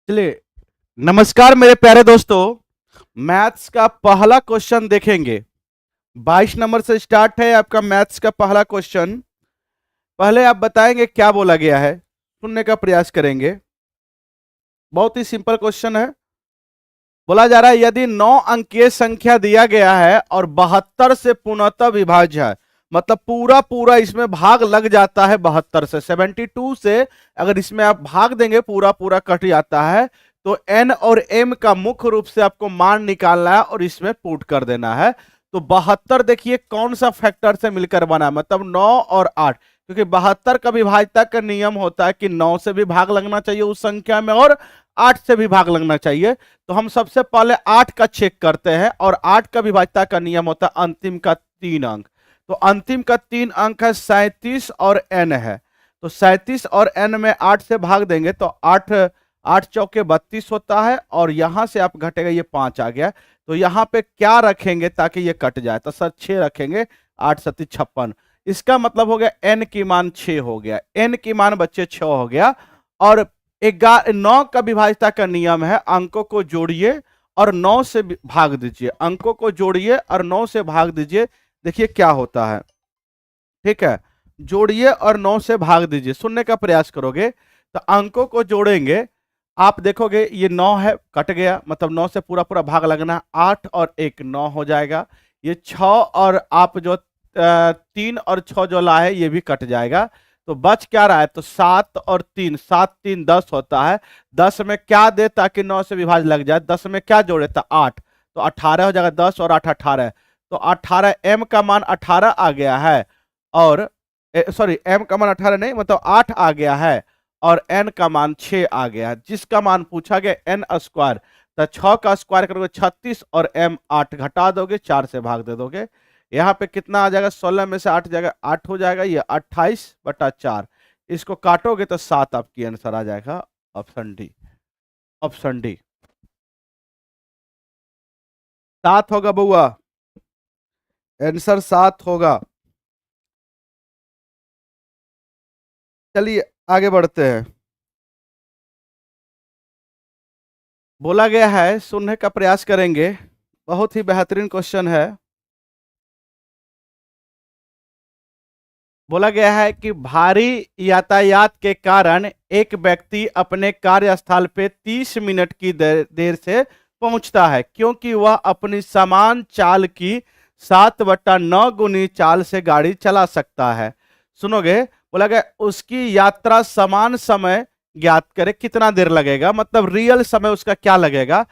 चलिए, नमस्कार मेरे प्यारे दोस्तों। मैथ्स का पहला क्वेश्चन देखेंगे। 22 नंबर से स्टार्ट है आपका मैथ्स का पहला क्वेश्चन। पहले आप बताएंगे क्या बोला गया है, सुनने का प्रयास करेंगे। बहुत ही सिंपल क्वेश्चन है। बोला जा रहा है यदि 9 अंकीय संख्या दिया गया है और 72 से पूर्णतः विभाज्य है, मतलब पूरा पूरा इसमें भाग लग जाता है 72 से, 72 से अगर इसमें आप भाग देंगे पूरा पूरा कट जाता है, तो n और m का मुख्य रूप से आपको मान निकालना है और इसमें पुट कर देना है। तो 72 देखिए कौन सा फैक्टर से मिलकर बना है, मतलब 9 और 8, क्योंकि 72 का विभाज्यता का नियम होता है कि 9 से भी भाग लगना चाहिए उस संख्या में और 8 से भी भाग लगना चाहिए। तो हम सबसे पहले 8 का चेक करते हैं, और 8 का विभाज्यता का नियम होता है अंतिम का 3 अंक। तो अंतिम का 3 अंक है 37 और n है। तो 37 और n में 8 से भाग देंगे तो 8 8 चौके 32 होता है, और यहां से आप घटेगा ये 5 आ गया। तो यहाँ पे क्या रखेंगे ताकि ये कट जाए, तो सर 6 रखेंगे, 8 सती 56। इसका मतलब हो गया n की मान 6 हो गया, n की मान बच्चे 6 हो गया। और 9 का विभाज्यता का नियम है अंकों को जोड़िए और 9 से भाग दीजिए, अंकों को जोड़िए और 9 से भाग दीजिए। देखिए क्या होता है, ठीक है, जोड़िए और 9 से भाग दीजिए, सुनने का प्रयास करोगे तो अंकों को जोड़ेंगे, आप देखोगे ये 9 है, कट गया, मतलब 9 से पूरा पूरा भाग लगना। 8 और 1 9 हो जाएगा। ये 6 और आप जो 3 और 6 जो लाए ये भी कट जाएगा। तो बच क्या रहा है, तो 7 और 3, 7 3 10 होता है। 10 में क्या दे ताकि 9 से विभाज्य लग जाए, 10 में क्या जोड़े था 8, तो 18 हो जाएगा। 10 और 8 18, तो 18 m का मान 18 आ गया है, और सॉरी m का मान 18 नहीं, मतलब 8 आ गया है, और n का मान 6 आ गया है, जिसका मान पूछा गया n स्क्वायर। तो 6 का स्क्वायर करोगे 36 और m 8 घटा दोगे, 4 से भाग दे दोगे। यहाँ पे कितना आ जाएगा, 16 में से 8 जाएगा 8 हो जाएगा, ये 28/4। इसको काटोगे तो 7 आपकी आंसर आ जाएगा, ऑप्शन डी। ऑप्शन डी 7 होगा बउआ, आंसर 7 होगा। चलिए आगे बढ़ते हैं। बोला गया है, सुनने का प्रयास करेंगे, बहुत ही बेहतरीन क्वेश्चन है। बोला गया है कि भारी यातायात के कारण एक व्यक्ति अपने कार्यस्थल पे 30 मिनट की देर से पहुंचता है, क्योंकि वह अपनी समान चाल की 7/9 गुनी चाल से गाड़ी चला सकता है। सुनोगे, बोला गया उसकी यात्रा समान समय ज्ञात करे, कितना देर लगेगा, मतलब रियल समय उसका क्या लगेगा।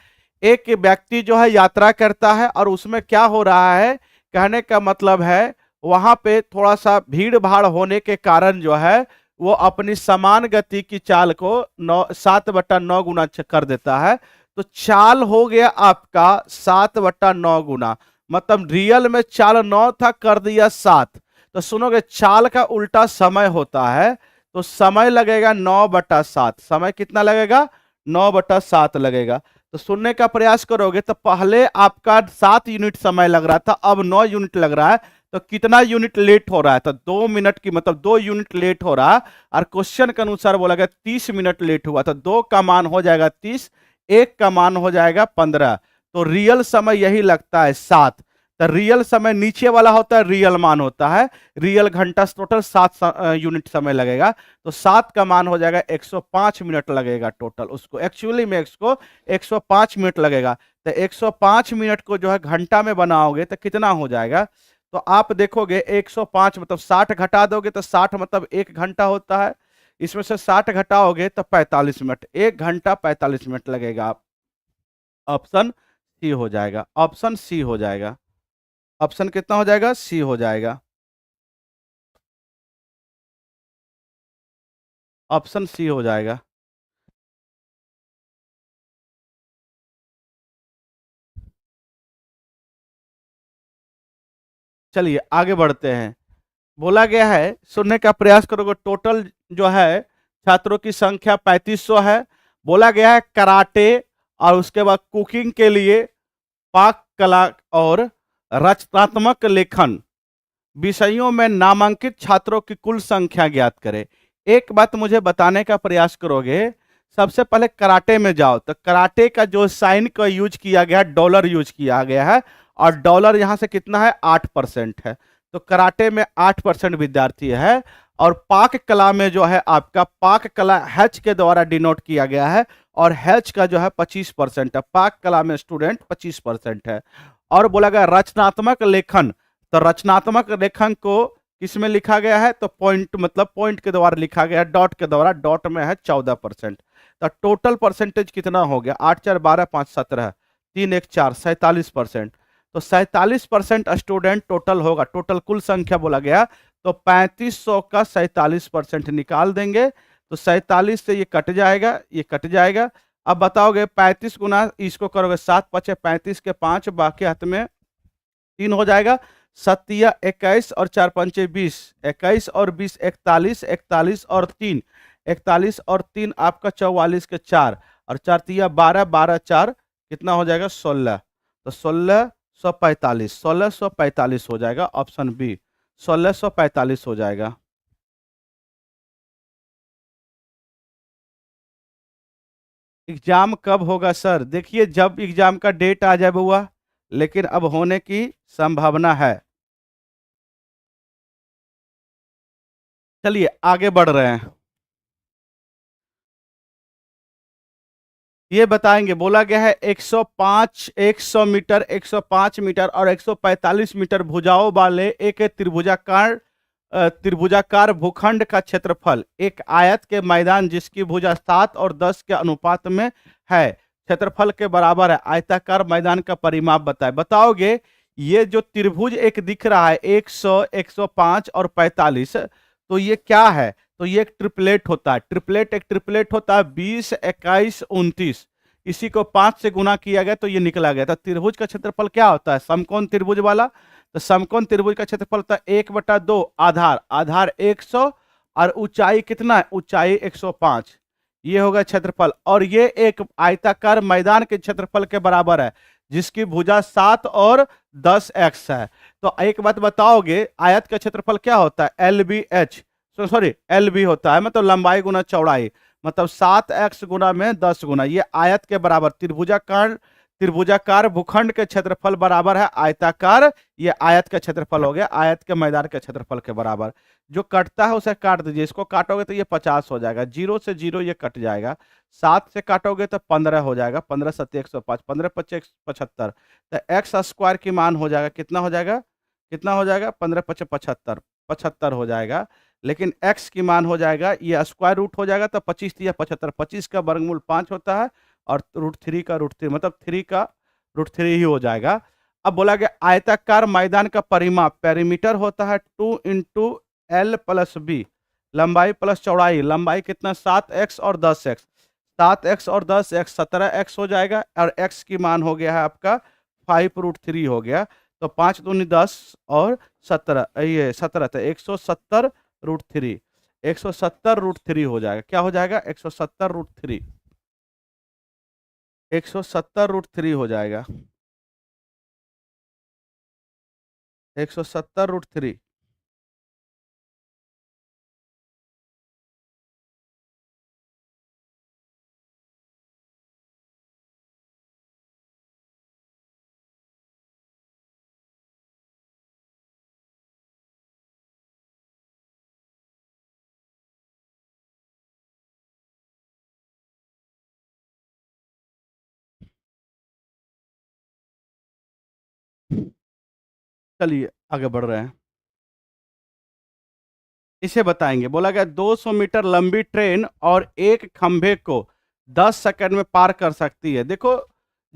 एक व्यक्ति जो है यात्रा करता है और उसमें क्या हो रहा है, कहने का मतलब है वहां पे थोड़ा सा भीड़ भाड़ होने के कारण जो है वो अपनी समान गति की चाल को 7/9 गुना कर देता है। तो चाल हो गया आपका 7/9 गुना, मतलब रियल में चाल 9 था, कर दिया 7। तो सुनोगे चाल का उल्टा समय होता है, तो समय लगेगा 9/7। समय कितना लगेगा, 9/7 लगेगा। तो सुनने का प्रयास करोगे तो पहले आपका 7 यूनिट समय लग रहा था, अब 9 यूनिट लग रहा है। तो कितना यूनिट लेट हो रहा है, तो 2 मिनट की, मतलब 2 यूनिट लेट हो रहा है। और क्वेश्चन के अनुसार बोला गया 30 मिनट लेट हुआ, तो 2 का मान हो जाएगा 30, 1 का मान हो जाएगा 15। तो रियल समय यही लगता है 7। तो रियल समय नीचे वाला होता है, रियल मान होता है, रियल घंटा, टोटल 7 यूनिट समय लगेगा। तो 7 का मान हो जाएगा 105 मिनट लगेगा टोटल, उसको एक्चुअली में इसको 105 मिनट लगेगा। तो 105 मिनट को जो है घंटा में बनाओगे तो कितना हो जाएगा, तो आप देखोगे 105 मतलब 60 घटा दोगे तो 60 मतलब 1 घंटा होता है, इसमें से 60 घटाओगे तो 45 मिनट, 1 घंटा 45 मिनट लगेगा। ऑप्शन सी हो जाएगा, ऑप्शन सी हो जाएगा। ऑप्शन कितना हो जाएगा, सी हो जाएगा, ऑप्शन सी हो जाएगा। चलिए आगे बढ़ते हैं। बोला गया है, सुनने का प्रयास करोगे, टोटल जो है छात्रों की संख्या 3500 है। बोला गया है कराटे और उसके बाद कुकिंग के लिए, पाक कला और रचनात्मक लेखन विषयों में नामांकित छात्रों की कुल संख्या ज्ञात करें। एक बात मुझे बताने का प्रयास करोगे, सबसे पहले कराटे में जाओ तो कराटे का जो साइन का यूज किया गया है डॉलर यूज किया गया है, और डॉलर यहां से कितना है 8% है। तो कराटे में 8% विद्यार्थी है। और पाक कला में जो है आपका पाक कला हैच के द्वारा डिनोट किया गया है, और हैच का जो है 25% है। पाक कला में स्टूडेंट 25% है। और बोला गया रचनात्मक लेखन, तो रचनात्मक लेखन को किसमें लिखा गया है, तो पॉइंट मतलब पॉइंट के द्वारा लिखा गया है, डॉट के द्वारा, डॉट में है 14%। तो टोटल परसेंटेज कितना हो गया, 8 4 12 5 17 3 1 4 47%। तो 47% स्टूडेंट टोटल होगा, टोटल कुल संख्या बोला गया। तो 3500 का 47% निकाल देंगे, तो 47 से ये कट जाएगा, ये कट जाएगा। अब बताओगे 35 गुना इसको करोगे 7 5 35 के 5, बाकी हाथ में 3 हो जाएगा। सत्या 21 और 4 पंचे 20, 21 और 20 41, 41 और 3 41 और 3 आपका 44 के 4, और 4 तिया 12, 12 4 कितना हो जाएगा 16। तो 1645, 1645 हो जाएगा, ऑप्शन बी 1645 हो जाएगा। एग्जाम कब होगा सर, देखिए जब एग्जाम का डेट आ जाए बुआ, लेकिन अब होने की संभावना है। चलिए आगे बढ़ रहे हैं। ये बताएंगे, बोला गया है 105 100 मीटर 105 मीटर और 145 मीटर भुजाओं वाले एक त्रिभुजाकार भूखंड का क्षेत्रफल एक आयत के मैदान जिसकी भुजा 7 और 10 के अनुपात में है क्षेत्रफल के बराबर है। आयताकार मैदान का परिमाप बताए। बताओगे ये जो त्रिभुज एक दिख रहा है 100 105 और 45, तो ये क्या है, तो ये एक ट्रिपलेट होता है। ट्रिपलेट एक ट्रिपलेट होता है 20 21 29, इसी को 5 से गुना किया गया तो ये निकला गया। तो त्रिभुज का क्षेत्रफल क्या होता है, समकोण त्रिभुज वाला, तो समकोण त्रिभुज का क्षेत्रफल होता है 1/2 आधार, आधार 100 और ऊंचाई कितना है, ऊंचाई 105, ये होगा क्षेत्रफल। और ये एक आयताकार मैदान के क्षेत्रफल के बराबर है जिसकी भुजा 7 और 10 एक्स है। तो एक बात बताओगे, आयत का क्षेत्रफल क्या होता है, L B H, sorry L B होता है, मतलब लंबाई गुना चौड़ाई, मतलब 7x गुना में 10 गुना, ये आयत के बराबर। त्रिभुजाकार भूखंड के क्षेत्रफल बराबर है आयताकार, ये आयत का क्षेत्रफल हो गया, आयत के मैदान के क्षेत्रफल के बराबर। जो कटता है उसे काट दीजिए, इसको काटोगे तो ये 50 हो जाएगा, 0 से 0 ये कट जाएगा, 7 से काटोगे तो 15 हो जाएगा, 15 7 105, 15 5 75, तो एक्स स्क्वायर की मान हो जाएगा, कितना हो जाएगा, कितना हो जाएगा 15 5 75, 75 हो जाएगा। लेकिन x की मान हो जाएगा, ये स्क्वायर रूट हो जाएगा, तो 25 या 75, 25 का वर्गमूल 5 होता है, और √3 का √3 मतलब 3 का √3 ही हो जाएगा। अब बोला गया आयताकार मैदान का परिमाप, पेरीमीटर होता है 2 इंटू एल प्लस बी, लंबाई प्लस चौड़ाई, लंबाई कितना 7x और 10x, 7x और 10x 17x हो जाएगा, और x की मान हो गया है आपका 5√3 हो गया। तो 5 दूनी 10 और 17, ये 17 था 170√3, 170√3 हो जाएगा, क्या हो जाएगा 170√3, 170√3 हो जाएगा, 170√3। चलिए आगे बढ़ रहे हैं, इसे बताएंगे। बोला गया 200 मीटर लंबी ट्रेन और एक खंभे को 10 सेकंड में पार कर सकती है। देखो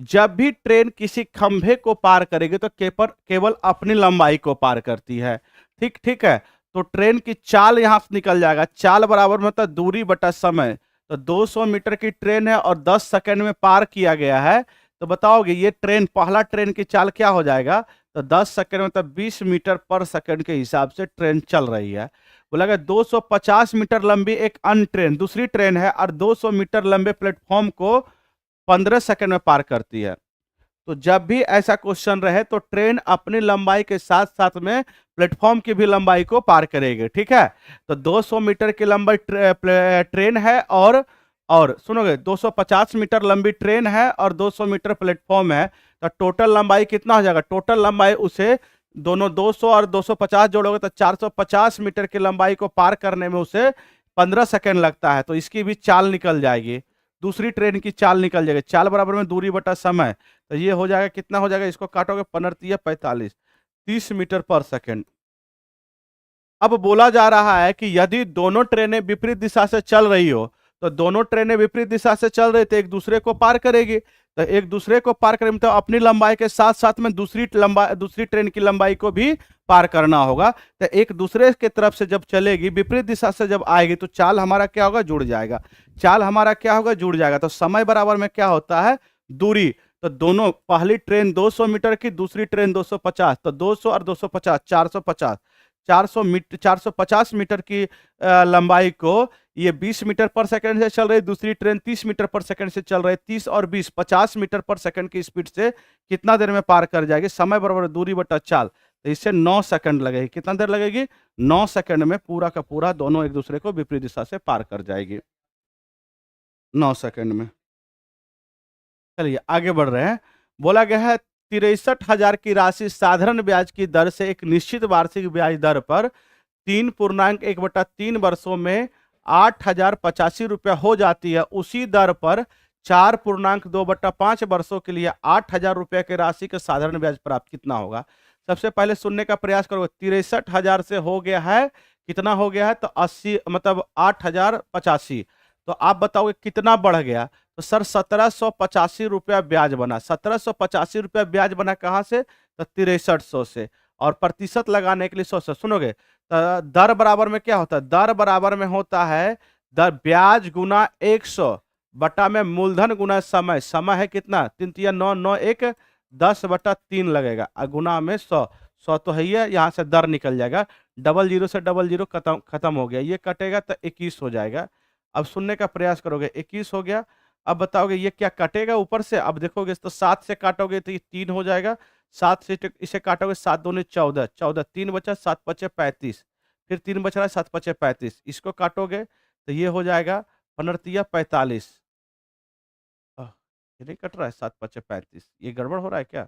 जब भी ट्रेन किसी खंभे को पार करेगी तो केवल अपनी लंबाई को पार करती है, ठीक ठीक है। तो ट्रेन की चाल यहां से निकल जाएगा, चाल बराबर मतलब दूरी बटा समय। तो 200 मीटर की ट्रेन है और 10 सेकंड में पार किया गया है, तो बताओगे ये ट्रेन, पहला ट्रेन की चाल क्या हो जाएगा, तो 10 सेकंड मतलब 20 मीटर पर सेकंड के हिसाब से ट्रेन चल रही है। बोला गया 250 मीटर लंबी एक अन्य ट्रेन, दूसरी ट्रेन है, और 200 मीटर लंबे प्लेटफॉर्म को 15 सेकंड में पार करती है। तो जब भी ऐसा क्वेश्चन रहे तो ट्रेन अपनी लंबाई के साथ साथ में प्लेटफॉर्म की भी लंबाई को पार करेगी, ठीक है। तो 200 मीटर की लंबाई ट्रेन है और और सुनोगे 250 मीटर लंबी ट्रेन है और 200 मीटर प्लेटफॉर्म है, तो टोटल लंबाई कितना हो जाएगा? टोटल लंबाई उसे दोनों 200 और 250 जोड़ोगे तो 450 मीटर की लंबाई को पार करने में उसे 15 सेकंड लगता है, तो इसकी भी चाल निकल जाएगी, दूसरी ट्रेन की चाल निकल जाएगी। चाल बराबर में दूरी बटा समय, तो ये हो जाएगा, कितना हो जाएगा? इसको काटोगे 15 45, 30 मीटर पर सेकंड। अब बोला जा रहा है कि यदि दोनों ट्रेनें विपरीत दिशा से चल रही हो, तो दोनों ट्रेनें विपरीत दिशा से चल रही तो एक दूसरे को पार करेगी, तो एक दूसरे को पार करेंगे तो अपनी लंबाई के साथ साथ में दूसरी ट्रेन की लंबाई को भी पार करना होगा। तो एक दूसरे के तरफ से जब चलेगी, विपरीत दिशा से जब आएगी, तो चाल हमारा क्या होगा? जुड़ जाएगा। चाल हमारा क्या होगा? जुड़ जाएगा। तो समय बराबर में क्या होता है? दूरी। तो दोनों, पहली ट्रेन 200 मीटर की, दूसरी ट्रेन 250, तो 200 और 250 450, 450 मीटर की लंबाई को ये 20 मीटर पर सेकंड से चल रही, दूसरी ट्रेन 30 मीटर पर सेकंड से चल रही, 30 और 20 50 मीटर पर सेकंड की स्पीड से कितना देर में पार कर जाएगी? समय बराबर दूरी बटा चाल, तो इससे 9 सेकंड लगेगी। कितना देर लगेगी? 9 सेकंड में पूरा का पूरा दोनों एक दूसरे को विपरीत दिशा से पार कर जाएगी, 9 सेकंड में। चलिए आगे बढ़ रहे हैं। बोला गया है 63,000 की राशि साधारण ब्याज की दर से एक निश्चित वार्षिक ब्याज दर पर 3.1/3 वर्षों में 8,085 रुपया हो जाती है। उसी दर पर 4.2/5 वर्षों के लिए 8,000 रुपये की राशि का साधारण ब्याज प्राप्त कितना होगा? सबसे पहले सुनने का प्रयास करो। 63,000 से हो गया है, कितना हो गया है? तो 80, मतलब 8,085। तो आप बताओगे कितना बढ़ गया? तो सर 1785 रुपया ब्याज बना। 1785 रुपया ब्याज बना कहाँ से? तो 6300 से। और प्रतिशत लगाने के लिए 100 से। सुनोगे, तो दर बराबर में क्या होता है? दर बराबर में होता है दर ब्याज गुना 100 बटा में मूलधन गुना समय। समय है कितना? 3 तिया 9, 9 1 10/3 लगेगा, और गुना में 100। 100 तो है ही है, यहाँ से दर निकल जाएगा। डबल जीरो से डबल जीरो खत्म हो गया, ये कटेगा तो 21 हो जाएगा। अब सुनने का प्रयास करोगे, 21 हो गया। अब बताओगे ये क्या कटेगा ऊपर से? अब देखोगे तो 7 से काटोगे तो ये 3 हो जाएगा, 7 से इसे काटोगे, 7 दूनी 14, 14 3 बचा, 7 पचे 35, फिर 3 बच रहा है, 7 पचे 35, इसको काटोगे तो ये हो जाएगा 15 45। ये नहीं कट रहा है, 7 पचे 35, ये गड़बड़ हो रहा है क्या?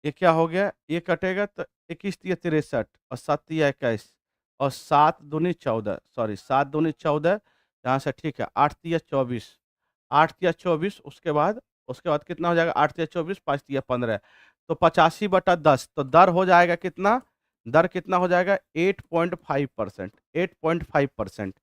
ये क्या हो गया? ये कटेगा तो 21 तिया 63 और 7 तिया 21 और 7 दूनी 14, सॉरी 7 दूनी 14, यहाँ से ठीक है, 8 तिया 24, 8 तिया 24, उसके बाद कितना हो जाएगा? 8 तिया 24, 5 तिया 15, तो 85/10। तो दर हो जाएगा कितना? दर कितना हो जाएगा? 8.5%, 8.5%,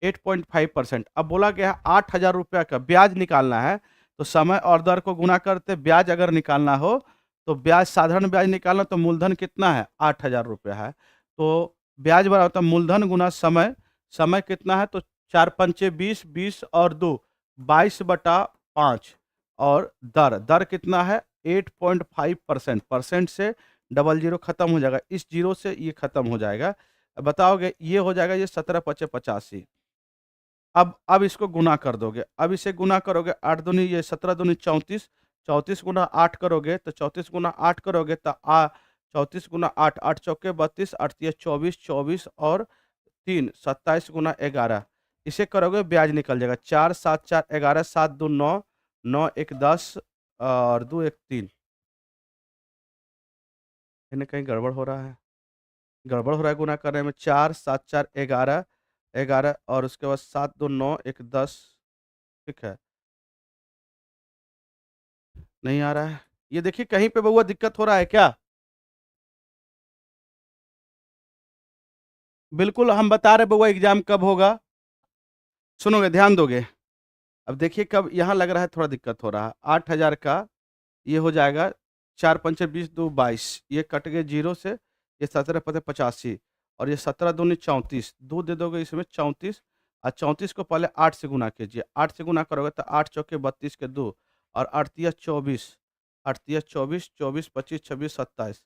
8.5%। अब बोला गया है 8,000 रुपया का ब्याज निकालना है, तो समय और दर को गुना करते ब्याज अगर निकालना हो, तो ब्याज, साधारण ब्याज निकालना, तो मूलधन कितना है? 8,000 रुपया है, तो ब्याज बराबर होता है मूलधन गुना समय। समय कितना है? तो 4 पंचे 20, 20 और 2 22/5, और दर, दर कितना है? 8.5%। परसेंट से डबल जीरो खत्म हो जाएगा, इस जीरो से ये खत्म हो जाएगा। अब बताओगे, ये हो जाएगा, ये 17 पचे 85। अब इसको गुना कर दोगे, अब इसे गुना करोगे, 8 दूनी ये 17 दूनी 34, 34 गुना 8 करोगे, तो 34 गुना 8 करोगे तो 34 गुना 8, 8 चौके 32, 8 तिया 24, 24 और 3 27 गुना 11, इसे करोगे ब्याज निकल जाएगा। 4 7 4 11, 7 2 9, 9 1 10 और 2 1 3। इन्हें कहीं गड़बड़ हो रहा है, गड़बड़ हो रहा है गुना करने में। 4 7 4 11, 11 और उसके बाद 7 2 9 1 10। ठीक है, नहीं आ रहा है। ये देखिए कहीं पे बउआ दिक्कत हो रहा है क्या? बिल्कुल हम बता रहे बउआ एग्जाम कब होगा, सुनोगे, ध्यान दोगे। अब देखिए कब यहाँ लग रहा है थोड़ा दिक्कत हो रहा है। 8,000 का ये हो जाएगा, 4 पंचे 20, 2 22, ये कट गए जीरो से, ये 17 पते 85 और ये 17 दूनी 34, 2 दे दोगे इसमें 34, और 34 को पहले 8 से गुना कीजिए। 8 से गुना करोगे तो 8 चौके 32 के 2 और 8 तिया 24, 8 तिया 24, 24 25 26 27,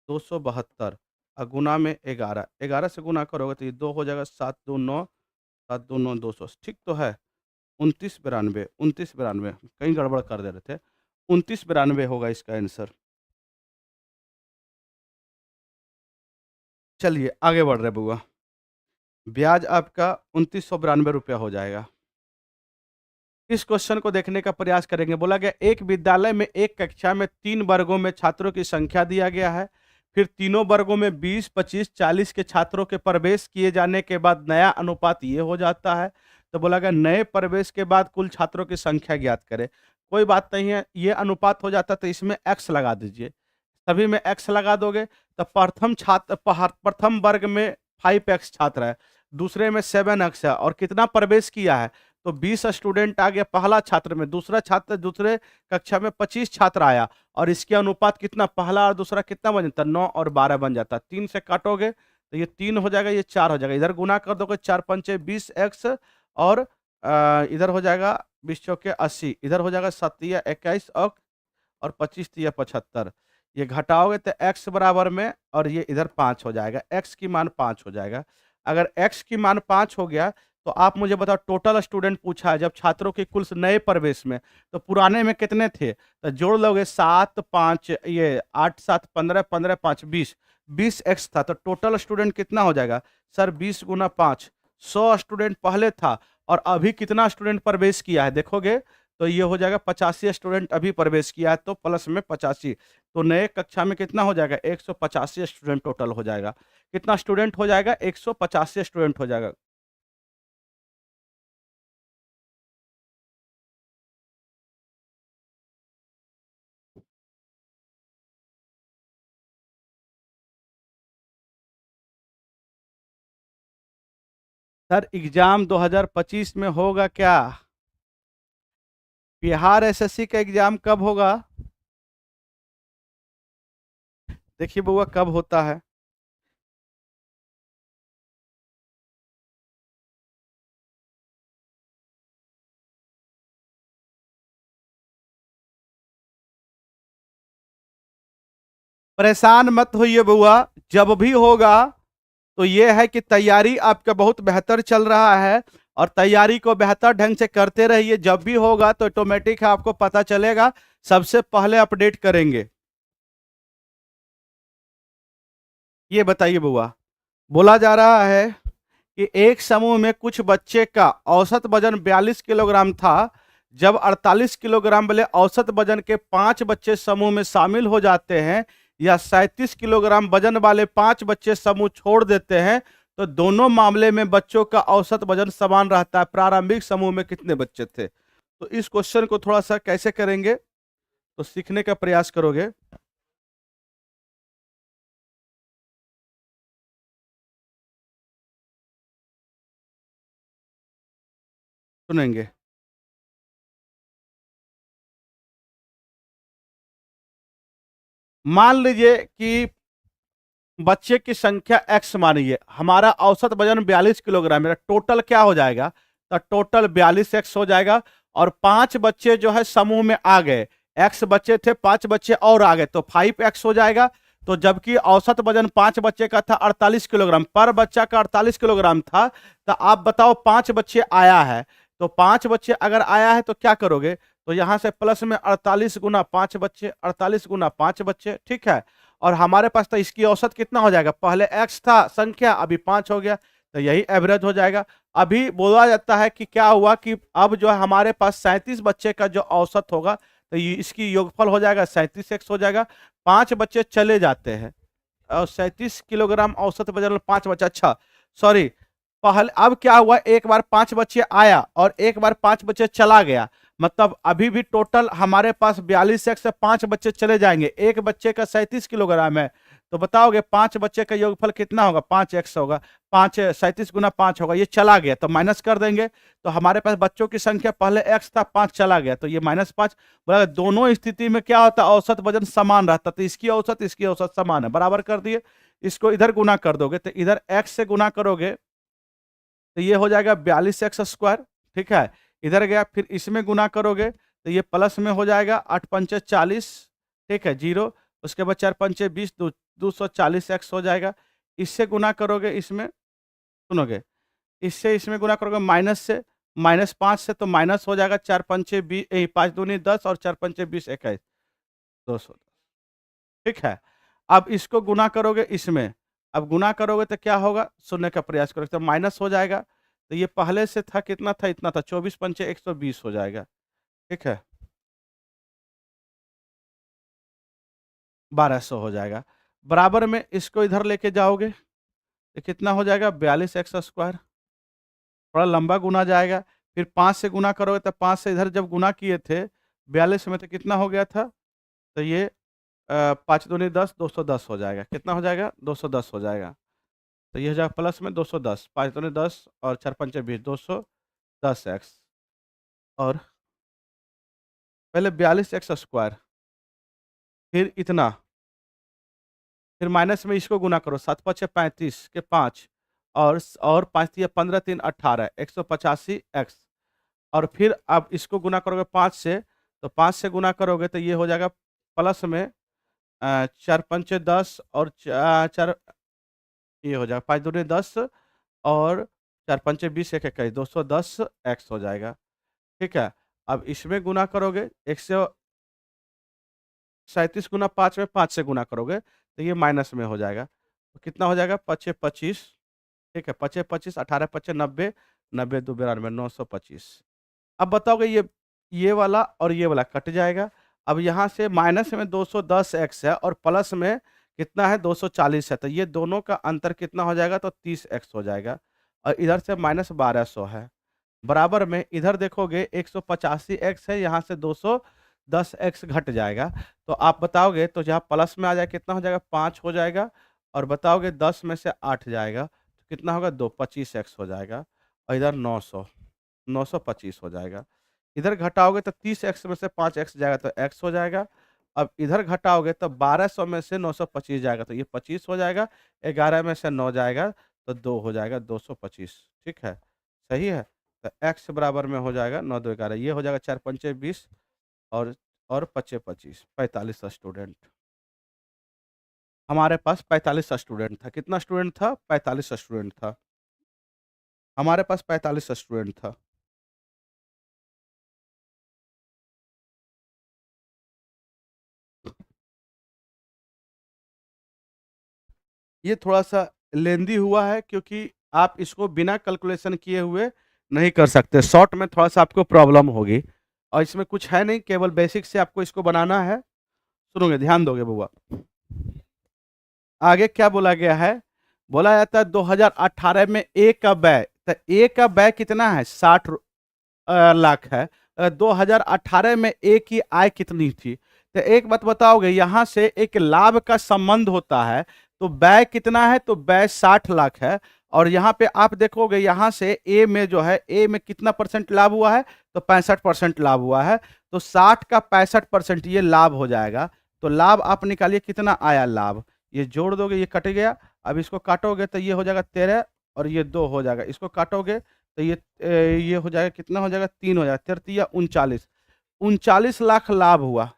272 और गुना में 11, 11 से गुना करोगे तो ये 2 हो जाएगा, 7 2 9, 7 2 9 200, ठीक तो है। 2992, 2992, कहीं गड़बड़ कर दे रहे थे, 2992 होगा इसका आंसर। चलिए आगे बढ़ रहे बुआ। ब्याज आपका 2992 रुपया हो जाएगा। इस क्वेश्चन को देखने का प्रयास करेंगे। बोला गया एक विद्यालय में एक कक्षा में 3 वर्गों में छात्रों की संख्या दिया गया है। फिर तीनों वर्गों में 20, 25, 40 के छात्रों के प्रवेश किए जाने के बाद नया अनुपात ये हो जाता है। तो बोला गया नए प्रवेश के बाद कुल छात्रों की संख्या ज्ञात करें। कोई बात नहीं है, ये अनुपात हो जाता है तो इसमें x लगा दीजिए। सभी में x लगा दोगे तो प्रथम वर्ग में 5x छात्र है, दूसरे में 7x है और कितना प्रवेश किया है तो 20 स्टूडेंट आ गया पहला छात्र में, दूसरे कक्षा में 25 छात्र आया और इसके अनुपात कितना, पहला और दूसरा कितना बन जाता है 9 और 12 बन जाता है। 3 से काटोगे तो ये 3 हो जाएगा, ये 4 हो जाएगा, इधर गुना कर दोगे 4 पंचे 20x और इधर हो जाएगा 20 चौके 80, इधर हो जाएगा 7 तिया 21 और 25 तिया 75। ये घटाओगे तो x बराबर में और ये इधर 5 हो जाएगा, x की मान 5 हो जाएगा। अगर x की मान 5 हो गया तो आप मुझे बताओ टोटल स्टूडेंट पूछा है जब छात्रों के कुल नए प्रवेश में, तो पुराने में कितने थे, तो जोड़ लोगे 7 5 ये 8 7 15 15 5 20, 20x था तो टोटल स्टूडेंट कितना हो जाएगा सर 20 गुना 5, 100 स्टूडेंट पहले था और अभी कितना स्टूडेंट प्रवेश किया है देखोगे तो ये हो जाएगा 85 स्टूडेंट अभी प्रवेश किया है तो प्लस में 85, तो नए कक्षा में कितना हो जाएगा 185 स्टूडेंट टोटल हो जाएगा। कितना स्टूडेंट हो जाएगा 185 स्टूडेंट हो जाएगा। सर एग्जाम 2025 में होगा क्या? बिहार एसएससी का एग्जाम कब होगा? देखिए बुआ कब होता है। परेशान मत होइए बुआ, जब भी होगा तो ये है कि तैयारी आपका बहुत बेहतर चल रहा है और तैयारी को बेहतर ढंग से करते रहिए। जब भी होगा तो ऑटोमेटिक आपको पता चलेगा, सबसे पहले अपडेट करेंगे। ये बताइए बुआ, बोला जा रहा है कि एक समूह में कुछ बच्चे का औसत वजन 42 किलोग्राम था। जब 48 किलोग्राम वाले औसत वजन के 5 बच्चे समूह में शामिल हो जाते हैं या 37 किलोग्राम वजन वाले 5 बच्चे समूह छोड़ देते हैं तो दोनों मामले में बच्चों का औसत वजन समान रहता है। प्रारंभिक समूह में कितने बच्चे थे? तो इस क्वेश्चन को थोड़ा सा कैसे करेंगे तो सीखने का प्रयास करोगे। सुनेंगे। मान लीजिए कि बच्चे की संख्या x मानिए, हमारा औसत वजन 42 किलोग्राम है, टोटल क्या हो जाएगा तो टोटल 42x हो जाएगा और 5 बच्चे जो है समूह में आ गए, x बच्चे थे 5 बच्चे और आ गए तो 5x हो जाएगा। तो जबकि औसत वजन 5 बच्चे का था 48 किलोग्राम, पर बच्चा का 48 किलोग्राम था, तो आप बताओ 5 बच्चे आया है तो 5 बच्चे अगर आया है तो क्या करोगे, तो यहां से प्लस में 48 गुना 5 बच्चे, 48 गुना 5 बच्चे, ठीक है। और हमारे पास तो इसकी औसत कितना हो जाएगा, पहले x था संख्या अभी 5 हो गया तो यही एवरेज हो जाएगा। अभी बोला जाता है कि क्या हुआ कि अब जो है हमारे पास 37 बच्चे का जो औसत होगा तो ये इसकी योगफल हो जाएगा 37x हो जाएगा। 5 बच्चे चले जाते हैं और 37 किलोग्राम औसत वजन 5 बच्चे, अच्छा सॉरी, पहले अब क्या हुआ एक बार 5 बच्चे आया और एक बार 5 बच्चे चला गया, मतलब अभी भी टोटल हमारे पास 42x से 5 बच्चे चले जाएंगे। एक बच्चे का 37 किलोग्राम है तो बताओगे 5 बच्चे का योगफल कितना होगा, 5x होगा, 5 37 गुना 5 होगा, ये चला गया तो माइनस कर देंगे तो हमारे पास बच्चों की संख्या पहले x था 5 चला गया तो ये -5। बोला दोनों स्थिति में क्या होता है औसत वजन समान रहता, तो इसकी औसत समान है, बराबर कर दिए। इसको इधर गुना कर दोगे तो इधर x से गुना करोगे तो ये हो जाएगा 42x स्क्वायर, ठीक है। इधर गया फिर इसमें गुना करोगे तो ये प्लस में हो जाएगा 8 पंचे 40, ठीक है, 0, उसके बाद 4 पंचे 20, 240x हो जाएगा। इससे गुना करोगे इसमें, सुनोगे, इससे इसमें गुना करोगे माइनस से, -5 से तो माइनस हो जाएगा, 4 पंचे 20, 5 दूनी 10 और 4 पंचे 20 21, 200, ठीक है। अब इसको गुना करोगे इसमें अब गुना करोगे तो क्या होगा, शून्य का प्रयास करोगे तो माइनस हो जाएगा। तो ये पहले से था कितना था, इतना था, 24 पंचे 120 हो जाएगा। ठीक है, 1200 हो जाएगा। बराबर में इसको इधर लेके जाओगे तो कितना हो जाएगा, 42x²। थोड़ा लंबा गुना जाएगा। फिर 5 से गुना करोगे तो 5 से इधर जब गुना किए थे 42 में तो कितना हो गया था, तो ये 5 दूनी 10, 210 हो जाएगा। कितना हो जाएगा, 210 हो जाएगा। तो ये हो जाएगा प्लस में 210, 5 दूनी 10 और 4 पंचे 20, 210x। और पहले 42x², फिर इतना, फिर माइनस में इसको गुना करो, 7 पचे 35 के 5 और 5 तिया 15 3 18, 185x। और फिर आप इसको गुना करोगे 5 से, तो 5 से गुना करोगे तो ये हो जाएगा प्लस में 4 पंचे 10 और 4, ये हो जाएगा 5 दूनी 10 और 4 पंचे 20, 1 21, 210x हो जाएगा। ठीक है, अब इसमें गुना करोगे 137 गुना 5 में 5 से गुना करोगे तो ये माइनस में हो जाएगा। तो कितना हो जाएगा, 5 25। ठीक है, 5 25, 18 5 90, 90 2 92, 925। अब बताओगे ये वाला और ये वाला कट जाएगा। अब यहाँ से माइनस में 210x है और प्लस में कितना है, 240 है, तो ये दोनों का अंतर कितना हो जाएगा, तो 30x हो जाएगा। और इधर से माइनस 1200 है। बराबर में इधर देखोगे 185x है, यहाँ से 210x घट जाएगा। तो आप बताओगे तो जहाँ प्लस में आ जाए कितना हो जाएगा, 5 हो जाएगा। और बताओगे 10 में से 8 जाएगा तो कितना होगा, 25x हो जाएगा। और इधर 925 हो जाएगा। इधर घटाओगे तो 30x में से 5x जाएगा तो x हो जाएगा। अब इधर घटाओगे तो 1200 में से 925 जाएगा तो ये 25 हो जाएगा। 11 में से 9 जाएगा तो 2 हो जाएगा, 225। ठीक है, सही है। तो x बराबर में हो जाएगा 9 2 11, ये हो जाएगा 4 पंचे 20 और 5 25, 45 स्टूडेंट। हमारे पास 45 स्टूडेंट था। कितना स्टूडेंट था, 45 स्टूडेंट था। हमारे पास 45 स्टूडेंट था। ये थोड़ा-सा लेंदी हुआ है क्योंकि आप इसको बिना कैलकुलेशन किए हुए नहीं कर सकते। शॉर्ट में थोड़ा-सा आपको प्रॉब्लम होगी और इसमें कुछ है नहीं, केवल बेसिक से आपको इसको बनाना है। सुनोगे, ध्यान दोगे बउआ। आगे क्या बोला गया है? बोला जाता है 2018 में ए का व्यय, तो ए का व्यय कितना है? 60 लाख है। 2018 में ए की आय कितनी थी? तो एक बात बताओगे, यहाँ से एक लाभ का संबंध होता है, तो व्यय कितना है? तो व्यय 60 लाख है। और यहाँ पे आप देखोगे, यहाँ से ए में जो है, ए में कितना परसेंट लाभ हुआ है? तो 65% लाभ हुआ है। तो 60 का 65% ये लाभ हो जाएगा। तो लाभ आप निकालिए, कितना आया लाभ? ये जोड़ दोगे, ये कट गया। अब इसको काटोगे तो ये हो जाएगा 13 और ये 2 हो जाएगा। इसको काटोगे तो ये हो जाएगा, कितना हो जाएगा? 3 हो जाएगा। 3 39, 39 लाख लाभ हुआ।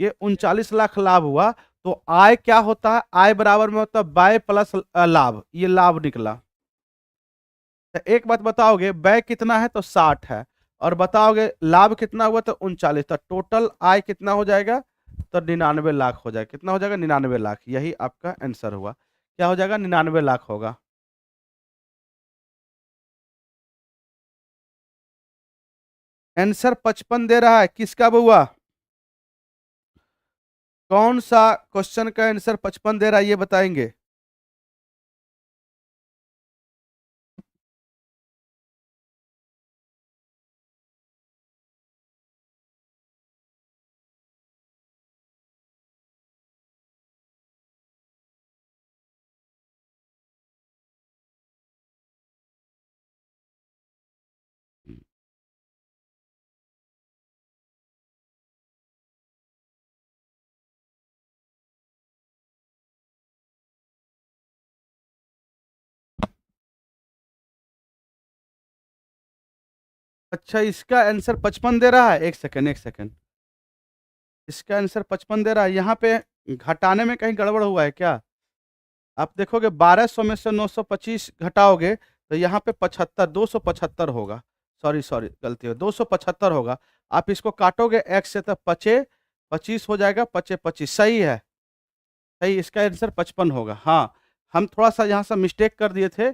ये 39 लाख लाभ हुआ। तो आय क्या होता है? आय बराबर में होता है व्यय प्लस लाभ। ये लाभ निकला। तो एक बात बताओगे, व्यय कितना है? तो 60 है। और बताओगे लाभ कितना हुआ? तो 39। तो टोटल आय कितना हो जाएगा? तो 99 लाख हो जाएगा। कितना हो जाएगा? 99 लाख। यही आपका आंसर हुआ। क्या हो जाएगा? 99 लाख होगा। आंसर 55 दे रहा है। किसका बउआ? कौन सा क्वेश्चन का आंसर 55 दे रहा है, ये बताएंगे? अच्छा, इसका आंसर 55 दे रहा है। एक सेकंड, एक सेकंड। इसका आंसर 55 दे रहा है। यहाँ पे घटाने में कहीं गड़बड़ हुआ है क्या? आप देखोगे 1200 में से 925 घटाओगे तो यहाँ पे 75, 275 होगा। सॉरी सॉरी, गलती हो, 275 होगा। आप इसको काटोगे x से तो 25 25 हो जाएगा। 25 25 सही है, सही। इसका आंसर 55 होगा। हाँ, हम थोड़ा सा यहाँ से मिस्टेक कर दिए थे।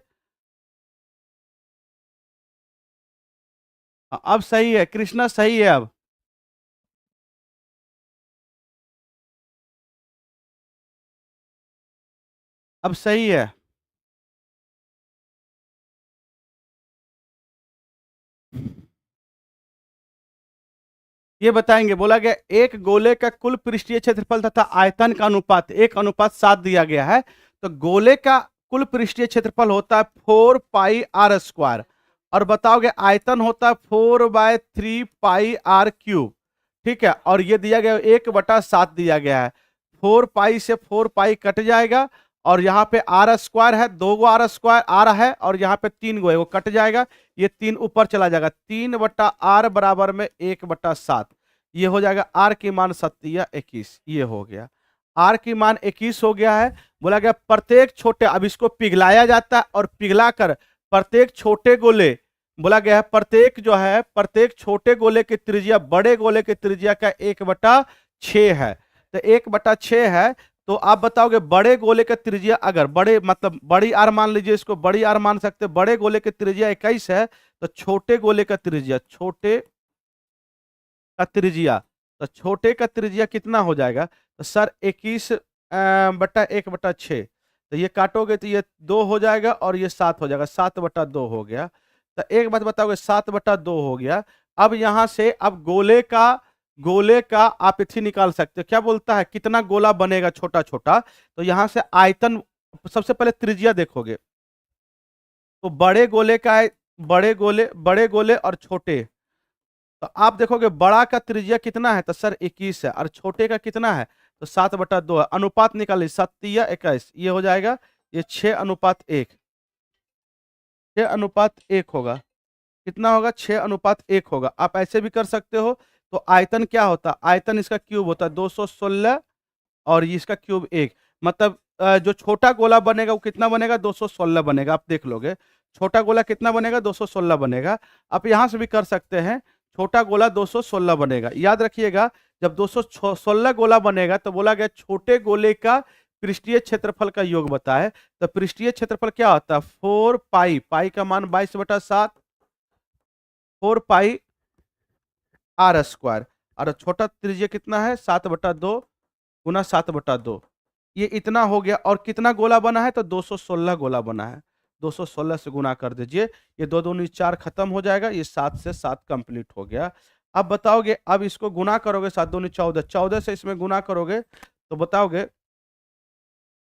अब सही है कृष्णा, सही है अब सही है। ये बताएंगे, बोला गया एक गोले का कुल पृष्ठीय क्षेत्रफल तथा आयतन का अनुपात 1:7 दिया गया है। तो गोले का कुल पृष्ठीय क्षेत्रफल होता है 4πr², और बताओगे आयतन होता है 4/3πr³। ठीक है, और ये दिया गया 1/7 दिया गया है। 4π से 4π कट जाएगा, और यहाँ पे r² है, 2 r² है, और यहाँ पे 3 है, वो कट जाएगा। ये 3 ऊपर चला जाएगा, 3/r बराबर में 1/7। ये हो जाएगा r की मान 7×21, ये हो गया r की मान 21 हो गया है। बोला गया प्रत्येक छोटे, अब इसको पिघलाया जाता है और पिघलाकर प्रत्येक छोटे गोले, बोला गया है प्रत्येक जो है प्रत्येक छोटे गोले की त्रिज्या बड़े गोले की त्रिज्या का 1/6 है। तो 1/6 है, तो आप बताओगे बड़े गोले का त्रिज्या, अगर बड़े मतलब बड़ी आर मान लीजिए, इसको बड़ी आर मान सकते, बड़े गोले की त्रिज्या 21 है, तो छोटे गोले का त्रिज्या, छोटे का त्रिज्या, तो छोटे का त्रिज्या कितना हो जाएगा? तो सर 21/1/6, तो ये काटोगे तो ये 2 हो जाएगा और ये 7 हो जाएगा, 7/2 हो गया। तो एक बात बताओगे, 7/2 हो गया। अब यहां से अब गोले का आप इथी निकाल सकते हो, क्या बोलता है कितना गोला बनेगा छोटा छोटा। तो यहां से आयतन, सबसे पहले त्रिज्या देखोगे, तो बड़े गोले और छोटे, तो आप देखोगे बड़ा का त्रिज्या कितना है, तो सर 21 है, और छोटे का कितना है, तो 7/2 है। अनुपात निकालिए, 7×21, ये हो जाएगा, ये 6:1, 6:1 होगा। कितना होगा? 6:1 होगा। आप ऐसे भी कर सकते हो। तो आयतन क्या होता है? आयतन इसका क्यूब होता है 216, और इसका क्यूब 1, मतलब जो छोटा गोला बनेगा वो कितना बनेगा? 216 बनेगा। आप देख लोगे छोटा गोला कितना बनेगा? 216 बनेगा। आप यहां से भी कर सकते हैं, छोटा गोला 216 बनेगा। याद रखिएगा, जब 216 गोला बनेगा तो बोला गया छोटे गोले का पृष्ठीय क्षेत्रफल का योग बताए। तो पृष्ठीय क्षेत्रफल क्या होता है? 4π, पाई का मान 22/7, 4πr², और छोटा त्रिज्या कितना है? 7/2 गुना 7/2, ये इतना हो गया। और कितना गोला बना है? तो 216 गोला बना है। 216 से गुना कर दीजिए, ये 2 दूनी 4 खत्म हो जाएगा, ये 7 से 7 कंप्लीट हो गया। अब बताओगे, अब इसको गुना करोगे, 7 दूनी 14, 14 से इसमें गुना करोगे तो बताओगे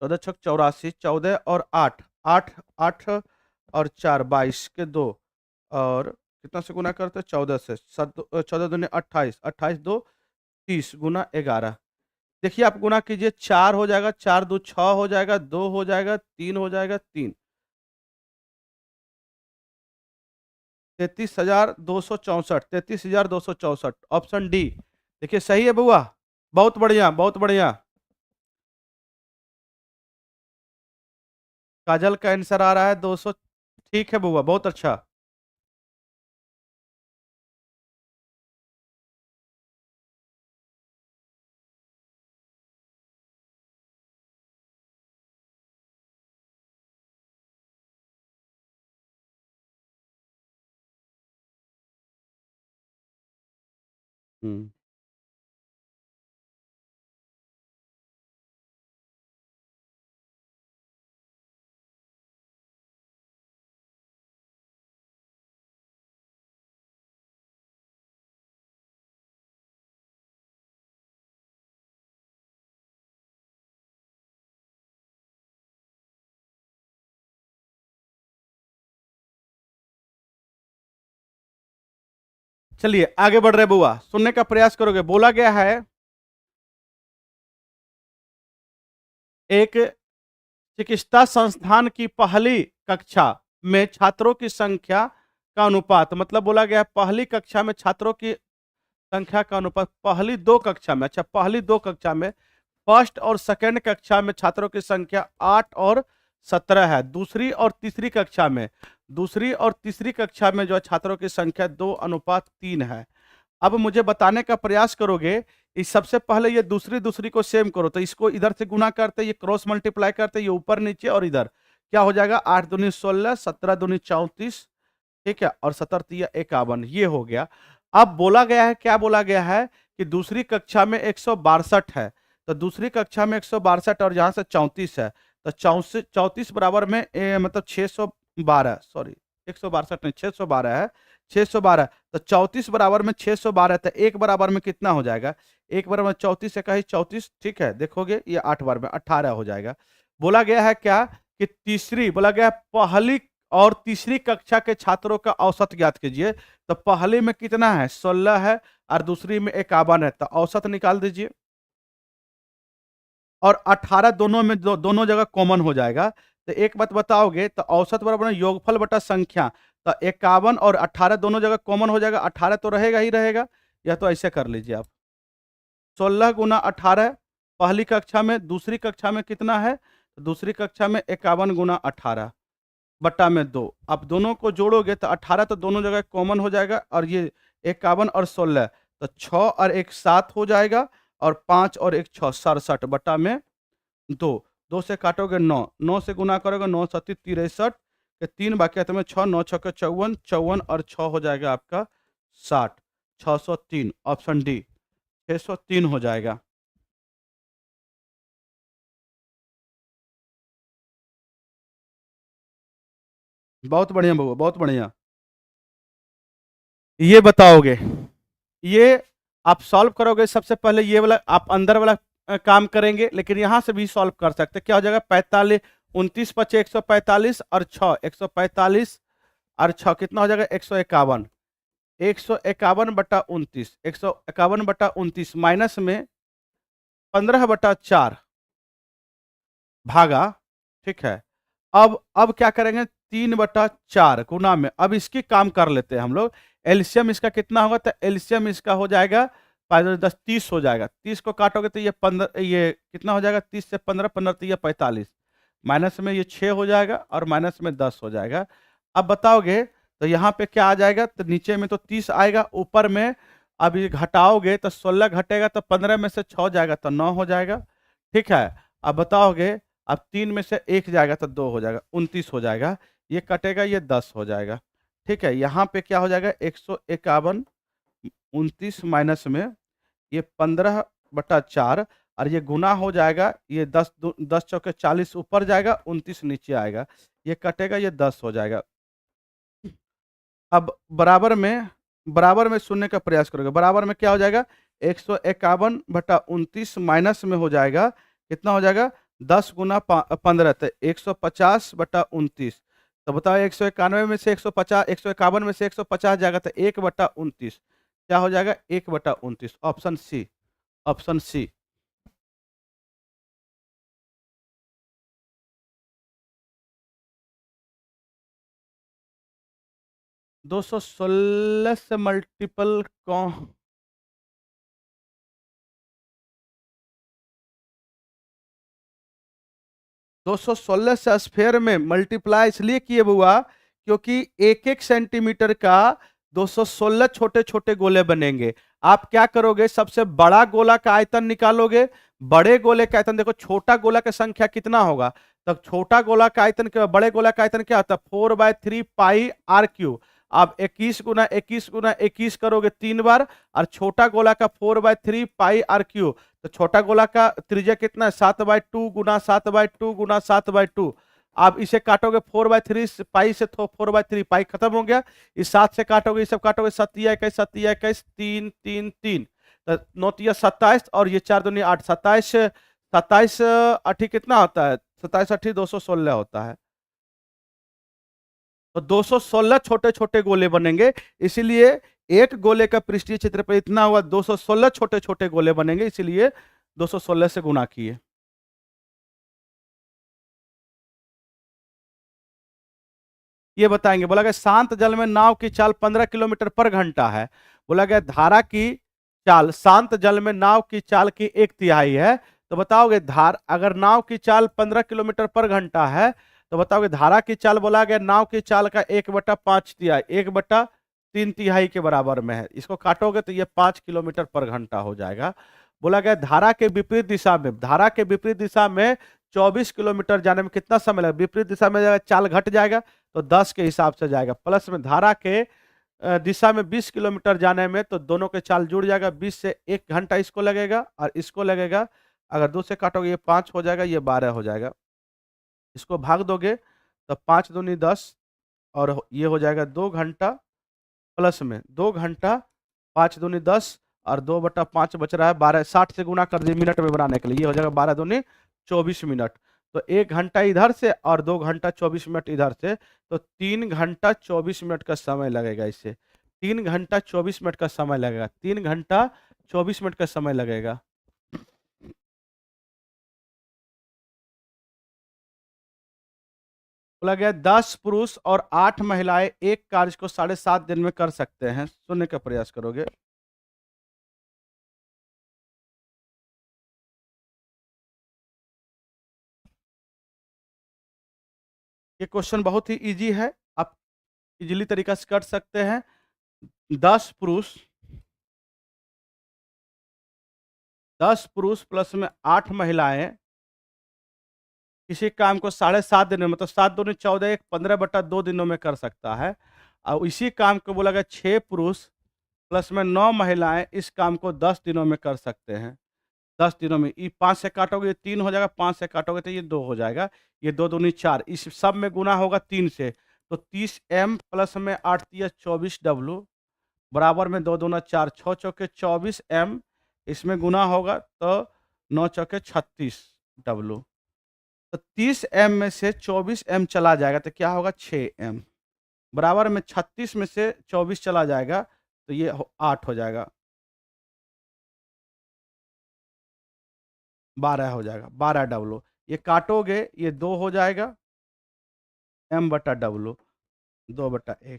14×6 84, 14 और 8, 8 8 और 4 22 के 2, और कितना से गुना करते हैं? 14 से, 14 दूनी 28, 28 2 30 गुना 11। देखिए आप गुना कीजिए, 4 हो जाएगा, 4 2 6 हो जाएगा, 2 हो जाएगा, 3 हो जाएगा, 3, 33,264, 33,264, ऑप्शन डी। देखिए सही है बुआ, बहुत बढ़िया बहुत बढ़िया। काजल का आंसर आ रहा है 200। ठीक है बुआ, बहुत अच्छा। हम्म, चलिए आगे बढ़ रहे बुआ, सुनने का प्रयास करोगे। बोला गया है एक चिकित्सा संस्थान की पहली कक्षा में छात्रों की संख्या का अनुपात, मतलब बोला गया है पहली कक्षा में छात्रों की संख्या का अनुपात, पहली 2 कक्षा में, अच्छा पहली 2 कक्षा में, फर्स्ट और सेकंड कक्षा में छात्रों की संख्या 8 और 17 है। दूसरी और तीसरी कक्षा में जो है छात्रों की संख्या 2:3 है। अब मुझे बताने का प्रयास करोगे इस सबसे पहले ये दूसरी दूसरी को सेम करो, तो इसको इधर से गुना करते, ये क्रॉस मल्टीप्लाई करते, ये ऊपर नीचे और इधर क्या हो जाएगा, 8 दूनी 16, 17 दूनी 34, ठीक है, और 17 तिया 51, ये हो गया। अब बोला गया है, क्या बोला गया है कि दूसरी कक्षा में 162 है, तो दूसरी कक्षा में 162 और जहां से 34 है, तो 34 बराबर में मतलब 612, सॉरी 162 नहीं 612 है, 612, तो 34 बराबर में 612, तो एक बराबर में कितना हो जाएगा, एक बराबर में 34 से कहीं 34, ठीक है, देखोगे ये 8 बार में 18 हो जाएगा। बोला गया है क्या कि तीसरी, बोला गया है पहली और तीसरी कक्षा के छात्रों का औसत ज्ञात कीजिए, तो पहली में कितना है 16 है और दूसरी में 51 है, तो औसत निकाल दीजिए, और 18 दोनों में दोनों जगह कॉमन हो जाएगा, तो एक बात बताओगे तो औसत बराबर है योगफल बटा संख्या, तो 51 और 18 दोनों जगह कॉमन हो जाएगा, 18 तो रहेगा ही रहेगा, या तो ऐसे कर लीजिए आप 16 गुना 18 पहली कक्षा में, दूसरी कक्षा में कितना है, दूसरी कक्षा में 51 गुना 18 बट्टा में 2, आप दोनों को जोड़ोगे तो 18 तो दोनों जगह कॉमन हो जाएगा, और ये 51 और 16 तो 6 और 1 7 हो जाएगा, और 5 और 1 6 67 बट्टा में 2, 2 से काटोगे 9, 9 से गुना करोगे 9 सत्ती 63 के 3 बाकी हाथ में 6, 9 6 के 54, 54 और 6 हो जाएगा आपका 60, 603, ऑप्शन डी 603 हो जाएगा। बहुत बढ़िया बउआ, बहुत बढ़िया। ये बताओगे, ये आप सॉल्व करोगे, सबसे पहले ये वाला आप अंदर वाला काम करेंगे, लेकिन यहां से भी सॉल्व कर सकते, क्या हो जाएगा 45, 29 पचे 145 और 6 145 और 6 कितना हो जाएगा 151, 151 बटा 29, 151 बटा 29 माइनस में 15 बटा 4 भागा, ठीक है। अब क्या करेंगे 3/4 गुना में, अब इसकी काम कर लेते हैं हम लोग, एलसीएम इसका कितना होगा, तो एलसीएम इसका हो जाएगा 10 30 हो जाएगा, 30 को काटोगे तो ये 15, ये कितना हो जाएगा 30 से 15, 15 तो ये 45, माइनस में ये 6 हो जाएगा और माइनस में 10 हो जाएगा। अब बताओगे तो यहाँ पे क्या आ जाएगा, तो नीचे में तो 30 आएगा, ऊपर में अब ये घटाओगे तो 16 घटेगा, तो 15 में से 6 जाएगा तो 9 हो जाएगा, ठीक है। अब बताओगे, अब 3 में से 1 जाएगा तो 2 हो जाएगा, 29 हो जाएगा, ये कटेगा ये 10 हो जाएगा, ठीक है। यहाँ पे क्या हो जाएगा 151, 29 माइनस में ये 15/4 और ये गुना हो जाएगा, ये 10 चौके 40 ऊपर जाएगा, 29 नीचे आएगा, ये कटेगा ये 10 हो जाएगा। अब बराबर में शून्य का प्रयास करोगे, बराबर में क्या हो जाएगा 151/29 माइनस में हो जाएगा, कितना हो जाएगा 10 गुना 15, तो 150/29, तो बताओ 191 में से 150, 151 में से 150 जाएगा, तो 1/29 क्या हो जाएगा 1/29, ऑप्शन सी, ऑप्शन सी। 216 से मल्टीपल कौन, 216 से स्फेयर में मल्टीप्लाई इसलिए किए बुआ क्योंकि एक एक सेंटीमीटर का 216 छोटे छोटे गोले बनेंगे। आप क्या करोगे, सबसे बड़ा गोला का आयतन निकालोगे, बड़े गोले का आयतन देखो, छोटा गोला की संख्या कितना होगा, तब छोटा गोला का आयतन क्या, बड़े गोला का आयतन क्या होता है 4/3 पाई आर क्यू। आप 21 गुना 21 गुना 21 करोगे 3 बार, और छोटा गोला का 4/3 पाई आर क्यू, तो छोटा गोला का त्रिज्या कितना है 7/2 गुना 7/2 गुना 7/2। आप इसे काटोगे 4/3 पाई से, तो 4/3 पाई खत्म हो गया, इस 7 से काटोगे, ये सब काटोगे, 7×21 3 3 3, तो 9×3 27 और ये 4 दूनी 8, 27 27 8 कितना होता है, 27 8 216 होता है, तो 216 छोटे छोटे गोले बनेंगे, इसीलिए एक गोले का पृष्ठीय क्षेत्रफल इतना हुआ, 216 छोटे छोटे गोले बनेंगे, इसीलिए 216 से गुना किए। ये बताएंगे, बोला गया शांत जल में नाव की चाल 15 किलोमीटर पर घंटा है, बोला गया धारा की चाल, शांत जल में नाव की चाल की 1/3 है, तो बताओगे धार, अगर नाव की चाल 15 किलोमीटर पर घंटा है, तो बताओगे धारा की चाल, बोला गया नाव की चाल का 1/5 तिहाई, 1/3 तिहाई के बराबर में है, इसको काटोगे तो ये 5 किलोमीटर पर घंटा हो जाएगा। बोला गया धारा के विपरीत दिशा में, धारा के विपरीत दिशा में 24 किलोमीटर जाने में कितना समय लगेगा। विपरीत दिशा में चाल घट जाएगा तो 10 के हिसाब से जाएगा, प्लस में धारा के दिशा में 20 किलोमीटर जाने में तो दोनों के चाल जुड़ जाएगा, 20 से 1 घंटा इसको लगेगा और इसको लगेगा। अगर 2 से काटोगे ये 5 हो जाएगा, ये 12 हो जाएगा। इसको भाग दोगे तो 5 दूनी 10 और ये हो जाएगा 2 घंटा, प्लस में 2 घंटा 5 दूनी 10 और 2/5 बच रहा है 12, 60 से गुना कर दिए मिनट में बनाने के लिए, ये हो जाएगा 12 दूनी 24 मिनट। तो 1 घंटा इधर से और 2 घंटा 24 मिनट इधर से, तो 3 घंटा 24 मिनट का समय लगेगा। इससे 3 घंटा 24 मिनट का समय लगेगा, 3 घंटा 24 मिनट का समय लगेगा। बोला गया 10 पुरुष और 8 महिलाएं एक कार्य को 7.5 दिन में कर सकते हैं, सुनने का प्रयास करोगे। ये क्वेश्चन बहुत ही इजी है, आप इजीली तरीका से कर सकते हैं। 10 पुरुष 10 पुरुष प्लस में 8 महिलाएं किसी काम को 7.5 दिन में, मतलब 7 दूनी 14, 15/2 दिनों में कर सकता है। और इसी काम को बोला गया 6 पुरुष प्लस में 9 महिलाएं इस काम को 10 दिनों में कर सकते हैं। 10 दिनों में, ये 5 से काटोगे ये 3 हो जाएगा, 5 से काटोगे तो ये 2 हो जाएगा, ये 2 दूनी 4, इस सब में गुना होगा 3 से, तो 30m प्लस में 8 तिया 24w बराबर में 2 दूना 4, 6 चौके 24m, इसमें गुना होगा तो 9 चौके 36w, तो 30m में से 24m चला जाएगा तो क्या होगा 6m, बराबर में 36 में से 24 चला जाएगा तो ये 8 हो जाएगा, 12 हो जाएगा, 12w, ये काटोगे ये 2 हो जाएगा m/w, 2/1।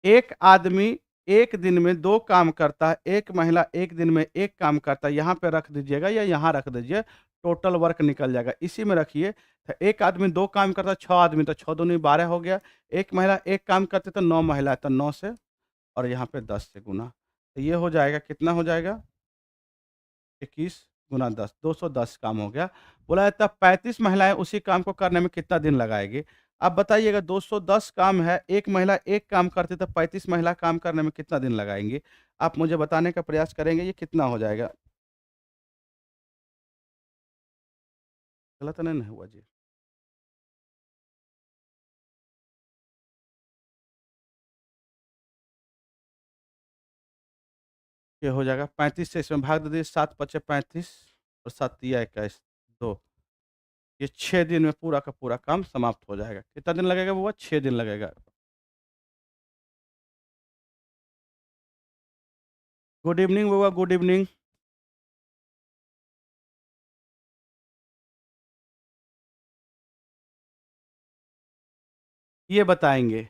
एक आदमी एक दिन में 2 काम करता है, एक महिला एक दिन में 1 काम करता है, यहाँ पे रख दीजिएगा या यहाँ रख दीजिए, टोटल वर्क निकल जाएगा, इसी में रखिए। तो एक आदमी 2 काम करता है, 6 आदमी, तो 6 दूनी 12 हो गया। एक महिला 1 काम करती तो 9 महिला, तो 9 से और यहाँ पे 10 से गुना, तो ये हो जाएगा, कितना हो जाएगा 21 गुना 10, 210 काम हो गया। बोला जाता है 35 महिलाएं उसी काम को करने में कितना दिन लगाएगी। अब बताइएगा 210 काम है, एक महिला 1 काम करती तो 35 महिला काम करने में कितना दिन लगाएंगी। आप मुझे बताने का प्रयास करेंगे ये कितना हो जाएगा। गलत तो नहीं हुआ जी। ये हो जाएगा 35 से इसमें भाग दे दीजिए, 7 पचे 35 और 7 तिया 21, 2, ये 6 दिन में पूरा का पूरा काम समाप्त हो जाएगा। कितना दिन लगेगा बुआ, 6 दिन लगेगा। गुड इवनिंग बुआ, गुड इवनिंग। ये बताएंगे,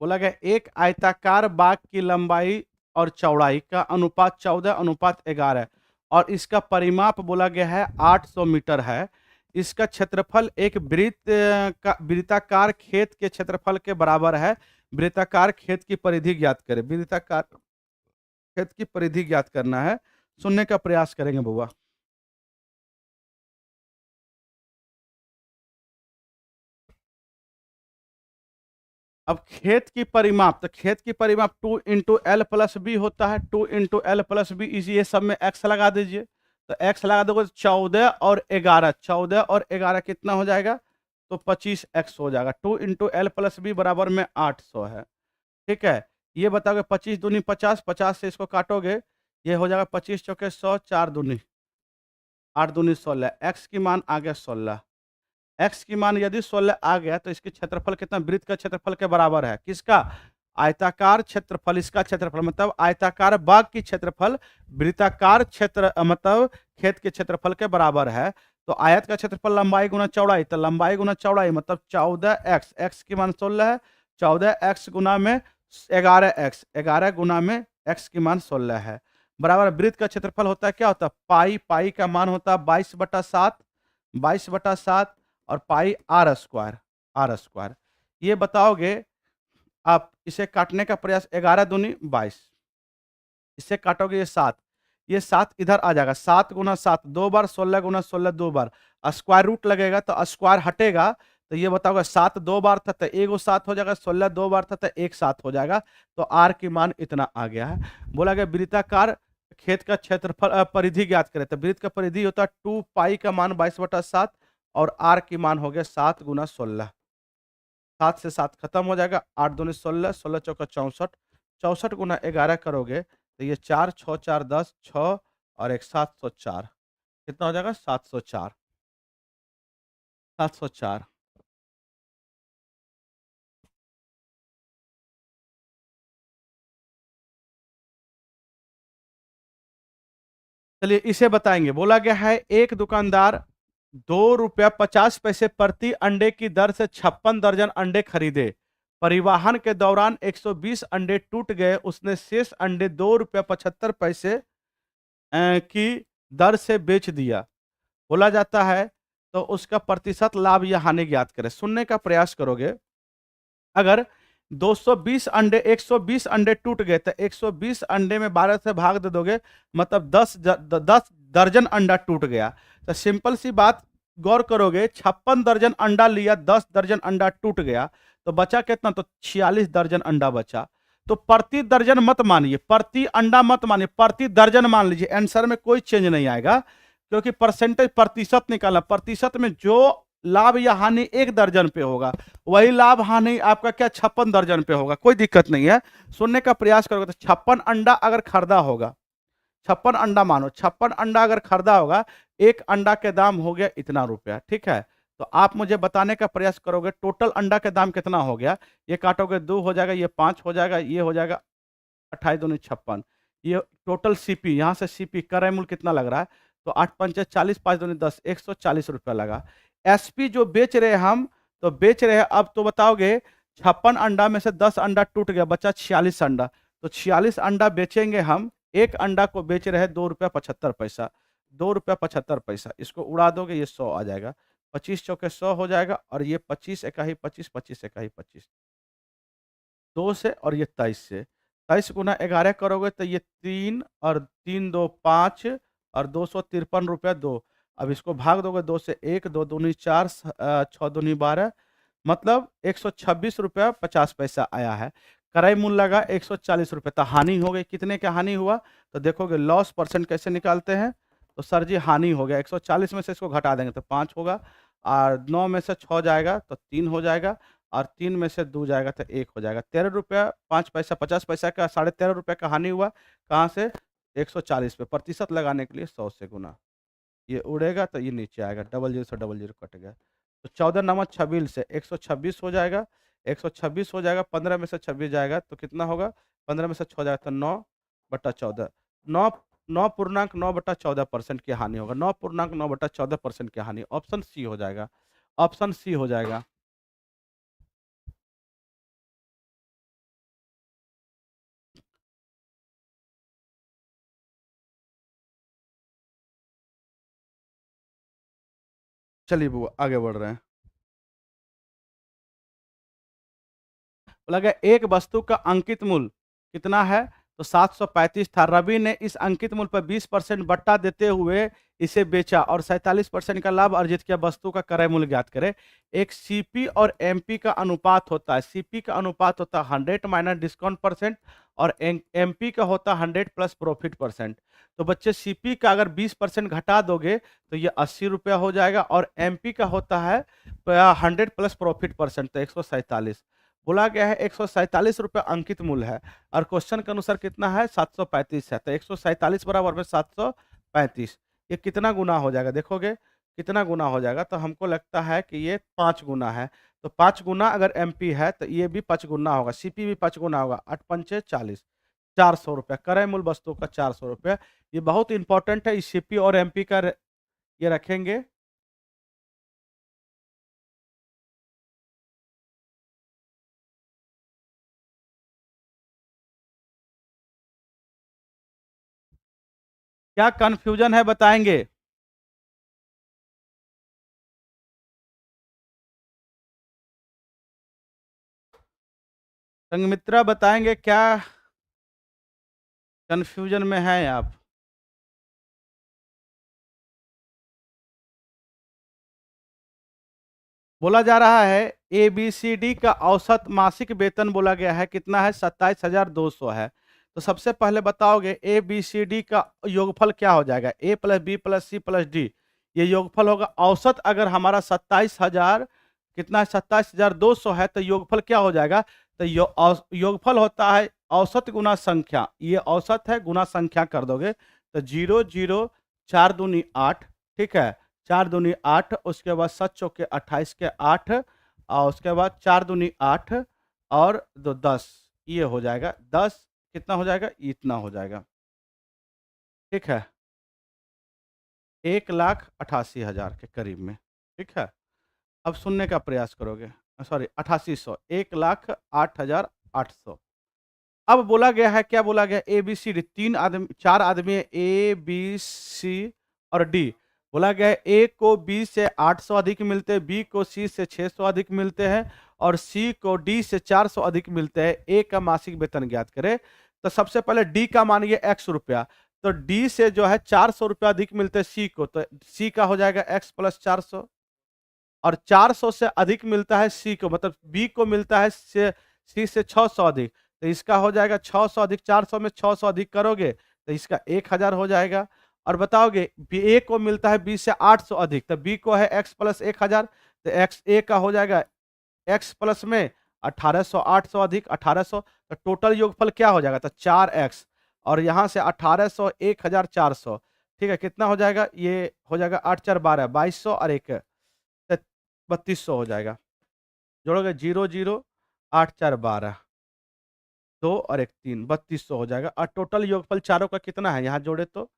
बोला गया एक आयताकार बाग की लंबाई और चौड़ाई का अनुपात 14:11 और इसका परिमाप बोला गया है 800 मीटर है। इसका क्षेत्रफल एक वृत्ताकार खेत के क्षेत्रफल के बराबर है। वृत्ताकार खेत की परिधि ज्ञात करें। वृत्ताकार खेत की परिधि ज्ञात करना है, सुनने का प्रयास करेंगे बुआ। अब खेत की परिमाप, तो खेत की परिमाप 2 इंटू एल प्लस बी होता है, 2 इंटू एल प्लस बी, इसी ये सब में एक्स लगा दीजिए, तो एक्स लगा दोगे 14 और 11, 14 और 11 कितना हो जाएगा, तो 25x हो जाएगा। 2 इंटू एल प्लस बी बराबर में 800 है। ठीक है, ये बताओगे 25 दूनी 50, 50 से इसको काटोगे ये हो जाएगा 25 चौके 100, 4 दूनी 8 दूनी 16, एक्स की मान आ गया 16। एक्स की मान यदि 16 आ गया तो इसके क्षेत्रफल कितना, वृत्त का क्षेत्रफल के बराबर है, किसका, आयताकार क्षेत्रफल, इसका क्षेत्रफल मतलब आयताकार बाग की क्षेत्रफल वृत्ताकार क्षेत्र मतलब खेत के क्षेत्रफल के बराबर है। तो आयत का क्षेत्रफल लंबाई गुना चौड़ाई, तो लंबाई गुना चौड़ाई मतलब 14x, एक्स की मान 16 है, 14x गुना में 11x, 11 गुना में x की मान 16 है, बराबर वृत्त का क्षेत्रफल होता है क्या होता है पाई, पाई का मान होता है 22/7, 22/7 और पाई आर स्क्वायर, आर स्क्वायर। ये बताओगे आप, इसे काटने का प्रयास, 11 दूनी 22, इससे काटोगे ये 7, ये 7 इधर आ जाएगा, 7 गुना 7 2 बार, 16 गुना 16 2 बार, स्क्वायर रूट लगेगा तो स्क्वायर हटेगा, तो ये बताओगे 7 2 बार था तो एगो 7 हो जाएगा, 16 2 बार था तो एक 7 हो जाएगा, तो आर की मान इतना आ गया है। बोला गया वृत्ताकार खेत का क्षेत्रफल परिधि ज्ञात करें, तो वृत्त का परिधि होता है 2 पाई का मान 22/7 और आर की मान हो गया 7 गुना 16। 7 से 7 खत्म हो जाएगा, 8 दूनी 16, 16 चौका 64, 64 गुना 11 करोगे तो ये 4 6 4 10 6 और एक 704, कितना हो जाएगा 704, 704। चलिए इसे बताएंगे। बोला गया है एक दुकानदार 2 रुपया 50 पैसे प्रति अंडे की दर से 56 दर्जन अंडे खरीदे। परिवहन के दौरान 120 अंडे टूट गए, उसने शेष अंडे 2 रुपया 75 पैसे की दर से बेच दिया। बोला जाता है तो उसका प्रतिशत लाभ या हानि ज्ञात करें। सुनने का प्रयास करोगे, अगर 220 अंडे 120 अंडे टूट गए तो 120 अंडे में 12 से भाग दे दोगे, मतलब 10 दर्जन अंडा टूट गया। तो सिंपल सी बात गौर करोगे, 56 दर्जन अंडा लिया, 10 दर्जन अंडा टूट गया, तो बचा कितना, तो 46 दर्जन अंडा बचा। तो प्रति दर्जन मत मानिए, प्रति अंडा मत मानिए, प्रति दर्जन मान लीजिए, आंसर में कोई चेंज नहीं आएगा, क्योंकि परसेंटेज प्रतिशत निकालना, प्रतिशत में जो लाभ या हानि 1 दर्जन पे होगा, वही लाभ हानि आपका क्या 56 दर्जन पे होगा, कोई दिक्कत नहीं है। सुनने का प्रयास करोगे तो 56 अंडा अगर खरीदा होगा, 56 अंडा मानो, 56 अंडा अगर खरीदा होगा, एक अंडा के दाम हो गया इतना रुपया, ठीक है। तो आप मुझे बताने का प्रयास करोगे टोटल अंडा के दाम कितना हो गया, ये काटोगे 2 हो जाएगा, ये 5 हो जाएगा, ये हो जाएगा 28 दूनी 56, ये टोटल सीपी, यहाँ से सीपी क्रय मूल्य कितना लग रहा है, तो 8 पंचे 40, 5 दूनी 10, 140 रुपया लगा। एसपी जो बेच रहे हम, तो बेच रहे हैं, अब तो बताओगे 56 अंडा में से 10 अंडा टूट गया, बचा 46 अंडा, तो 46 अंडा बेचेंगे हम, एक अंडा को बेच रहे हैं 2 रुपया 75 पैसा, 2 रुपया 75 पैसा, इसको उड़ा दोगे ये 100 आ जाएगा, 25 चौके 100 हो जाएगा, और ये 25 इकाई 25, 25 इकाई 25, 2 से, और ये 23 से, 23 गुना 11 करोगे तो ये 3 और 3 2 5 और 253 रुपया 2। अब इसको भाग दोगे 2 से, 1 2 दूनी 4 6 दूनी 12, मतलब 126 रुपया 50 पैसा आया है। क्रय मूल्य लगा 140 रुपये, तो हानि हो गई, कितने का हानि हुआ, तो देखोगे लॉस परसेंट कैसे निकालते हैं, तो सर जी हानि हो गया, 140 में से इसको घटा देंगे तो 5 होगा, और 9 में से 6 जाएगा तो 3 हो जाएगा, और 3 में से 2 जाएगा तो 1 हो जाएगा। 13 रुपया 5 पैसा, 50 पैसा का 13.5 रुपये का हानि हुआ, कहाँ से, 140 पे, प्रतिशत लगाने के लिए 100 से गुना, ये उड़ेगा तो ये नीचे आएगा, डबल जीरो से डबल जीरो कट गया, तो 14 नमक 26 से 126 हो जाएगा, 126 हो जाएगा, 15 में से 26 जाएगा तो कितना होगा, 15 में से 6 जाएगा तो 9/14, 9 9.9/14% की हानि होगा, 9.9/14% की हानि, ऑप्शन सी हो जाएगा, ऑप्शन सी हो जाएगा। चलिए बुआ आगे बढ़ रहे हैं। लगा एक वस्तु का अंकित मूल्य कितना है, तो 735 था। रवि ने इस अंकित मूल्य पर 20% बट्टा देते हुए इसे बेचा और 47% का लाभ अर्जित किया। वस्तु का क्रय मूल्य ज्ञात करें। एक सीपी और एमपी का अनुपात होता है, सीपी का अनुपात होता है 100 माइनस डिस्काउंट परसेंट, और एमपी का होता है 100 प्लस प्रॉफिट परसेंट। तो बच्चे सीपी का अगर 20% घटा दोगे तो ये 80 रुपया हो जाएगा, और एमपी का होता है 100 प्लस प्रॉफिट परसेंट, तो 147। बोला गया है 147 रुपये अंकित मूल्य है, और क्वेश्चन के अनुसार कितना है, 735 है, तो 147 बराबर में 735, ये कितना गुना हो जाएगा, देखोगे कितना गुना हो जाएगा, तो हमको लगता है कि ये 5 गुना है। तो 5 गुना अगर एमपी है तो ये भी 5 गुना होगा, सीपी भी 5 गुना होगा, 8 पंचे 40, 400 रुपये क्रय मूल्य वस्तु का, 400 रुपये। ये बहुत इंपॉर्टेंट है, इस सीपी और एमपी का ये रखेंगे। क्या कंफ्यूजन है बताएंगे। संगमित्रा बताएंगे क्या कंफ्यूजन में है आप। बोला जा रहा है ABCD का औसत मासिक वेतन बोला गया है कितना है, 27,200 है। तो सबसे पहले बताओगे ABCD का योगफल क्या हो जाएगा, A plus B plus C plus D, ये योगफल होगा। औसत अगर हमारा 27,000 कितना है, 27,200 है, तो योगफल क्या हो जाएगा, तो योगफल होता है औसत गुना संख्या, ये औसत है गुना संख्या कर दोगे तो 0 0 4 दूनी 8, ठीक है, 4 दूनी 8, उसके बाद 7 चौके 28 के 8, और उसके बाद 4 दूनी 8 और 2 10, ये हो जाएगा 10, कितना हो जाएगा, इतना हो जाएगा, ठीक है, 1,88,000 के करीब में, ठीक है। अब सुनने का प्रयास करोगे, सॉरी 8800, 1,08,800। अब बोला गया है, क्या बोला गया, ए बी सी डी, 4 आदमी है, ए बी सी और डी। बोला गया है ए को बी से 800 अधिक मिलते हैं, बी को सी से 600 अधिक मिलते हैं और सी को डी से 400 अधिक मिलते हैं। ए का मासिक वेतन ज्ञात करें। तो सबसे पहले डी का मानिए x रुपया, तो डी से जो है 400 रुपया अधिक मिलते हैं सी को, तो सी का हो जाएगा x प्लस 400, और 400 से अधिक मिलता है सी को, मतलब बी को मिलता है सी से 600 अधिक, तो इसका हो जाएगा 600 अधिक 400 में 600 अधिक करोगे तो इसका 1,000 हो जाएगा। और बताओगे ए को मिलता है बी से 800 अधिक, तो बी को है एक्स प्लस 1,000, तो एक्स ए का हो जाएगा एक्स प्लस में 1800, 800 अधिक 1800, तो टोटल योगफल क्या हो जाएगा, तो 4x, और यहाँ से 1800 1,400, ठीक है, कितना हो जाएगा, ये हो जाएगा 8 4 12 2200 और 1 3200 हो जाएगा। जोड़ोगे 0 0 8 4 12 2 और 1 3, 3200 हो जाएगा। और टोटल योगफल चारों का कितना है, यहाँ जोड़े तो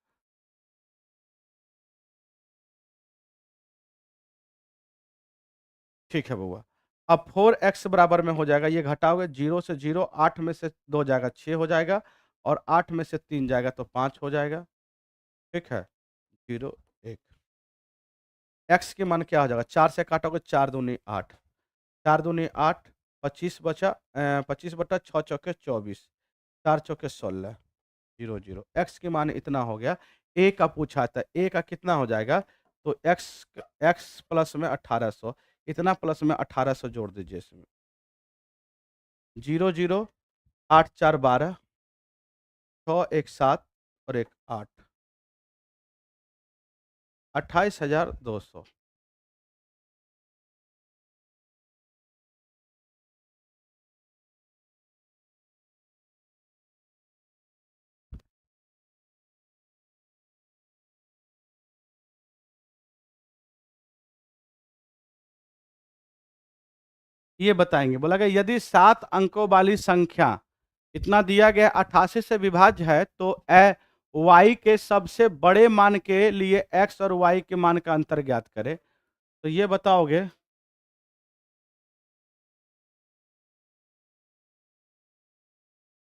ठीक है बउआ। अब 4x बराबर में हो जाएगा, ये घटाओगे 0 से 0, 8 में से 2 जाएगा 6 हो जाएगा, और 8 में से 3 जाएगा तो 5 हो जाएगा, ठीक है, 0 1। x के मान क्या हो जाएगा, 4 से काटोगे 4 दूनी 8, 4 दूनी 8, 25 बचा, 25 बटा 6 चौके 24, 4 चौके 16, 0 0। x के मान इतना हो गया। a का पूछा था, a का कितना हो जाएगा, तो x प्लस में 1800, इतना प्लस में 1800 जोड़ दीजिए इसमें, 0 0 8 4 12 6 1 7 और 1 8, 28,200। ये बताएंगे, बोला गया यदि 7 अंकों वाली संख्या, इतना दिया गया 88 से विभाज्य है, तो y के सबसे बड़े मान के लिए x और y के मान का अंतर ज्ञात करें। तो ये बताओगे,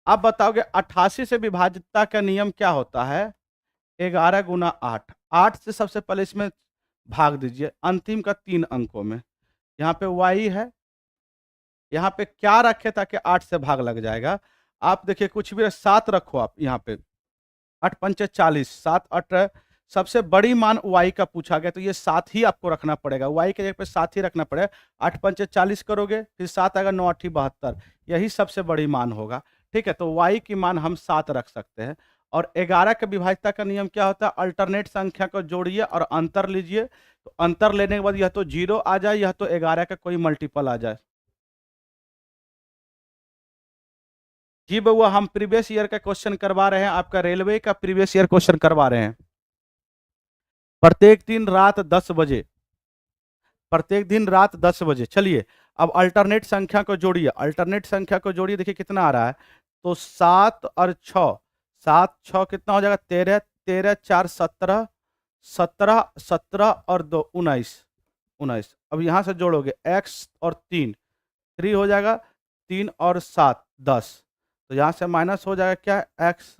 आप बताओगे 88 से विभाज्यता का नियम क्या होता है, 11 गुना 8, 8 से सबसे पहले इसमें भाग दीजिए अंतिम का 3 अंकों में, यहाँ पे y है, यहाँ पे क्या रखे ताकि 8 से भाग लग जाएगा। आप देखिए कुछ भी 7 रखो, आप यहाँ पे 8 पंचे 40, 7 8, सबसे बड़ी मान y का पूछा गया तो ये 7 ही आपको रखना पड़ेगा, y के जगह पे 7 ही रखना पड़ेगा। 8 पंचे 40 करोगे, फिर 7 आएगा, 9 8 72, यही सबसे बड़ी मान होगा, ठीक है। तो y की मान हम 7 रख सकते हैं। और 11 के विभाज्यता का नियम क्या होता है, अल्टरनेट संख्या को जोड़िए और अंतर लीजिए, तो अंतर लेने के बाद यह तो 0 आ जाए, यह तो 11 का कोई मल्टीपल आ जाए। जी बउआ, हम प्रीवियस ईयर का क्वेश्चन करवा रहे हैं, आपका रेलवे का प्रीवियस ईयर क्वेश्चन करवा रहे हैं। प्रत्येक दिन रात 10 बजे, प्रत्येक दिन रात 10 बजे। चलिए अब अल्टरनेट संख्या को जोड़िए, अल्टरनेट संख्या को जोड़िए, देखिए कितना आ रहा है, तो 7 और 6, 7 6 कितना हो जाएगा, 13, 13 4 17, 17 17 और 2 19, 19। अब यहाँ से जोड़ोगे x और 3, 3 हो जाएगा, 3 और 7 10, तो यहाँ से माइनस हो जाएगा क्या, x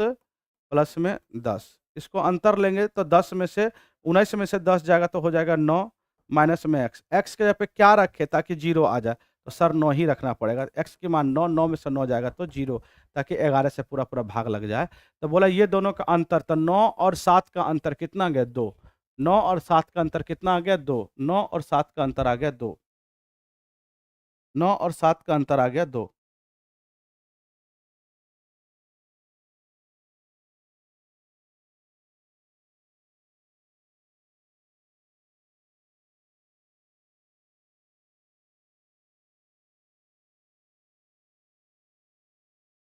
प्लस में 10, इसको अंतर लेंगे तो 10 में से 19 में से 10 जाएगा तो हो जाएगा 9, माइनस में x के जगह पे क्या रखे ताकि 0 आ जाए, तो सर 9 ही रखना पड़ेगा, x की मान 9, 9 में से 9 जाएगा तो 0, ताकि 11 से पूरा पूरा भाग लग जाए। तो बोला ये दोनों का अंतर, तो 9 और 7 का अंतर कितना आ गया, 2, 9 और 7 का अंतर कितना आ गया, 2, 9 और 7 का अंतर आ गया 2। 9 और 7 का अंतर आ गया 2।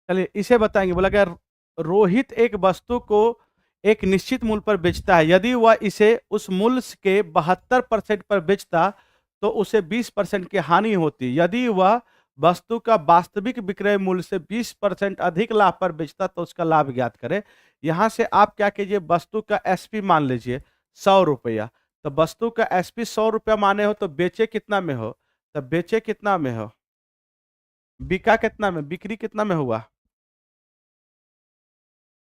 चलिए इसे बताएंगे। बोला क्या, रोहित एक वस्तु को एक निश्चित मूल्य पर बेचता है। यदि वह इसे उस मूल्य के 72% पर बेचता तो उसे 20% की हानि होती। यदि वह वस्तु का वास्तविक विक्रय मूल्य से 20% अधिक लाभ पर बेचता तो उसका लाभ ज्ञात करें। यहां से आप क्या कीजिए, वस्तु का एसपी मान लीजिए 100 रुपया। तो वस्तु का एसपी 100 रुपया माने हो तो बेचे कितना में हो, तो बेचे कितना में हो, बिका कितना में, बिक्री कितना में हुआ,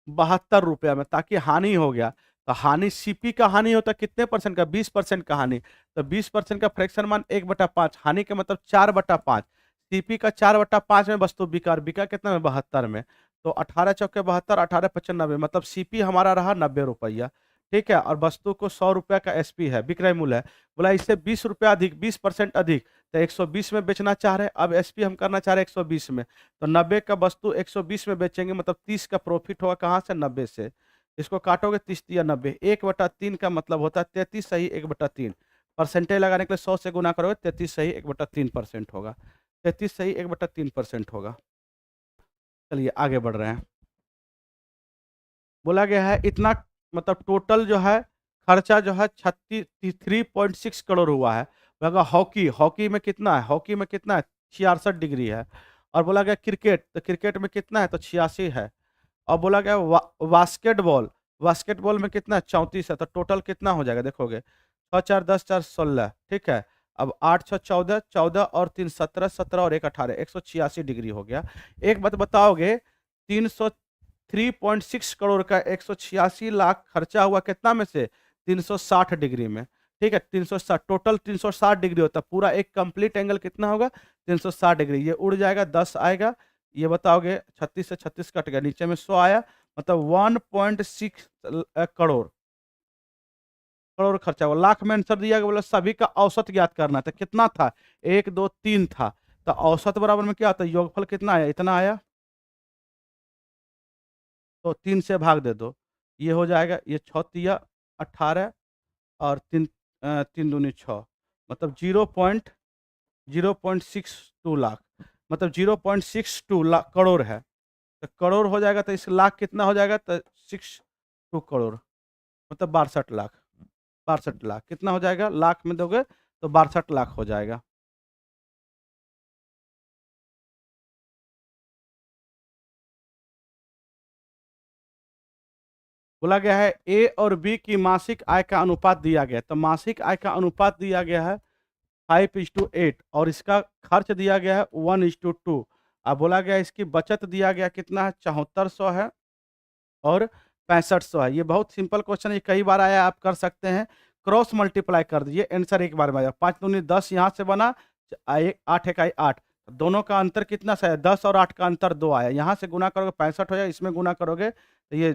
72 रुपया में, ताकि हानि हो गया। तो हानि सीपी का हानि होता है कितने परसेंट का, 20% का हानि। तो 20% का फ्रैक्शन मान 1/5, हानि का मतलब 4/5। सीपी का 4/5 में वस्तु बिका, और बिका कितना में, 72 में। तो 18 × 4 = 72, 18×5 = 90, मतलब सीपी हमारा रहा 90 रुपया। ठीक है, और वस्तु को 100 रुपया का एसपी है, विक्रय मूल्य है। बोला इससे 20 रुपया अधिक, 20% अधिक, तो 120 में बेचना चाह रहे हैं। अब एसपी हम करना चाह रहे हैं 120 में। तो 90 का वस्तु 120 में बेचेंगे, मतलब 30 का प्रॉफिट होगा कहाँ से, 90 से। इसको काटोगे 30 या 90, 1/3 का मतलब होता है 33 सही 1/3। परसेंटेज लगाने के लिए 100 से गुना करोगे, 33 सही 1/3% होगा। 33 सही 1/3% होगा। चलिए आगे बढ़ रहे हैं। बोला गया है इतना, मतलब टोटल जो है खर्चा जो है 3.6 करोड़ हुआ है। बोला हॉकी, हॉकी में कितना है, हॉकी में कितना है, 66 डिग्री है। और बोला गया क्रिकेट, तो क्रिकेट में कितना है, तो 86 है। और बोला गया बास्केटबॉल, बास्केटबॉल में कितना है, 34 है। तो टोटल कितना हो जाएगा देखोगे, 6×4 = 10, 4 × 16, ठीक है। अब 8×6 = 14, 14 और 3 17, 17 और 1 18, 186 डिग्री हो गया। एक बात बताओगे, 303.6 करोड़ का 186 लाख खर्चा हुआ कितना में से, 360 डिग्री में। ठीक है, 360, टोटल 360 डिग्री होता है। पूरा एक कंप्लीट एंगल कितना होगा, 360 डिग्री। ये उड़ जाएगा, 10 आएगा। ये बताओगे 36 से 36 कट गया, नीचे में 100 आया, मतलब 1.6 करोड़, करोड़ खर्चा हुआ। लाख में आंसर दिया गया, बोला सभी का औसत ज्ञात करना था। कितना था, 1 2 3 था। तो औसत बराबर में क्या होता है, योगफल कितना आया, इतना आया। तो 3 से भाग दे दो, ये हो जाएगा, ये 6×3 = 18 और 3×2 = 6, मतलब 0.062 लाख, मतलब 0.62 लाख करोड़ है। तो करोड़ हो जाएगा, तो इस लाख कितना हो जाएगा, तो 62 करोड़, मतलब 62 लाख। 62 लाख कितना हो जाएगा, लाख में दोगे तो 62 लाख हो जाएगा। बोला गया है ए और बी की मासिक आय का अनुपात दिया गया है। तो मासिक आय का अनुपात दिया गया है 5:8, और इसका खर्च दिया गया है 1:2। अब बोला गया इसकी बचत दिया गया कितना है, 7400 है और 6500 है। ये बहुत सिंपल क्वेश्चन है, ये कई बार आया, आप कर सकते हैं। क्रॉस मल्टीप्लाई कर दीजिए, आंसर एक बार में आ जाएगा। 5 दूनी 10 यहाँ से बना, 8 1 8, दोनों का अंतर कितना सा है, 10 और 8 का अंतर 2 आया। यहाँ से गुना करोगे 65 हो जाएगा, इसमें गुना करोगे तो ये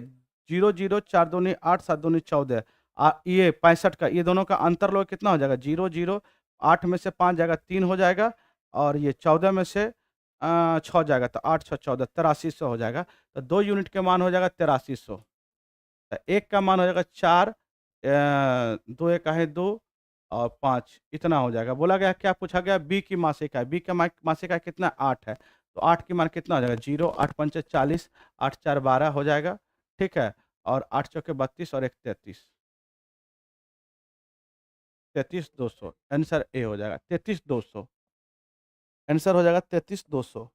0 0, 4 दूनी 8, 7 दूनी 14, ये 65 का, ये दोनों का अंतर लोग कितना हो जाएगा, 0 0, 8 में से 5 जाएगा 3 हो जाएगा, और ये 14 में से 6 जाएगा, तो 8 6 14, 8300 हो जाएगा। तो 2 यूनिट के मान हो जाएगा 8300। तो एक का मान हो जाएगा 4, 2 1 है 2 और 5, इतना हो जाएगा। बोला गया क्या पूछा गया, बी की मासिक आय, बी का मासिक आय कितना, 8 है। तो 8 की मान कितना हो जाएगा, 0, 8 5 40, 8 4 12 हो जाएगा। ठीक है, और 8 चौके 32 और 1 33, 33,200, आंसर ए हो जाएगा 33,200, आंसर हो जाएगा 33,200।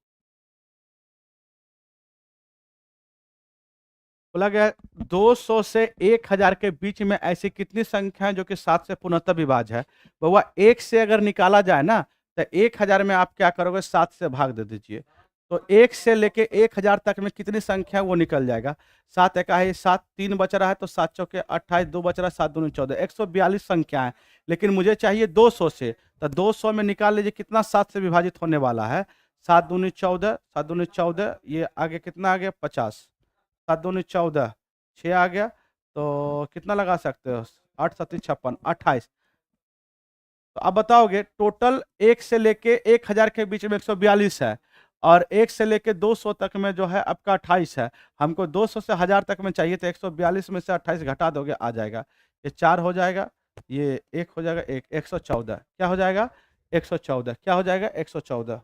बोला गया 200 से 1000 के बीच में ऐसी कितनी संख्या है जो कि 7 से पूर्णतः विभाज्य है। बउआ 1 से अगर निकाला जाए ना, तो 1000 में आप क्या करोगे, 7 से भाग दे दीजिए। तो 1 से लेके 1000 तक में कितनी संख्या है वो निकल जाएगा। 7 एका है 7, 3 बच रहा है, तो 7 चौके 28, 2 बच रहा है, 7 दूनी 14, 142 संख्या है। लेकिन मुझे चाहिए 200 से, तो 200 में निकाल लीजिए कितना 7 से विभाजित होने वाला है। 7 दूनी 14, 7 दूनी 14, ये आगे कितना आ गया, 50, 7 दूनी 14, 6 आ गया। तो कितना लगा सकते हो, 8 7 56, 28, तो अब बताओगे टोटल 1 से लेके 1000 के बीच में 142 है, और 1 से लेके 200 तक में जो है आपका 28 है। हमको 200 से 1000 तक में चाहिए, तो 142 में से 28 घटा दोगे, आ जाएगा। ये 4 हो जाएगा, ये 1 हो जाएगा, 114। क्या हो जाएगा? 114। क्या हो जाएगा? 114।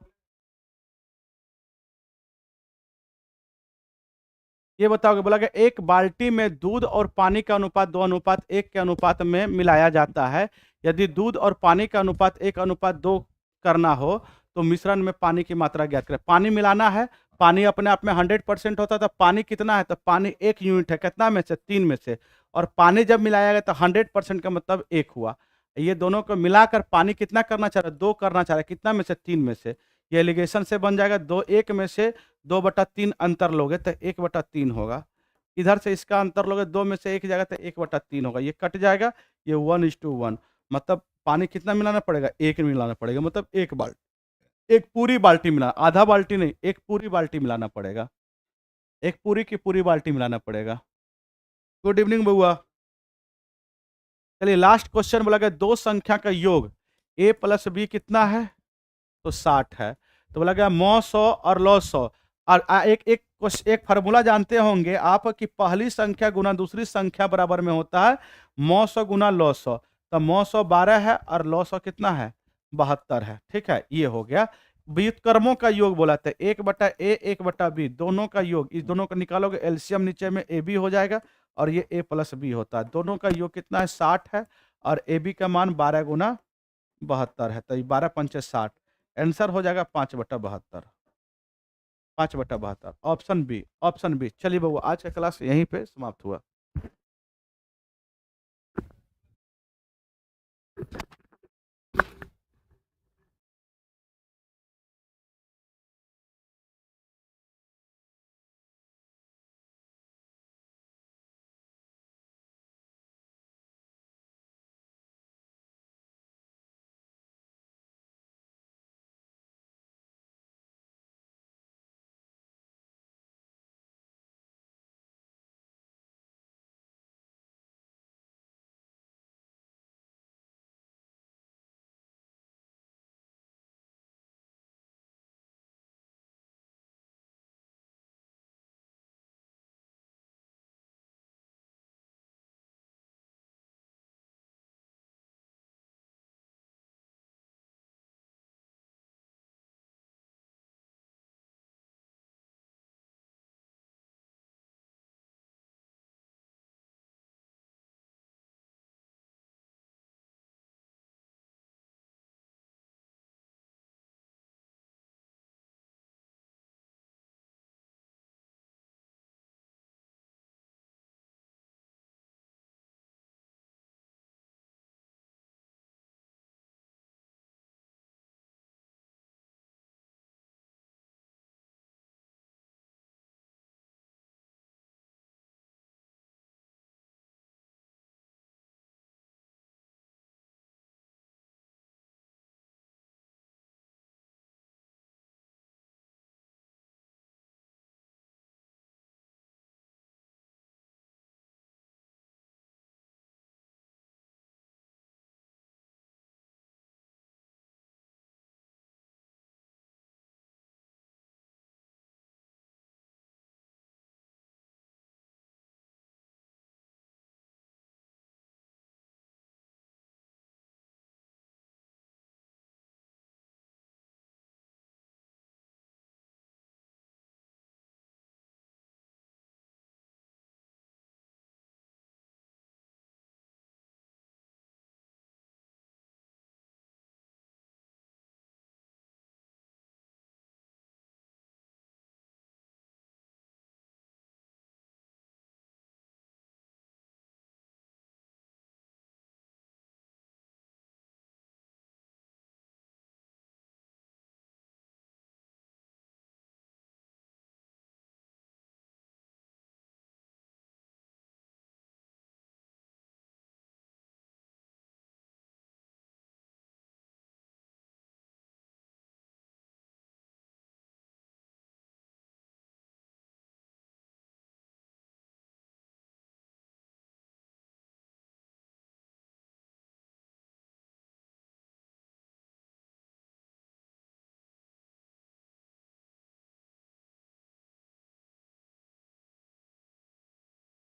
ये बताओगे, बोला कि एक बाल्टी में दूध और पानी का अनुपात 2:1 के अनुपात में मिलाया जाता है। यदि दूध और पानी का अनुपात 1:2 करना हो तो मिश्रण में पानी की मात्रा ज्ञात करें। पानी मिलाना है, पानी अपने आप में 100% होता है, तो पानी कितना है? तो पानी 1 यूनिट है, कितना में से? 3 में से। और पानी जब मिलाया गया तो 100% का मतलब 1 हुआ। ये दोनों को मिलाकर पानी कितना करना चाह रहा है? 2 करना चाह रहा है, कितना में से? 3 में से। ये एलिगेशन से बन जाएगा, 2 1 में से 2/3 अंतर लोगे तो 1/3 होगा। इधर से इसका अंतर लोगे, 2 में से 1 जाएगा तो 1/3 होगा। ये कट जाएगा, ये 1:1, मतलब पानी कितना मिलाना पड़ेगा? 1 मिलाना पड़ेगा, मतलब 1 बाल्टी, एक पूरी बाल्टी मिला, आधा बाल्टी नहीं, एक पूरी बाल्टी मिलाना पड़ेगा। एक पूरी की पूरी बाल्टी मिलाना पड़ेगा। गुड इवनिंग बउआ। चलिए लास्ट क्वेश्चन बोला गया, दो संख्या का योग a प्लस बी कितना है? तो 60 है। तो बोला गया मौ 100 और लौ 100। और एक फार्मूला जानते होंगे आप कि पहली संख्या गुना दूसरी संख्या बराबर में होता है मौ 100 गुना लौ 100। तो मौ 100 12 है और लौ 100 कितना है? 72 है। ठीक है, ये हो गया। व्युत्क्रमों का योग बोला था, 1/a 1/b दोनों का योग, इस दोनों को निकालोगे एलसीएम नीचे में ए बी हो जाएगा, और ये a प्लस बी होता है। दोनों का योग कितना है? 60 है, और ए बी का मान 12 गुना 72 है, तो 12 पंचे 60। आंसर हो जाएगा 5/72। 5/72, ऑप्शन बी, ऑप्शन बी। चलिए बबू, आज का क्लास यहीं पे समाप्त हुआ।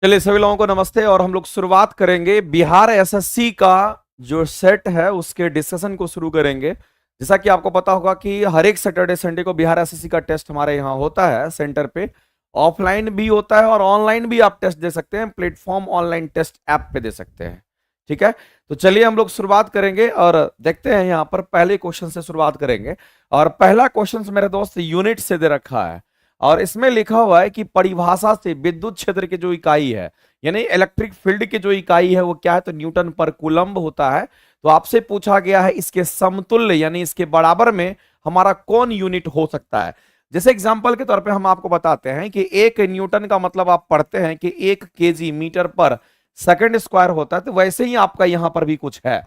चलिए सभी लोगों को नमस्ते। और हम लोग शुरुआत करेंगे बिहार एसएससी का जो सेट है उसके डिस्कशन को शुरू करेंगे। जैसा कि आपको पता होगा कि हर एक सैटरडे संडे को बिहार एसएससी का टेस्ट हमारे यहाँ होता है सेंटर पे। ऑफलाइन भी होता है और ऑनलाइन भी आप टेस्ट दे सकते हैं, प्लेटफॉर्म ऑनलाइन टेस्ट ऐप पे दे सकते हैं। ठीक है, तो चलिए हम लोग शुरुआत करेंगे और देखते हैं। यहाँ पर पहले क्वेश्चन से शुरुआत करेंगे और पहला क्वेश्चन मेरे दोस्त यूनिट से दे रखा है और इसमें लिखा हुआ है कि परिभाषा से विद्युत क्षेत्र की जो इकाई है यानी इलेक्ट्रिक फील्ड की जो इकाई है वो क्या है, तो न्यूटन पर कूलम्ब होता है। तो आपसे पूछा गया है इसके समतुल्य यानी इसके बराबर में हमारा कौन यूनिट हो सकता है। जैसे एग्जांपल के तौर पे हम आपको बताते हैं कि 1 न्यूटन का मतलब आप पढ़ते हैं कि 1 kg मीटर पर सेकंड स्क्वायर होता है, तो वैसे ही आपका यहां पर भी कुछ है।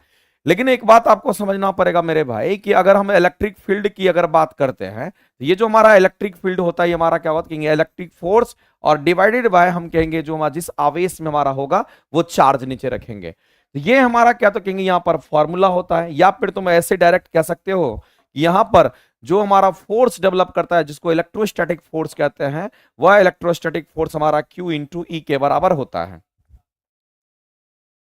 लेकिन एक बात आपको समझना पड़ेगा मेरे भाई कि अगर हम इलेक्ट्रिक फील्ड की अगर बात करते हैं तो ये जो हमारा इलेक्ट्रिक फील्ड होता है ये हमारा क्या होता है, इलेक्ट्रिक फोर्स और डिवाइडेड बाय हम कहेंगे जो हमारा जिस आवेश में हमारा होगा वो चार्ज नीचे रखेंगे। तो ये हमारा क्या तो कहेंगे यहाँ पर फॉर्मूला होता है, या फिर तुम ऐसे डायरेक्ट कह सकते हो कि यहाँ पर जो हमारा फोर्स डेवलप करता है जिसको इलेक्ट्रोस्टैटिक फोर्स कहते हैं वह इलेक्ट्रोस्टैटिक फोर्स हमारा Q इंटू ई के बराबर होता है।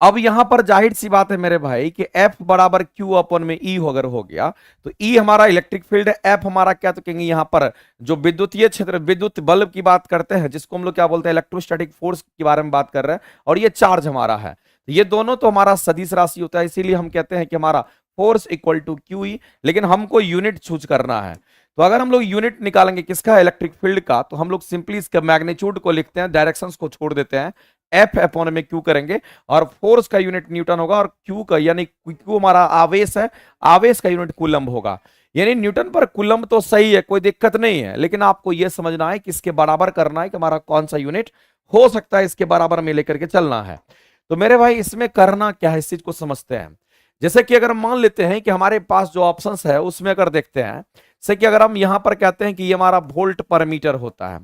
अब यहां पर जाहिर सी बात है मेरे भाई कि F बराबर Q अपन में E अगर हो गया तो E हमारा इलेक्ट्रिक फील्ड है, F हमारा क्या तो कहेंगे यहां पर जो विद्युतीय क्षेत्र विद्युत बल्ब की बात करते हैं जिसको हम लोग क्या बोलते हैं इलेक्ट्रोस्टैटिक फोर्स के बारे में बात कर रहे हैं, और ये चार्ज हमारा है। तो ये दोनों तो हमारा सदिश राशि होता है, इसीलिए हम कहते हैं कि हमारा फोर्स इक्वल टू QE। लेकिन हमको यूनिट चूज करना है, तो अगर हम लोग यूनिट निकालेंगे किसका, इलेक्ट्रिक फील्ड का, तो हम लोग सिंपली इसके मैग्नीट्यूड को लिखते हैं, डायरेक्शंस को छोड़ देते हैं, F अपॉन में Q करेंगे और फोर्स का यूनिट न्यूटन होगा और Q का यानी Q हमारा आवेश है, आवेश का यूनिट कूलम्ब होगा। यानी न्यूटन पर कूलम्ब तो सही है, कोई दिक्कत नहीं है, लेकिन आपको यह समझना है कि इसके बराबर करना है कि हमारा कौन सा यूनिट हो सकता है, इसके बराबर में लेकर के चलना है। तो मेरे भाई इसमें करना क्या है इस चीज को समझते हैं। जैसे कि अगर मान लेते हैं कि हमारे पास जो ऑप्शंस है उसमें अगर देखते हैं, जैसे कि अगर हम यहां पर कहते हैं कि ये हमारा वोल्ट पर मीटर होता है,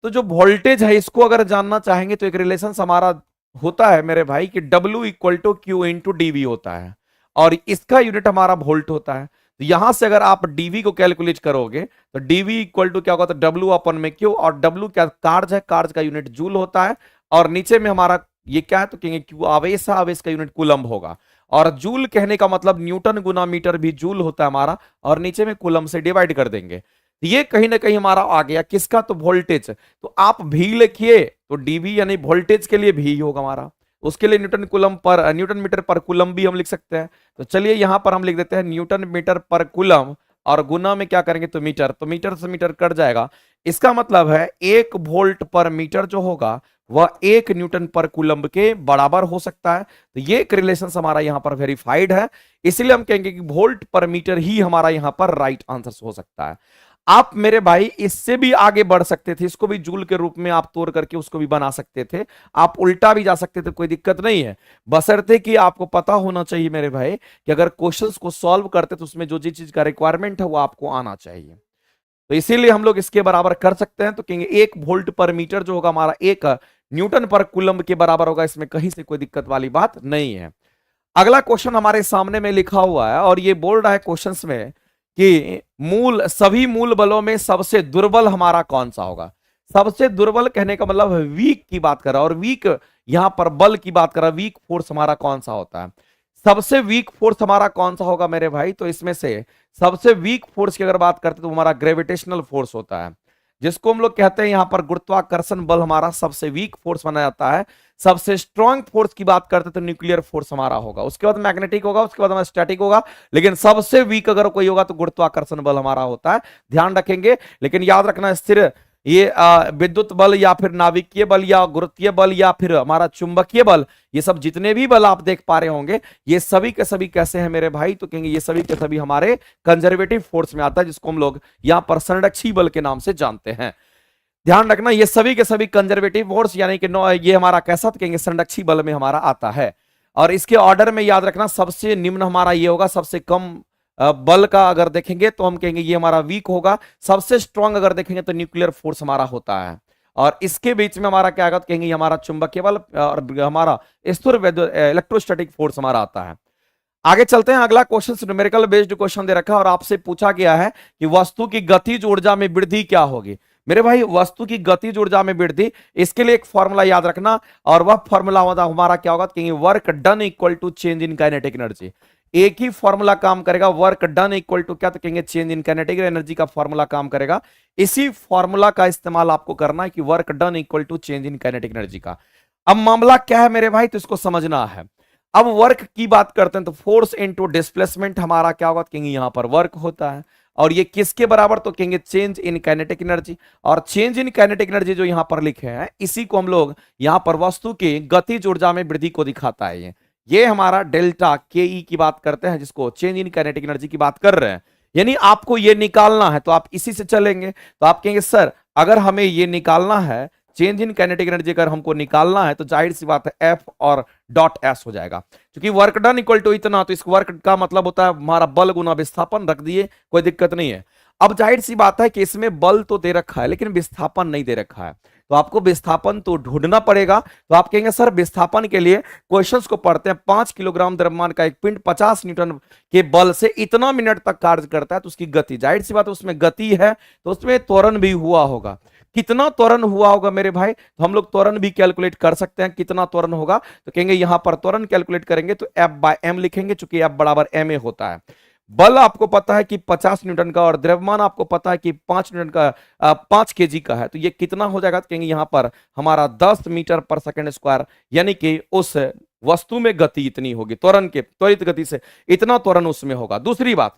तो जो वोल्टेज है इसको अगर जानना चाहेंगे तो एक रिलेशन हमारा होता है मेरे भाई कि W equal to Q into DV होता है और इसका यूनिट हमारा वोल्ट होता है। तो यहां से अगर आप डीवी को कैलकुलेट करोगे तो डीवी इक्वल टू क्या होगा, तो W अपन में Q, और W क्या चार्ज है, चार्ज का यूनिट जूल होता है, और नीचे में हमारा ये क्या है तो कहेंगे Q आवेश है, आवेश का यूनिट कूलम्ब होगा, और जूल कहने का मतलब न्यूटन गुना मीटर भी जूल होता है हमारा, और नीचे में कूलम्ब से डिवाइड कर देंगे। ये कहीं ना कहीं हमारा आ गया किसका, तो वोल्टेज। तो आप भी लिखिए तो डीवी यानी वोल्टेज के लिए भी होगा हमारा, उसके लिए न्यूटन कूलम पर न्यूटन मीटर पर कूलम भी हम लिख सकते हैं। तो चलिए यहां पर हम लिख देते हैं न्यूटन मीटर पर कूलम और गुना में क्या करेंगे तो मीटर, तो मीटर से मीटर कट जाएगा। इसका मतलब है 1 वोल्ट पर मीटर जो होगा वह 1 न्यूटन पर कूलम्ब के बराबर हो सकता है। तो ये एक रिलेशन हमारा यहां पर वेरीफाइड है, इसलिए हम कहेंगे कि वोल्ट पर मीटर ही हमारा यहां पर राइट आंसर हो सकता है। आप मेरे भाई इससे भी आगे बढ़ सकते थे, इसको भी जूल के रूप में आप तोड़ करके उसको भी बना सकते थे, आप उल्टा भी जा सकते थे, कोई दिक्कत नहीं है, बशर्ते कि आपको पता होना चाहिए मेरे भाई कि अगर क्वेश्चंस को सॉल्व करते तो उसमें जो जी चीज का रिक्वायरमेंट है वो आपको आना चाहिए। तो इसीलिए हम लोग इसके बराबर कर सकते हैं, तो कहेंगे 1 वोल्ट पर मीटर जो होगा हमारा 1 न्यूटन पर कूलम्ब के बराबर होगा, इसमें कहीं से कोई दिक्कत वाली बात नहीं है। अगला क्वेश्चन हमारे सामने में लिखा हुआ है और ये बोल रहा है क्वेश्चंस में कि सभी मूल बलों में सबसे दुर्बल हमारा कौन सा होगा। सबसे दुर्बल कहने का मतलब वीक की बात कर रहा है, और वीक यहां पर बल की बात कर रहा है, वीक फोर्स हमारा कौन सा होता है, सबसे वीक फोर्स हमारा कौन सा होगा मेरे भाई। तो इसमें से सबसे वीक फोर्स की अगर बात करते तो हमारा ग्रेविटेशनल फोर्स होता है, जिसको हम लोग कहते हैं यहां पर गुरुत्वाकर्षण बल हमारा सबसे वीक फोर्स माना जाता है। सबसे स्ट्रॉन्ग फोर्स की बात करते तो न्यूक्लियर फोर्स हमारा होगा, उसके बाद मैग्नेटिक होगा, उसके बाद हमारा स्टैटिक होगा, लेकिन सबसे वीक अगर कोई होगा तो गुरुत्वाकर्षण बल हमारा होता है, ध्यान रखेंगे। लेकिन याद रखना स्थिर ये विद्युत बल या फिर नाभिकीय बल या गुरुत्वीय बल या फिर हमारा चुंबकीय बल, ये सब जितने भी बल आप देख पा रहे होंगे ये सभी के सभी कैसे हैं मेरे भाई, तो कहेंगे ये सभी के सभी हमारे कंजर्वेटिव फोर्स में आता है, जिसको हम लोग यहां पर संरक्षी बल के नाम से जानते हैं। ध्यान रखना ये सभी के सभी कंजर्वेटिव फोर्स यानी कि ये हमारा कैसा तो कहेंगे संरक्षी बल में हमारा आता है। और इसके ऑर्डर में याद रखना सबसे निम्न हमारा ये होगा, सबसे कम बल का अगर देखेंगे तो हम कहेंगे ये हमारा वीक होगा, सबसे स्ट्रांग अगर देखेंगे तो न्यूक्लियर फोर्स हमारा होता है, और इसके बीच में हमारा क्या आएगा तो कहेंगे ये हमारा चुंबकीय बल और हमारा स्थिर इलेक्ट्रोस्टैटिक फोर्स हमारा आता है। आगे चलते हैं, अगला क्वेश्चन न्यूमेरिकल बेस्ड क्वेश्चन दे रखा है और आपसे पूछा गया है कि वस्तु की गतिज ऊर्जा में वृद्धि क्या होगी। मेरे भाई वस्तु की गतिज ऊर्जा में वृद्धि, इसके लिए एक फॉर्मूला याद रखना, और वह फॉर्मूला हमारा क्या होगा, कहेंगे work done equal to change in kinetic energy. एक ही फॉर्मूला काम करेगा, वर्क डन इक्वल टू क्या, तो कहेंगे चेंज इन काइनेटिक एनर्जी का फॉर्मूला काम करेगा। इसी फॉर्मूला का इस्तेमाल आपको करना है कि work done equal to change in kinetic energy का। अब मामला क्या है मेरे भाई, तो इसको समझना है। अब वर्क की बात करते हैं तो फोर्स इनटू डिस्प्लेसमेंट हमारा क्या होगा, कहेंगे यहां पर वर्क होता है, और ये किसके बराबर, तो कहेंगे चेंज इन काइनेटिक एनर्जी। और चेंज इन काइनेटिक एनर्जी जो यहां पर लिखे हैं, इसी को हम लोग यहां पर वस्तु की गतिज ऊर्जा में वृद्धि को दिखाता है। ये हमारा डेल्टा के ई की बात करते हैं, जिसको चेंज इन काइनेटिक एनर्जी की बात कर रहे हैं। यानी आपको ये निकालना है तो आप इसी से चलेंगे, तो आप कहेंगे सर अगर हमें ये निकालना है, चेंज इन काइनेटिक एनर्जी अगर हमको निकालना है, तो जाहिर सी बात है एफ और डॉट एस हो जाएगा। क्योंकि वर्क डन इक्वल टू इतना, तो इस वर्क का मतलब होता है हमारा बल गुना विस्थापन, रख दिए, कोई दिक्कत नहीं है। अब जाहिर सी बात है कि इसमें बल तो दे रखा है लेकिन विस्थापन नहीं दे रखा है, तो आपको विस्थापन तो ढूंढना पड़ेगा। तो आप कहेंगे सर विस्थापन के लिए क्वेश्चंस को पढ़ते हैं, 5 किलोग्राम द्रव्यमान का एक पिंड 50 न्यूटन के बल से इतना मिनट तक कार्य करता है, तो उसकी गति, जाहिर सी बात है उसमें गति है तो उसमें त्वरण भी हुआ होगा। कितना त्वरण हुआ होगा मेरे भाई, तो हम लोग त्वरण भी कैलकुलेट कर सकते हैं। कितना त्वरण होगा, तो कहेंगे यहां पर त्वरण कैलकुलेट करेंगे तो F बाय m लिखेंगे, चूंकि F बराबर ma होता है। बल आपको पता है कि 50 न्यूटन का, और द्रव्यमान आपको पता है कि 5 न्यूटन का, 5 केजी का है, तो ये कितना हो जाएगा, तो कहेंगे यहां पर हमारा 10 मीटर पर सेकंड स्क्वायर, यानी कि उस वस्तु में गति इतनी होगी, त्वरण के, त्वरित गति से इतना त्वरण उसमें होगा। दूसरी बात,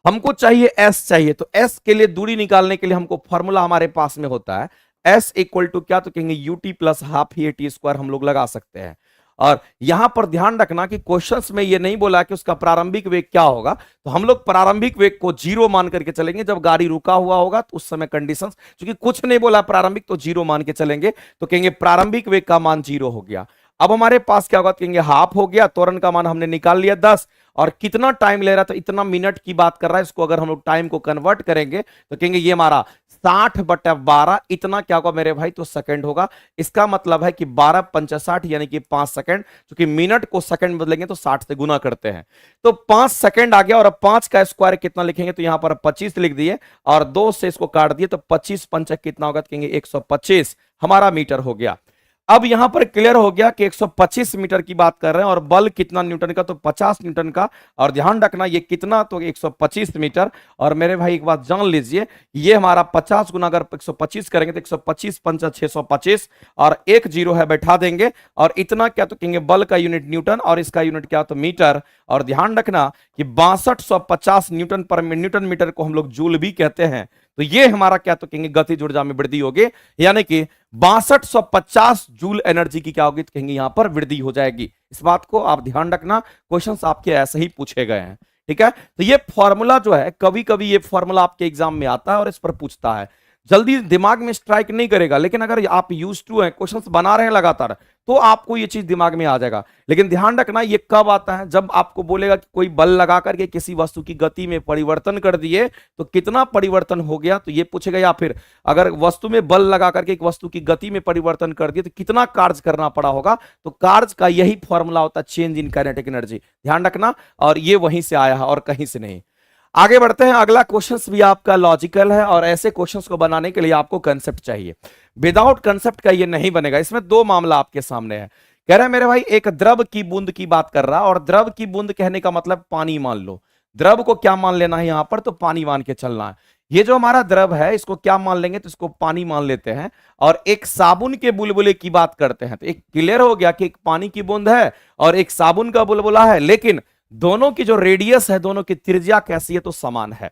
हमको चाहिए एस चाहिए, तो एस के लिए दूरी निकालने के लिए हमको फॉर्मूला हमारे पास में होता है एस इक्वल टू क्या, तो कहेंगे यूटी प्लस हाफ ही टी स्क्वायर हम लोग लगा सकते हैं। और यहां पर ध्यान रखना कि क्वेश्चंस में ये नहीं बोला कि उसका प्रारंभिक वेग क्या होगा, तो हम लोग प्रारंभिक वेग को 0 मान करके चलेंगे। जब गाड़ी रुका हुआ होगा तो उस समय कंडीशंस, क्योंकि कुछ नहीं बोला प्रारंभिक, तो 0 मान के चलेंगे, तो कहेंगे प्रारंभिक वेग का मान 0 हो गया। अब हमारे पास क्या होगा, कहेंगे हाफ हो गया, त्वरण का मान हमने निकाल लिया 10, और कितना टाइम ले रहा था, इतना मिनट की बात कर रहा है। इसको अगर हम लोग टाइम को कन्वर्ट करेंगे तो कहेंगे ये हमारा 60/12, इतना क्या होगा मेरे भाई, तो सेकंड होगा। इसका मतलब है कि 12 पंचा 60 यानी कि 5 सेकंड, क्योंकि मिनट को सेकंड बदलेंगे तो 60 से गुना करते हैं, तो 5 सेकंड आ गया। और अब 5 का स्क्वायर कितना लिखेंगे, तो यहां पर 25 लिख दिए, और 2 से इसको काट दिए, तो 25 पंचा कितना होगा, तो कहेंगे 125 हमारा मीटर हो गया। अब यहां पर क्लियर हो गया कि 125 मीटर की बात कर रहे हैं, और बल कितना न्यूटन का, तो 50 न्यूटन का। और ध्यान रखना ये कितना, तो 125 मीटर। और मेरे भाई एक बात जान लीजिए, ये हमारा 50 गुना अगर 125 करेंगे तो 125 पंचा 625, और एक 0 है बैठा देंगे, और इतना क्या, तो कहेंगे बल का यूनिट न्यूटन, और इसका यूनिट क्या, तो मीटर। और ध्यान रखना कि 6250 न्यूटन पर न्यूटन मीटर को हम लोग जूल भी कहते हैं। तो ये हमारा क्या, तो कहेंगे गतिज ऊर्जा में वृद्धि होगी, यानी कि 6250 जूल एनर्जी की क्या होगी, तो कहेंगे यहां पर वृद्धि हो जाएगी। इस बात को आप ध्यान रखना, क्वेश्चंस आपके ऐसे ही पूछे गए हैं, ठीक है। तो ये फॉर्मूला जो है, कभी कभी ये फॉर्मूला आपके एग्जाम में आता है और इस पर पूछता है, जल्दी दिमाग में स्ट्राइक नहीं करेगा, लेकिन अगर आप यूज टू हैं, क्वेश्चंस बना रहे हैं लगातार, तो आपको ये चीज दिमाग में आ जाएगा। लेकिन ध्यान रखना ये कब आता है, जब आपको बोलेगा कि कोई बल लगा करके किसी वस्तु की गति में परिवर्तन कर दिए, तो कितना परिवर्तन हो गया, तो ये पूछेगा। या फिर अगर वस्तु में बल लगा करके एक वस्तु की गति में परिवर्तन कर दिए, तो कितना कार्य करना पड़ा होगा, तो कार्य का यही फॉर्मूला होता है चेंज इन काइनेटिक एनर्जी, ध्यान रखना। और ये वहीं से आया है और कहीं से नहीं। आगे बढ़ते हैं, अगला क्वेश्चंस भी आपका लॉजिकल है, और ऐसे क्वेश्चंस को बनाने के लिए आपको कंसेप्ट चाहिए। विदाउट कंसेप्ट का ये नहीं बनेगा। इसमें दो मामला आपके सामने है। कह रहे हैं मेरे भाई एक द्रव की बूंद की बात कर रहा है, और द्रव की बूंद कहने का मतलब पानी मान लो। द्रव को क्या मान लेना है यहां पर, तो पानी मान के चलना है। ये जो हमारा द्रव है इसको क्या मान लेंगे, तो इसको पानी मान लेते हैं। और एक साबुन के बुलबुले की बात करते हैं, तो एक क्लियर हो गया कि एक पानी की बूंद है और एक साबुन का बुलबुला है, लेकिन दोनों की जो रेडियस है, दोनों की त्रिज्या कैसी है, तो समान है।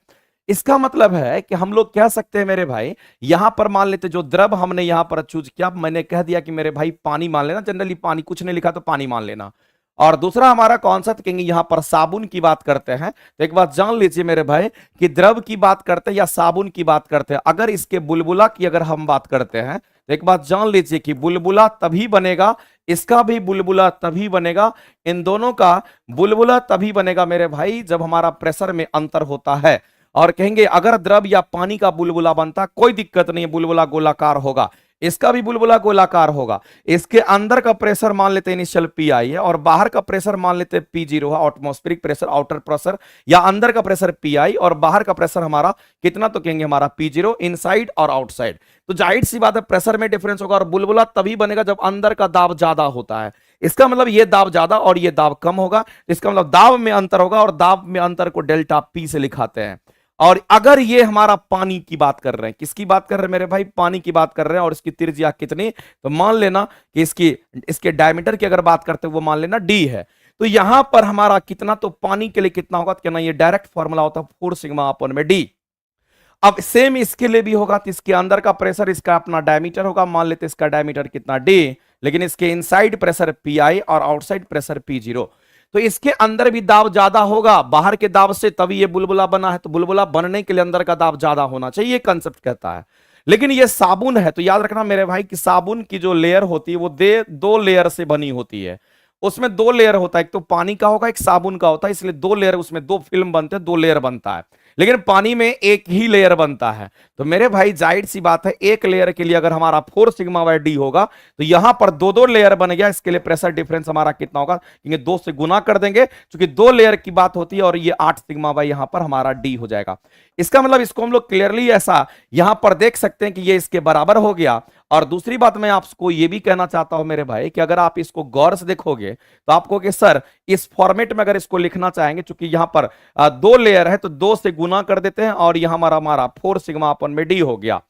इसका मतलब है कि हम लोग कह सकते हैं मेरे भाई, यहां पर मान लेते जो द्रव हमने यहां पर चूज किया, मैंने कह दिया कि मेरे भाई पानी मान लेना, जनरली पानी, कुछ नहीं लिखा तो पानी मान लेना। और दूसरा हमारा कौन सा, तो कहेंगे यहां पर साबुन की बात करते हैं। तो एक बात जान लीजिए मेरे भाई कि द्रव की बात करते हैं या साबुन की बात करते हैं, अगर इसके बुलबुला की अगर हम बात करते हैं, तो एक बात जान लीजिए कि बुलबुला तभी बनेगा, इसका भी बुलबुला तभी बनेगा, इन दोनों का बुलबुला तभी बनेगा मेरे भाई जब हमारा प्रेशर में अंतर होता है। और कहेंगे अगर द्रव या पानी का बुलबुला बनता, कोई दिक्कत नहीं, बुलबुला गोलाकार होगा। इसका भी बुलबुला गोलाकार होगा। इसके अंदर का प्रेशर मान लेते हैं इनिशियल पी है और बाहर का प्रेशर मान लेते हैं P0 है, एटमॉस्फेरिक प्रेशर, आउटर प्रेशर, या अंदर का प्रेशर पी और बाहर का प्रेशर हमारा कितना, तो कहेंगे हमारा P0 इनसाइड और आउटसाइड। तो जाहिर सी बात है प्रेशर में डिफरेंस होगा और बुलबुला तभी बनेगा जब अंदर का दाब ज्यादा होता है। इसका मतलब ये दाब ज्यादा और ये दाब कम होगा, इसका मतलब दाब में अंतर होगा और दाब में अंतर को डेल्टा पी से लिखाते हैं। और अगर ये हमारा पानी की बात कर रहे हैं, किसकी बात कर रहे हैं मेरे भाई, पानी की बात कर रहे हैं, और इसकी त्रिज्या कितनी, तो मान लेना कि इसके डायमीटर की अगर बात करते हैं वो मान लेना d है। तो यहां पर हमारा कितना, तो पानी के लिए कितना होगा, तो कहना ये डायरेक्ट फॉर्मूला होता है 4 सिग्मा अपन में d। अब सेम इसके लिए भी होगा, तो इसके अंदर का प्रेशर इसका अपना डायमीटर होगा, मान लेते इसका डायमीटर कितना d, लेकिन इसके इनसाइड प्रेशर पी और आउटसाइड प्रेशर P0। तो इसके अंदर भी दाब ज्यादा होगा बाहर के दाब से, तभी ये बुलबुला बना है। तो बुलबुला बनने के लिए अंदर का दाब ज्यादा होना चाहिए, कंसेप्ट कहता है। लेकिन ये साबुन है, तो याद रखना मेरे भाई कि साबुन की जो लेयर होती है वो दो लेयर से बनी होती है। उसमें 2 लेयर होता है, एक तो पानी का होगा, एक साबुन का होता है, इसलिए 2 लेयर, उसमें 2 फिल्म बनते हैं, 2 लेयर बनता है। लेकिन पानी में एक ही लेयर बनता है। तो मेरे भाई जाहिर सी बात है एक लेयर के लिए अगर हमारा 4 सिग्मा बाय डी होगा, तो यहां पर 2 लेयर बन गया। इसके लिए प्रेशर डिफरेंस हमारा कितना होगा, क्योंकि 2 से गुना कर देंगे, क्योंकि 2 लेयर की बात होती है, और ये 8 सिग्मा बाय यहां पर हमारा डी हो जाएगा। इसका मतलब इसको हम लोग क्लियरली ऐसा यहां पर देख सकते हैं कि ये इसके बराबर हो गया। और दूसरी बात मैं आपको ये भी कहना चाहता हूं मेरे भाई कि अगर आप इसको गौर से देखोगे तो आपको कि सर इस फॉर्मेट में अगर इसको लिखना चाहेंगे, चूंकि यहां पर 2 लेयर है तो 2 से गुना कर देते हैं, और यहां हमारा 4 सिग्मा अपन में डी हो गया।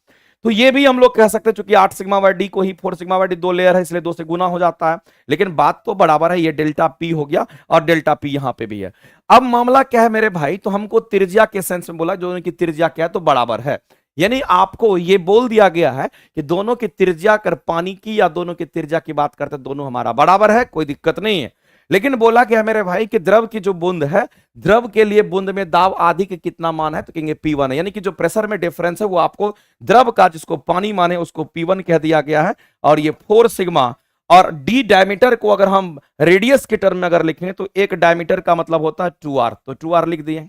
तो ये भी हम लोग कह सकते हैं, चूंकि 8 सिग्मा बाय डी को ही 4 सिग्मा बाय डी 2 लेयर है, इसलिए 2 से गुना हो जाता है। लेकिन बात तो बराबर है, ये डेल्टा पी हो गया और डेल्टा पी यहां पे भी है। अब मामला क्या है मेरे भाई, तो हमको त्रिज्या के सेंस में बोला, जो इनकी त्रिज्या क्या है, तो बराबर है। यानी आपको ये बोल दिया गया है कि दोनों की त्रिज्या, अगर पानी की या दोनों की त्रिज्या की बात करते हैं, दोनों हमारा बराबर है, कोई दिक्कत नहीं है। लेकिन बोला क्या है मेरे भाई कि द्रव की जो बूंद है, द्रव के लिए बूंद में दाब आदि के कितना मान है, तो कहेंगे P1 है। यानी कि जो प्रेशर में डिफरेंस है वो आपको द्रव का, जिसको पानी माने उसको P1 कह दिया गया है। और ये 4 सिग्मा और डी डायमीटर को अगर हम रेडियस के टर्म में अगर लिखें तो एक डायमीटर का मतलब होता है 2r, तो 2r लिख दिए।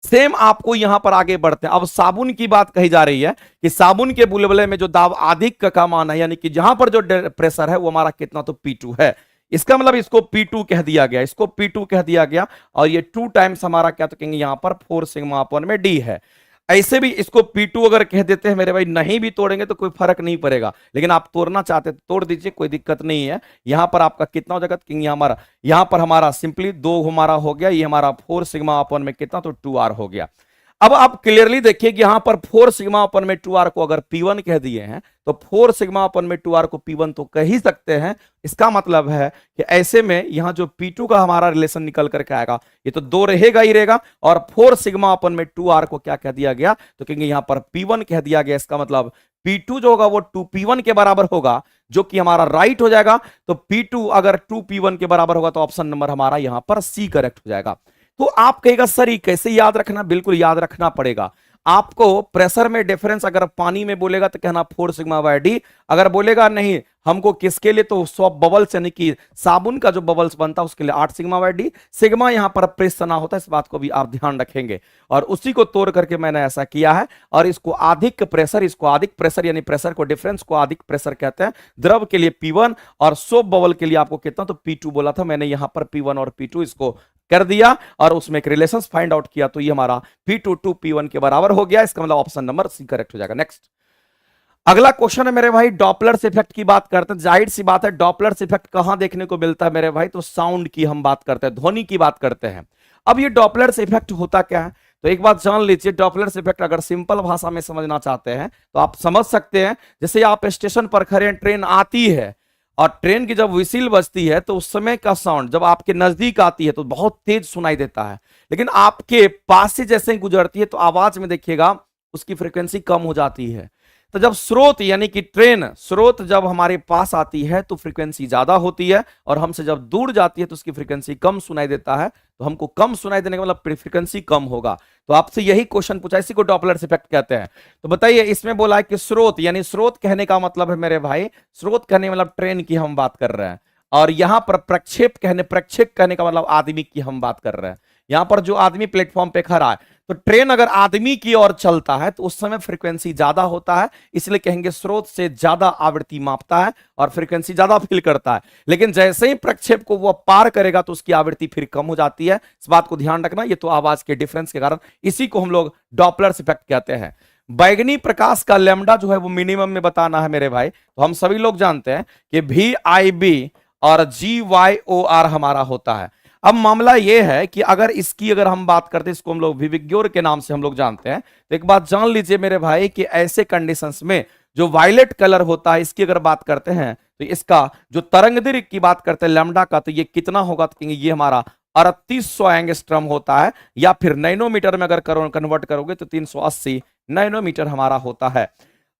सेम आपको यहां पर आगे बढ़ते हैं। अब साबुन की बात कही जा रही है कि साबुन के बुलबुले में जो दाब अधिक का मान है, यानी कि जहां पर जो प्रेशर है वो हमारा कितना, तो P2 है। इसका मतलब इसको P2 कह दिया गया, इसको P2 कह दिया गया, और ये 2 टाइम्स हमारा क्या, तो कहेंगे यहां पर 4 सिग्मा अपन में D है। ऐसे भी इसको P2 अगर कह देते हैं मेरे भाई, नहीं भी तोड़ेंगे तो कोई फर्क नहीं पड़ेगा, लेकिन आप तोड़ना चाहते तो तोड़ दीजिए, कोई दिक्कत नहीं है। यहां पर आपका कितना हो जाएगा, यहां पर हमारा सिंपली 2 हमारा हो गया, ये हमारा 4 सिग्मा अपन में कितना, तो 2r हो गया। अब आप क्लियरली देखिए कि यहां पर 4 सिग्मा अपन में 2r को अगर P1 कह दिए हैं, तो 4 सिग्मा अपन में 2r को P1 तो कह ही सकते हैं। इसका मतलब है कि ऐसे में यहां जो P2 का हमारा रिलेशन निकल करके आएगा, ये तो 2 रहेगा ही रहेगा, और 4 सिग्मा अपन में 2r को क्या कह दिया गया, तो कहेंगे यहां पर P1 कह दिया गया। इसका मतलब P2 जो होगा वो 2P1 के बराबर होगा, जो कि हमारा राइट हो जाएगा। तो P2 अगर 2P1 के बराबर होगा तो ऑप्शन नंबर हमारा यहां पर सी करेक्ट हो जाएगा। तो आप कहेगा सर ये कैसे याद रखना, बिल्कुल याद रखना पड़ेगा आपको। प्रेशर में डिफरेंस अगर पानी में बोलेगा तो कहना 4 सिग्मा बाय डी, अगर बोलेगा नहीं हमको किसके लिए, तो सॉफ्ट बबल्स यानी कि साबुन का जो बबल्स बनता है उसके लिए 8 सिग्मा बाय डी। सिग्मा यहां पर प्रेस ना होता है, इस बात को भी आप ध्यान रखेंगे, और उसी को तोड़ करके मैंने ऐसा किया है। और इसको अधिक प्रेशर यानी प्रेशर को डिफरेंस को अधिक प्रेशर कहते हैं। द्रव के लिए P1 और सोप बबल के लिए आपको कितना, तो P2 बोला था मैंने, यहां पर P1 और P2 इसको कर दिया और उसमें एक रिलेशंस फाइंड आउट किया, तो ये हमारा P2 2P1 के बराबर हो गया। इसका मतलब ऑप्शन नंबर सी करेक्ट हो जाएगा। नेक्स्ट अगला क्वेश्चन है मेरे भाई, डॉपलर्स इफेक्ट की बात करते हैं। जाहिर सी बात है डॉपलर्स इफेक्ट कहां देखने को मिलता है मेरे भाई, तो साउंड की हम बात करते हैं, ध्वनि की बात करते हैं। अब ये डॉपलर्स इफेक्ट होता क्या है, तो एक बात जान लीजिए। डॉपलर्स इफेक्ट अगर सिंपल भाषा में समझना चाहते हैं तो आप समझ सकते हैं, जैसे आप स्टेशन पर खड़े हैं, ट्रेन आती है और ट्रेन की जब विसिल बजती है तो उस समय का साउंड जब आपके नजदीक आती है तो बहुत तेज सुनाई देता है, लेकिन आपके पास से जैसे ही गुजरती है तो आवाज में देखिएगा उसकी फ्रीक्वेंसी कम हो जाती है। तो जब स्रोत यानी कि ट्रेन स्रोत जब हमारे पास आती है तो फ्रीक्वेंसी ज्यादा होती है, और हमसे जब दूर जाती है तो उसकी फ्रीक्वेंसी कम सुनाई देता है। तो हमको कम सुनाई देने का मतलब फ्रीक्वेंसी कम होगा। तो आपसे यही क्वेश्चन पूछा, इसी को डॉपलर्स इफेक्ट कहते हैं। तो बताइए, इसमें बोला है कि स्रोत यानी स्रोत कहने का मतलब है मेरे भाई, स्रोत कहने का मतलब ट्रेन की हम बात कर रहे हैं, और यहां पर प्रक्षेप कहने का मतलब आदमी की हम बात कर रहे हैं। यहां पर जो आदमी प्लेटफॉर्म पे खड़ा है तो ट्रेन अगर आदमी की ओर चलता है तो उस समय फ्रीक्वेंसी ज्यादा होता है, इसलिए कहेंगे स्रोत से ज्यादा आवृत्ति मापता है और फ्रीक्वेंसी ज्यादा फील करता है। लेकिन जैसे ही प्रक्षेप को वो पार करेगा तो उसकी आवृत्ति फिर कम हो जाती है। इस बात को ध्यान रखना, ये तो आवाज के डिफरेंस के कारण, इसी को हम लोग डॉपलर्स इफेक्ट कहते हैं। बैगनी प्रकाश का लैम्डा जो है वो मिनिमम में बताना है मेरे भाई। तो हम सभी लोग जानते हैं कि VIB और GYOR हमारा होता है। अब मामला यह है कि अगर हम बात करते हैं, इसको हम लोग विविग्योर के नाम से हम लोग जानते हैं। तो एक बात जान लीजिए मेरे भाई कि ऐसे कंडीशंस में जो वायलेट कलर होता है, इसकी अगर बात करते हैं तो इसका जो तरंगदैर्घ्य की बात करते हैं लैम्डा का, तो ये कितना होगा, तो कहेंगे ये हमारा 3800 एंगस्ट्रम होता है, या फिर नैनोमीटर में अगर कन्वर्ट करोगे तो 380 नैनोमीटर हमारा होता है।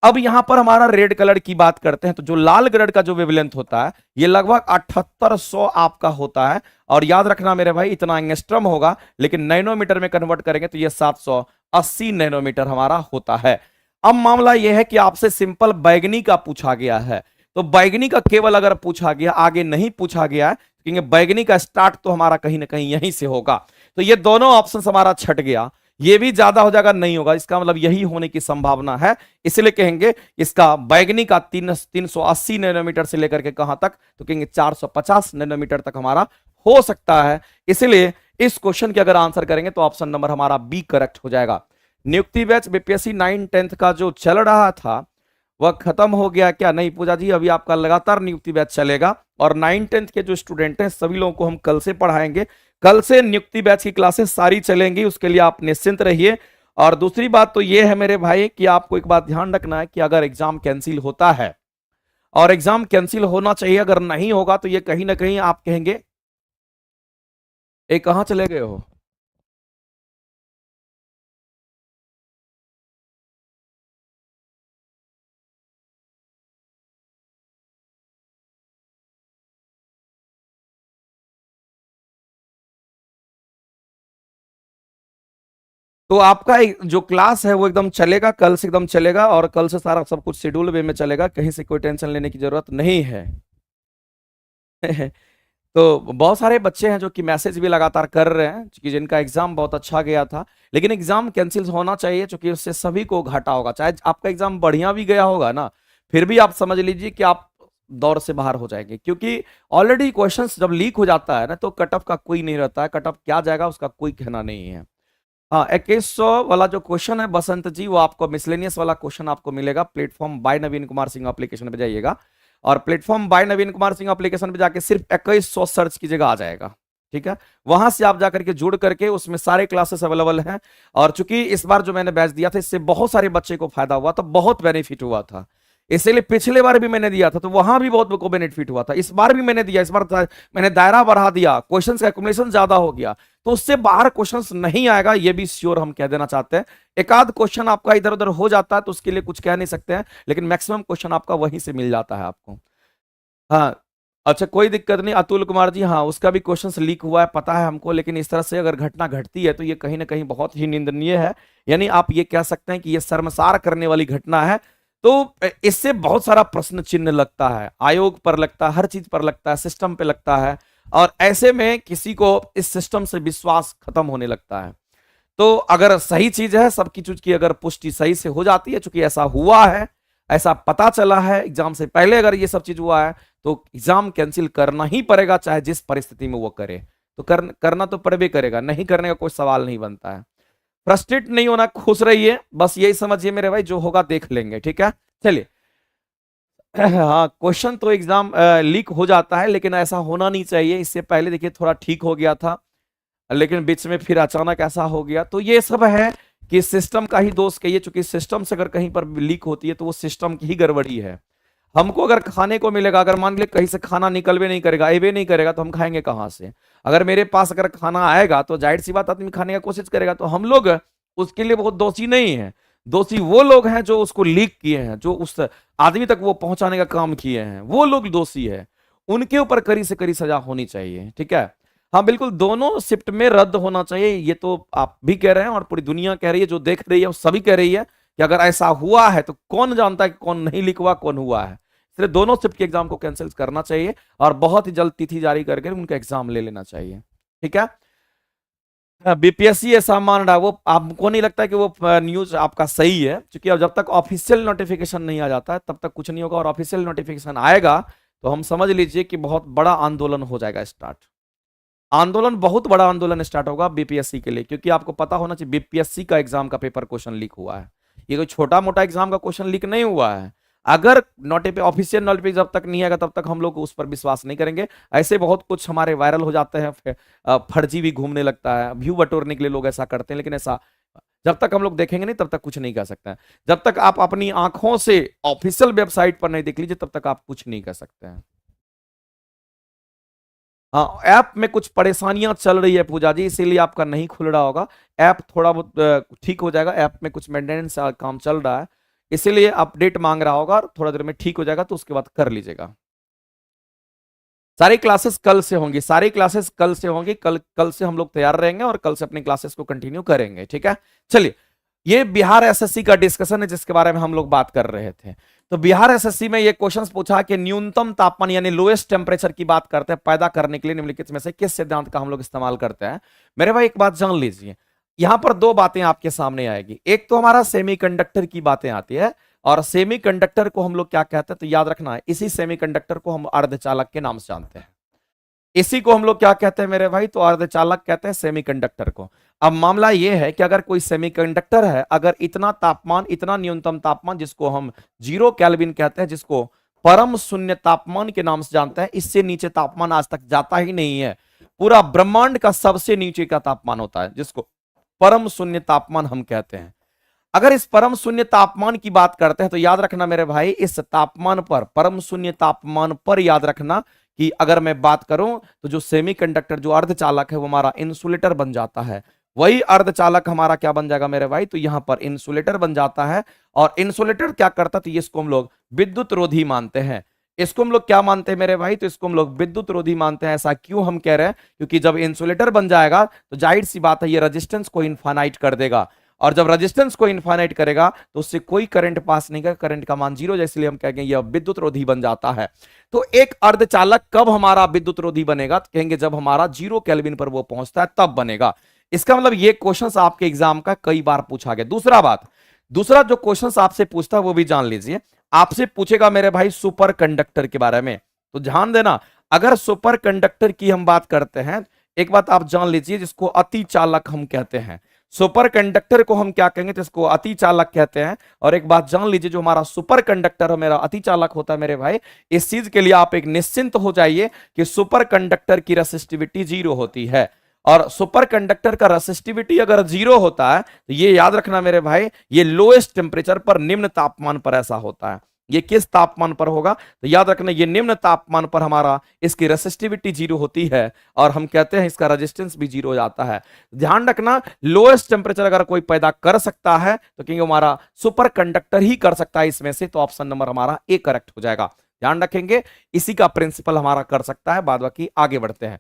अब यहां पर हमारा रेड कलर की बात करते हैं, तो जो लाल कलर का जो वेवलेंथ होता है ये लगभग 7800 आपका होता है। और याद रखना मेरे भाई, इतना एंगस्ट्रम होगा, लेकिन नैनोमीटर में कन्वर्ट करेंगे तो ये 780 नैनोमीटर हमारा होता है। अब मामला यह है कि आपसे सिंपल बैगनी का पूछा गया है, तो बैगनी का केवल अगर पूछा गया, आगे नहीं पूछा गया है, क्योंकि बैगनी का स्टार्ट तो हमारा कहीं ना कहीं यहीं से होगा। तो ये दोनों ऑप्शन हमारा छट गया, ये भी ज्यादा हो जाएगा, नहीं होगा, इसका मतलब यही होने की संभावना है। इसलिए कहेंगे इसका बैगनी का 380 नैनोमीटर से लेकर के कहां तक, तो कहेंगे 450 नैनोमीटर तक हमारा हो सकता है। इसलिए इस क्वेश्चन के अगर आंसर करेंगे तो ऑप्शन नंबर हमारा बी करेक्ट हो जाएगा। नियुक्ति बैच BPSC 9-10 का जो चल रहा था वह खत्म हो गया क्या? नहीं पूजा जी, अभी आपका लगातार नियुक्ति बैच चलेगा और 9-10 के जो स्टूडेंट हैं सभी लोगों को हम कल से पढ़ाएंगे। कल से नियुक्ति बैच की क्लासेस सारी चलेंगी, उसके लिए आप निश्चिंत रहिए। और दूसरी बात तो ये है मेरे भाई कि आपको एक बात ध्यान रखना है कि अगर एग्जाम कैंसिल होता है, और एग्जाम कैंसिल होना चाहिए, अगर नहीं होगा तो ये कहीं ना कहीं आप कहेंगे ए कहां चले गए हो। तो आपका जो क्लास है वो एकदम चलेगा, कल से एकदम चलेगा, और कल से सारा सब कुछ शेड्यूल वे में चलेगा, कहीं से कोई टेंशन लेने की जरूरत नहीं है। तो बहुत सारे बच्चे हैं जो कि मैसेज भी लगातार कर रहे हैं कि जिनका एग्जाम बहुत अच्छा गया था, लेकिन एग्जाम कैंसिल होना चाहिए, क्योंकि उससे सभी को घाटा होगा। चाहे आपका एग्जाम बढ़िया भी गया होगा ना, फिर भी आप समझ लीजिए कि आप दौर से बाहर हो जाएंगे, क्योंकि ऑलरेडी क्वेश्चंस जब लीक हो जाता है ना तो कट ऑफ का कोई नहीं रहता है, कट ऑफ क्या जाएगा उसका कोई कहना नहीं है। हाँ, 2100 वाला जो क्वेश्चन है बसंत जी, वो आपको मिसलेनियस वाला क्वेश्चन आपको मिलेगा प्लेटफॉर्म बाय नवीन कुमार सिंह एप्लीकेशन पे जाइएगा, और प्लेटफॉर्म बाय नवीन कुमार सिंह एप्लीकेशन पे जाके सिर्फ 2100 सर्च कीजिएगा, आ जाएगा। ठीक है, वहां से आप जाकर के जुड़ करके उसमें सारे क्लासेस अवेलेबल हैं। और चूंकि इस बार जो मैंने बैच दिया था इससे बहुत सारे बच्चे को फायदा हुआ था, बहुत बेनिफिट हुआ था, इसीलिए पिछले बार भी मैंने दिया था तो वहां भी बहुत को बेनिफिट हुआ था, इस बार भी मैंने दिया, इस बार मैंने दायरा बढ़ा दिया, क्वेश्चंस का एक्युमुलेशन ज्यादा हो गया, तो उससे बाहर क्वेश्चंस नहीं आएगा, ये भी श्योर हम कह देना चाहते हैं। एक आध क्वेश्चन आपका इधर उधर हो जाता है तो उसके लिए कुछ कह नहीं सकते हैं, लेकिन मैक्सिमम क्वेश्चन आपका वहीं से मिल जाता है आपको। हाँ, अच्छा, कोई दिक्कत नहीं अतुल कुमार जी, हाँ उसका भी क्वेश्चंस लीक हुआ है पता है हमको, लेकिन इस तरह से अगर घटना घटती है तो ये कहीं ना कहीं बहुत ही निंदनीय है, यानी आप ये कह सकते हैं कि ये शर्मसार करने वाली घटना है। तो इससे बहुत सारा प्रश्न चिन्ह लगता है, आयोग पर लगता है, हर चीज पर लगता है, सिस्टम पे लगता है, और ऐसे में किसी को इस सिस्टम से विश्वास खत्म होने लगता है। तो अगर सही चीज है, सबकी चीज की अगर पुष्टि सही से हो जाती है, चूंकि ऐसा हुआ है, ऐसा पता चला है एग्जाम से पहले अगर ये सब चीज हुआ है, तो एग्जाम कैंसिल करना ही पड़ेगा, चाहे जिस परिस्थिति में वो करे, तो करना तो पड़े करेगा, नहीं करने का कोई सवाल नहीं बनता है। फ्रस्ट्रेट नहीं होना, खुश रहिए, बस यही समझिए मेरे भाई, जो होगा देख लेंगे। ठीक है, चलिए। हाँ, क्वेश्चन तो एग्जाम लीक हो जाता है, लेकिन ऐसा होना नहीं चाहिए। इससे पहले देखिए थोड़ा ठीक हो गया था, लेकिन बीच में फिर अचानक ऐसा हो गया, तो ये सब है कि सिस्टम का ही दोष कहिए, चूंकि सिस्टम से अगर कहीं पर लीक होती है तो वो सिस्टम की ही गड़बड़ी है। हमको अगर खाने को मिलेगा, अगर मान लीजिए कहीं से खाना निकलवे नहीं करेगा, एवे नहीं करेगा, तो हम खाएंगे कहाँ से? अगर मेरे पास अगर खाना आएगा तो जाहिर सी बात आदमी खाने की कोशिश करेगा, तो हम लोग उसके लिए बहुत दोषी नहीं है, दोषी वो लोग हैं जो उसको लीक किए हैं, जो उस आदमी तक वो पहुंचाने का काम किए हैं, वो लोग दोषी है, उनके ऊपर कड़ी से कड़ी सजा होनी चाहिए। ठीक है, हाँ बिल्कुल, दोनों शिफ्ट में रद्द होना चाहिए, ये तो आप भी कह रहे हैं और पूरी दुनिया कह रही है, जो देख रही है वो सभी कह रही है कि अगर ऐसा हुआ है तो कौन जानता है कि कौन नहीं लिखवा, कौन हुआ है। इसलिए दोनों शिफ्ट के एग्जाम को कैंसिल करना चाहिए और बहुत ही जल्द तिथि जारी करके उनका एग्जाम ले लेना चाहिए। ठीक है, बीपीएससी ऐसा मान रहा है, वो आपको नहीं लगता कि वो न्यूज आपका सही है? क्योंकि अब जब तक ऑफिशियल नोटिफिकेशन नहीं आ जाता है तब तक कुछ नहीं होगा, और ऑफिशियल नोटिफिकेशन आएगा तो हम समझ लीजिए कि बहुत बड़ा आंदोलन हो जाएगा स्टार्ट। आंदोलन, बहुत बड़ा आंदोलन स्टार्ट होगा बीपीएससी के लिए, क्योंकि आपको पता होना चाहिए बीपीएससी का एग्जाम का पेपर क्वेश्चन लीक हुआ है। ये कोई छोटा मोटा एग्जाम का क्वेश्चन लीक नहीं हुआ है। अगर ऑफिशियल नोटिफिकेशन जब तक नहीं आएगा तब तक हम लोग उस पर विश्वास नहीं करेंगे। ऐसे बहुत कुछ हमारे वायरल हो जाते हैं, फर्जी भी घूमने लगता है, व्यू बटोरने के लिए लोग ऐसा करते हैं, लेकिन ऐसा जब तक हम लोग देखेंगे नहीं तब तक कुछ नहीं कर सकते हैं। जब तक आप अपनी आंखों से ऑफिशियल वेबसाइट पर नहीं देख लीजिए तब तक आप कुछ नहीं कर सकते हैं। हाँ, ऐप में कुछ परेशानियां चल रही है पूजा जी, इसीलिए आपका नहीं खुल रहा होगा। ऐप थोड़ा बहुत ठीक हो जाएगा, ऐप में कुछ मेंटेनेंस काम चल रहा है, इसीलिए अपडेट मांग रहा होगा, थोड़ा देर में ठीक हो जाएगा तो उसके बाद कर लीजिएगा। सारी क्लासेस कल से होंगी, सारी क्लासेस कल से होंगी, कल से हम लोग तैयार रहेंगे और कल से अपनी क्लासेस को कंटिन्यू करेंगे, ठीक है। चलिए, ये बिहार एसएससी का डिस्कशन है जिसके बारे में हम लोग बात कर रहे थे। तो बिहार एसएससी में ये क्वेश्चन पूछा कि न्यूनतम तापमान यानी लोएस्ट टेम्परेचर की बात करते हैं, पैदा करने के लिए निम्नलिखित में से किस सिद्धांत का हम लोग इस्तेमाल करते हैं। मेरे भाई एक बात जान लीजिए, यहां पर दो बातें आपके सामने आएगी। एक तो हमारा सेमीकंडक्टर की बातें आती है, और सेमीकंडक्टर को हम लोग क्या कहते हैं तो याद रखना है, इसी सेमीकंडक्टर को हम अर्धचालक के नाम से जानते हैं। इसी को हम लोग क्या कहते हैं मेरे भाई, तो अर्धचालक कहते हैं सेमीकंडक्टर को। अब मामला यह है कि अगर कोई सेमीकंडक्टर है, अगर इतना तापमान, इतना न्यूनतम तापमान जिसको हम 0 केल्विन कहते हैं, जिसको परम शून्य तापमान के नाम से जानते हैं, इससे नीचे तापमान आज तक जाता ही नहीं है। पूरा ब्रह्मांड का सबसे नीचे का तापमान होता है जिसको परम शून्य तापमान हम कहते हैं। अगर इस परम शून्य तापमान की बात करते हैं तो याद रखना मेरे भाई, इस तापमान पर, परम शून्य तापमान पर याद रखना कि अगर मैं बात करूं तो जो सेमीकंडक्टर, जो अर्धचालक है, वो हमारा इंसुलेटर बन जाता है। वही अर्धचालक हमारा क्या बन जाएगा मेरे भाई, तो यहां पर इंसुलेटर बन जाता है। और इंसुलेटर क्या करता है, तो इसको हम लोग विद्युत रोधी मानते हैं। इसको हम लोग क्या मानते हैं मेरे भाई, तो इसको हम लोग विद्युत रोधी मानते हैं। ऐसा क्यों हम कह रहे हैं, क्योंकि जब इंसुलेटर बन जाएगा तो जाहिर सी बात है ये रेजिस्टेंस को इनफाइनाइट कर देगा, और जब रेजिस्टेंस को इनफाइनाइट करेगा तो उससे कोई करंट पास नहीं करेगा, करंट का मान 0, इसलिए हम कहेंगे यह विद्युत रोधी बन जाता है। तो एक अर्धचालक कब हमारा विद्युत रोधी बनेगा, तो कहेंगे जब हमारा 0 केल्विन पर वो पहुंचता है तब बनेगा। इसका मतलब ये क्वेश्चन आपके एग्जाम का कई बार पूछा गया। दूसरा जो क्वेश्चन आपसे पूछता है वो भी जान लीजिए, आपसे पूछेगा मेरे भाई सुपर कंडक्टर के बारे में। तो ध्यान देना, अगर सुपर कंडक्टर की हम बात करते हैं, एक बात आप जान लीजिए, जिसको अति चालक हम कहते हैं। सुपर कंडक्टर को हम क्या कहेंगे, तो इसको अति चालक कहते हैं। और एक बात जान लीजिए, जो हमारा सुपर कंडक्टर है, मेरा अति चालक होता है मेरे भाई, इस चीज के लिए आप एक निश्चिंत हो जाइए कि सुपर कंडक्टर की रेसिस्टिविटी 0 होती है। और सुपर कंडक्टर का रेसिस्टिविटी अगर 0 होता है तो ये याद रखना मेरे भाई, ये लोएस्ट टेम्परेचर पर, निम्न तापमान पर ऐसा होता है। ये किस तापमान पर होगा, तो याद रखना ये निम्न तापमान पर हमारा इसकी रेसिस्टिविटी 0 होती है, और हम कहते हैं इसका रेजिस्टेंस भी 0 हो जाता है। ध्यान रखना, लोएस्ट टेम्परेचर अगर कोई पैदा कर सकता है तो क्योंकि हमारा सुपर कंडक्टर ही कर सकता है इसमें से, तो ऑप्शन नंबर हमारा ए करेक्ट हो जाएगा। ध्यान रखेंगे, इसी का प्रिंसिपल हमारा कर सकता है। बाद बाकी आगे बढ़ते हैं।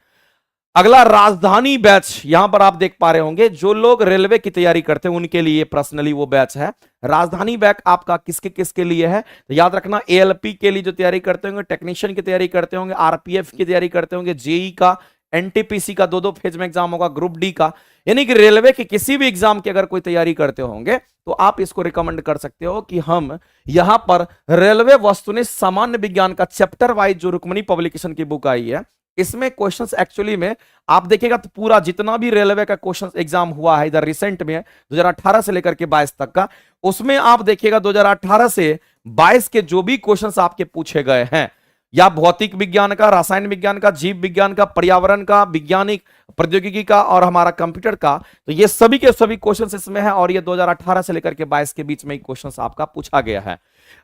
अगला राजधानी बैच, यहां पर आप देख पा रहे होंगे, जो लोग रेलवे की तैयारी करते हैं उनके लिए पर्सनली वो बैच है। राजधानी बैच आपका किसके किसके लिए है, तो याद रखना एएलपी के लिए जो तैयारी करते होंगे, टेक्नीशियन की तैयारी करते होंगे, आरपीएफ की तैयारी करते होंगे, जेई का, एनटीपीसी का 2-2 फेज में एग्जाम होगा, ग्रुप डी का, यानी कि रेलवे के किसी भी एग्जाम की अगर कोई तैयारी करते होंगे तो आप इसको रिकमेंड कर सकते हो कि हम यहां पर रेलवे वस्तुनिष्ठ सामान्य विज्ञान का चैप्टर वाइज जो रुक्मणी पब्लिकेशन की बुक आई है, इसमें क्वेश्चंस एक्चुअली में आप देखिएगा तो पूरा जितना भी रेलवे का क्वेश्चंस एग्जाम हुआ है इधर रिसेंट में 2018 से लेकर के 22 तक का, उसमें आप देखिएगा 2018 से 22 के जो भी क्वेश्चंस आपके पूछे गए हैं, या भौतिक विज्ञान का, रसायन विज्ञान का, जीव विज्ञान का, पर्यावरण का, विज्ञानिक प्रौद्योगिकी का और हमारा कंप्यूटर का, तो ये सभी के सभी क्वेश्चंस इसमें है। और ये 2018 से लेकर के 22 के बीच में ही क्वेश्चंस आपका पूछा गया है।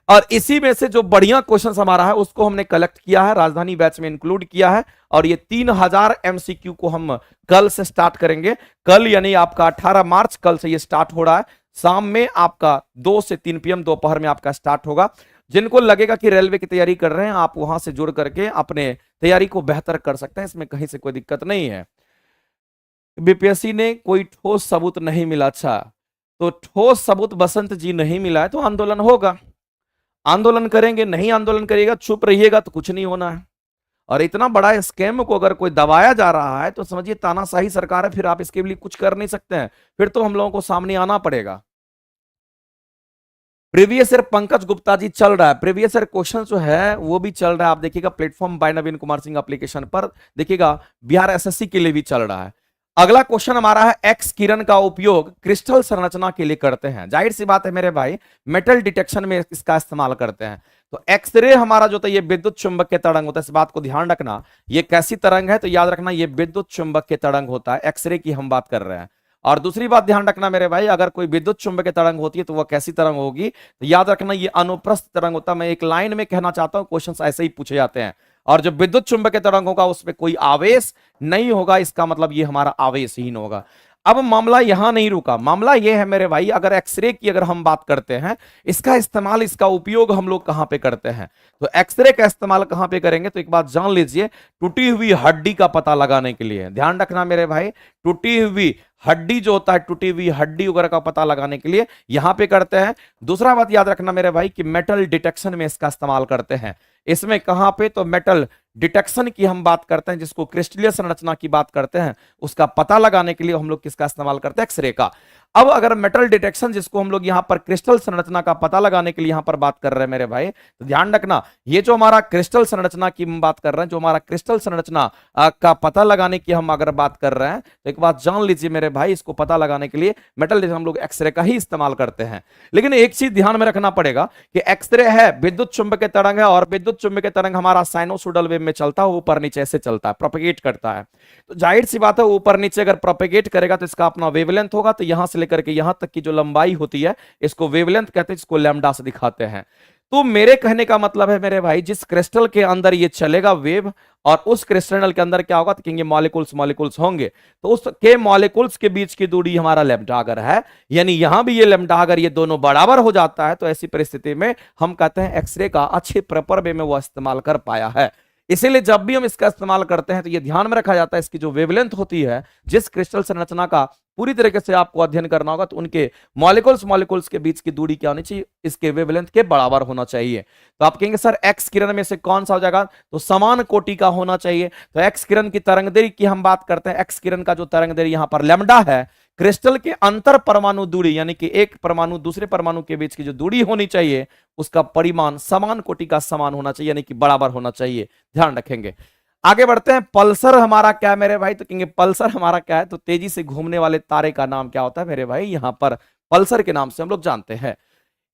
और इसी में से जो बढ़िया क्वेश्चंस हमारा है उसको हमने कलेक्ट किया है, राजधानी बैच में इंक्लूड किया है। और ये 3000 एमसीक्यू को हम कल से स्टार्ट करेंगे। कल यानी आपका 18 मार्च, कल से ये स्टार्ट हो रहा है। शाम में आपका 2 से 3 PM दोपहर में आपका स्टार्ट होगा। जिनको लगेगा कि रेलवे की तैयारी कर रहे हैं, आप वहां से जुड़ करके अपने तैयारी को बेहतर कर सकते हैं, इसमें कहीं से कोई दिक्कत नहीं है। बीपीएससी ने कोई ठोस सबूत नहीं मिला, अच्छा तो ठोस सबूत बसंत जी नहीं मिला है तो आंदोलन होगा, आंदोलन करेंगे। नहीं आंदोलन करिएगा, चुप रहिएगा तो कुछ नहीं होना है। और इतना बड़ा स्कैम को अगर कोई दबाया जा रहा है तो समझिए तानाशाही सरकार है, फिर आप इसके लिए कुछ कर नहीं सकते हैं, फिर तो हम लोगों को सामने आना पड़ेगा। प्रीवियस ईयर पंकज गुप्ता जी चल रहा है, प्रीवियस ईयर क्वेश्चन जो है वो भी चल रहा है, आप देखिएगा प्लेटफॉर्म बाय नवीन कुमार सिंह एप्लीकेशन पर, देखिएगा बिहार एसएससी के लिए भी चल रहा है। अगला क्वेश्चन हमारा है, एक्स किरण का उपयोग क्रिस्टल संरचना के लिए करते हैं। जाहिर सी बात है मेरे भाई, मेटल डिटेक्शन में इसका इस्तेमाल करते हैं। तो एक्सरे हमारा जो था ये विद्युत चुंबक के तरंग होता है, इस बात को ध्यान रखना। ये कैसी तरंग है तो याद रखना ये विद्युत चुंबक के तरंग होता है, एक्सरे की हम बात कर रहे हैं। और दूसरी बात ध्यान रखना मेरे भाई, अगर कोई विद्युत चुंबकीय तरंग होती है तो वह कैसी तरंग होगी, तो याद रखना ये अनुप्रस्थ तरंग होता है। मैं एक लाइन में कहना चाहता हूं, क्वेश्चंस ऐसे ही पूछे जाते हैं। और जो विद्युत चुंबकीय तरंग होगा उसमें कोई आवेश नहीं होगा, इसका मतलब ये हमारा आवेशहीन होगा। अब मामला यहां नहीं रुका, मामला यह है मेरे भाई, अगर एक्सरे की अगर हम बात करते हैं, इसका इस्तेमाल, इसका उपयोग हम लोग कहां पे करते हैं, तो एक्सरे का इस्तेमाल कहां पे करेंगे, तो एक बात जान लीजिए, टूटी हुई हड्डी का पता लगाने के लिए। ध्यान रखना मेरे भाई, टूटी हुई हड्डी जो होता है, टूटी हुई हड्डी वगैरह का पता लगाने के लिए यहां पे करते हैं। दूसरा बात याद रखना मेरे भाई कि मेटल डिटेक्शन में इसका इस्तेमाल करते हैं। इसमें कहां पे, तो मेटल डिटेक्शन की हम बात करते हैं, जिसको क्रिस्टलीय संरचना की बात करते हैं, उसका पता लगाने के लिए हम लोग किसका इस्तेमाल करते हैं, एक्सरे का। अब अगर मेटल डिटेक्शन जिसको हम लोग यहां पर क्रिस्टल संरचना का पता लगाने के लिए यहां पर बात कर रहे हैं मेरे भाई, तो ध्यान रखना ये जो हमारा क्रिस्टल संरचना की हम बात कर रहे हैं, जो हमारा क्रिस्टल संरचना का पता लगाने की हम अगर बात कर रहे हैं, तो एक बात जान लीजिए मेरे भाई, इसको पता लगाने के लिए मेटल हम लोग एक्सरे का ही इस्तेमाल करते हैं। लेकिन एक चीज ध्यान में रखना पड़ेगा कि एक्सरे है, विद्युत चुंबकीय तरंग है, और विद्युत चुंबकीय तरंग हमारा साइनोसोडल वेव में चलता है, ऊपर नीचे ऐसे चलता है, प्रोपेगेट करता है। तो जाहिर सी बात है ऊपर नीचे अगर प्रोपेगेट करेगा तो इसका अपना वेवलेंथ होगा, तो यहां से लेकर के यहां तक की जो लंबाई होती है इसको वेवलेंथ कहते हैं, जिसको लैम्डा से दिखाते हैं। तो मेरे कहने का मतलब है मेरे भाई, जिस क्रिस्टल के अंदर ये चलेगा वेव, और उस क्रिस्टल के अंदर क्या होगा, तो कहेंगे मॉलिक्यूल्स मॉलिक्यूल्स होंगे, तो उसके मॉलिक्यूल्स के बीच की दूरी हमारा लैम्डा अगर है, यानी यहां भी ये लैम्डा अगर ये दोनों बराबर हो जाता है, तो ऐसी परिस्थिति में हम कहते हैं एक्सरे का अच्छे प्रॉपर वे में वो इस्तेमाल कर पाया है। इसीलिए जब भी हम इसका इस्तेमाल करते हैं तो ये ध्यान में रखा जाता है, इसकी जो वेवलेंथ होती है, जिस क्रिस्टल संरचना का पूरी तरीके से आपको अध्ययन करना होगा, तो उनके मॉलिक्यूल्स के बीच की दूरी क्या होनी चाहिए, इसके वेवलेंथ के बराबर होना चाहिए। तो आप कहेंगे सर एक्स किरण में से कौन सा हो जाएगा, तो समान कोटि का होना चाहिए। तो एक्स किरण की तरंगदैर्घ्य की हम बात करते हैं, एक्स किरण का जो तरंगदैर्घ्य यहां पर लैम्डा है, क्रिस्टल के अंतर परमाणु दूरी, यानी कि एक परमाणु दूसरे परमाणु के बीच की जो दूरी होनी चाहिए, उसका परिमाण समान कोटि का समान होना चाहिए, यानी कि बराबर होना चाहिए, ध्यान रखेंगे। आगे बढ़ते हैं, पल्सर हमारा क्या है मेरे भाई, तो कहेंगे पल्सर हमारा क्या है, तो तेजी से घूमने वाले तारे का नाम क्या होता है मेरे भाई, यहां पर पल्सर के नाम से हम लोग जानते हैं।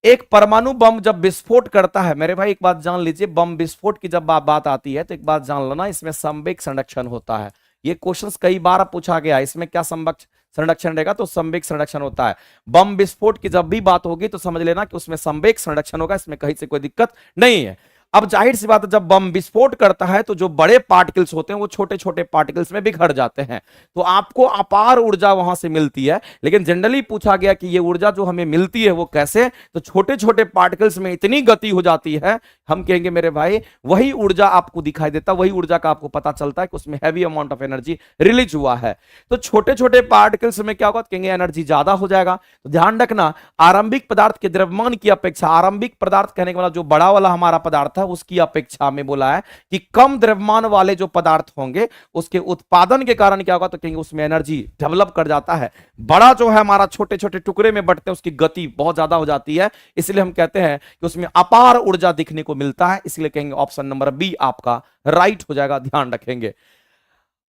एक परमाणु बम जब विस्फोट करता है मेरे भाई, एक बात जान लीजिए, बम विस्फोट की जब बात आती है तो एक बात जान लेना, इसमें संवेग संरक्षण होता है। ये क्वेश्चंस कई बार पूछा गया है, इसमें क्या संरक्षण रहेगा, तो संवेग संरक्षण होता है। बम विस्फोट की जब भी बात होगी तो समझ लेना कि उसमें संवेग संरक्षण होगा, इसमें कहीं से कोई दिक्कत नहीं है। अब जाहिर सी बात है, जब बम विस्फोट करता है तो जो बड़े पार्टिकल्स होते हैं वो छोटे छोटे पार्टिकल्स में बिखर जाते हैं, तो आपको अपार ऊर्जा वहां से मिलती है। लेकिन जनरली पूछा गया कि ये ऊर्जा जो हमें मिलती है वो कैसे, तो छोटे छोटे पार्टिकल्स में इतनी गति हो जाती है, हम कहेंगे मेरे भाई वही ऊर्जा आपको दिखाई देता, वही ऊर्जा का आपको पता चलता है कि उसमें heavy amount of energy release हुआ है। तो छोटे छोटे पार्टिकल्स में क्या होगा, कहेंगे एनर्जी ज्यादा हो जाएगा। तो ध्यान रखना, आरंभिक पदार्थ के द्रव्यमान की अपेक्षा, आरंभिक पदार्थ कहने के मतलब जो बड़ा वाला हमारा पदार्थ है उसकी अपेक्षा में बोला है कि कम द्रव्यमान वाले जो पदार्थ होंगे उसके उत्पादन के कारण क्या होगा, तो कहेंगे उसमें एनर्जी डेवलप कर जाता है। बड़ा जो है हमारा छोटे छोटे टुकड़े में बंटते हैं, उसकी गति बहुत ज्यादा हो जाती है, इसलिए हम कहते हैं कि उसमें अपार ऊर्जा दिखने को मिलता है, इसलिए कहेंगे ऑप्शन नंबर बी आपका राइट हो जाएगा, ध्यान रखेंगे।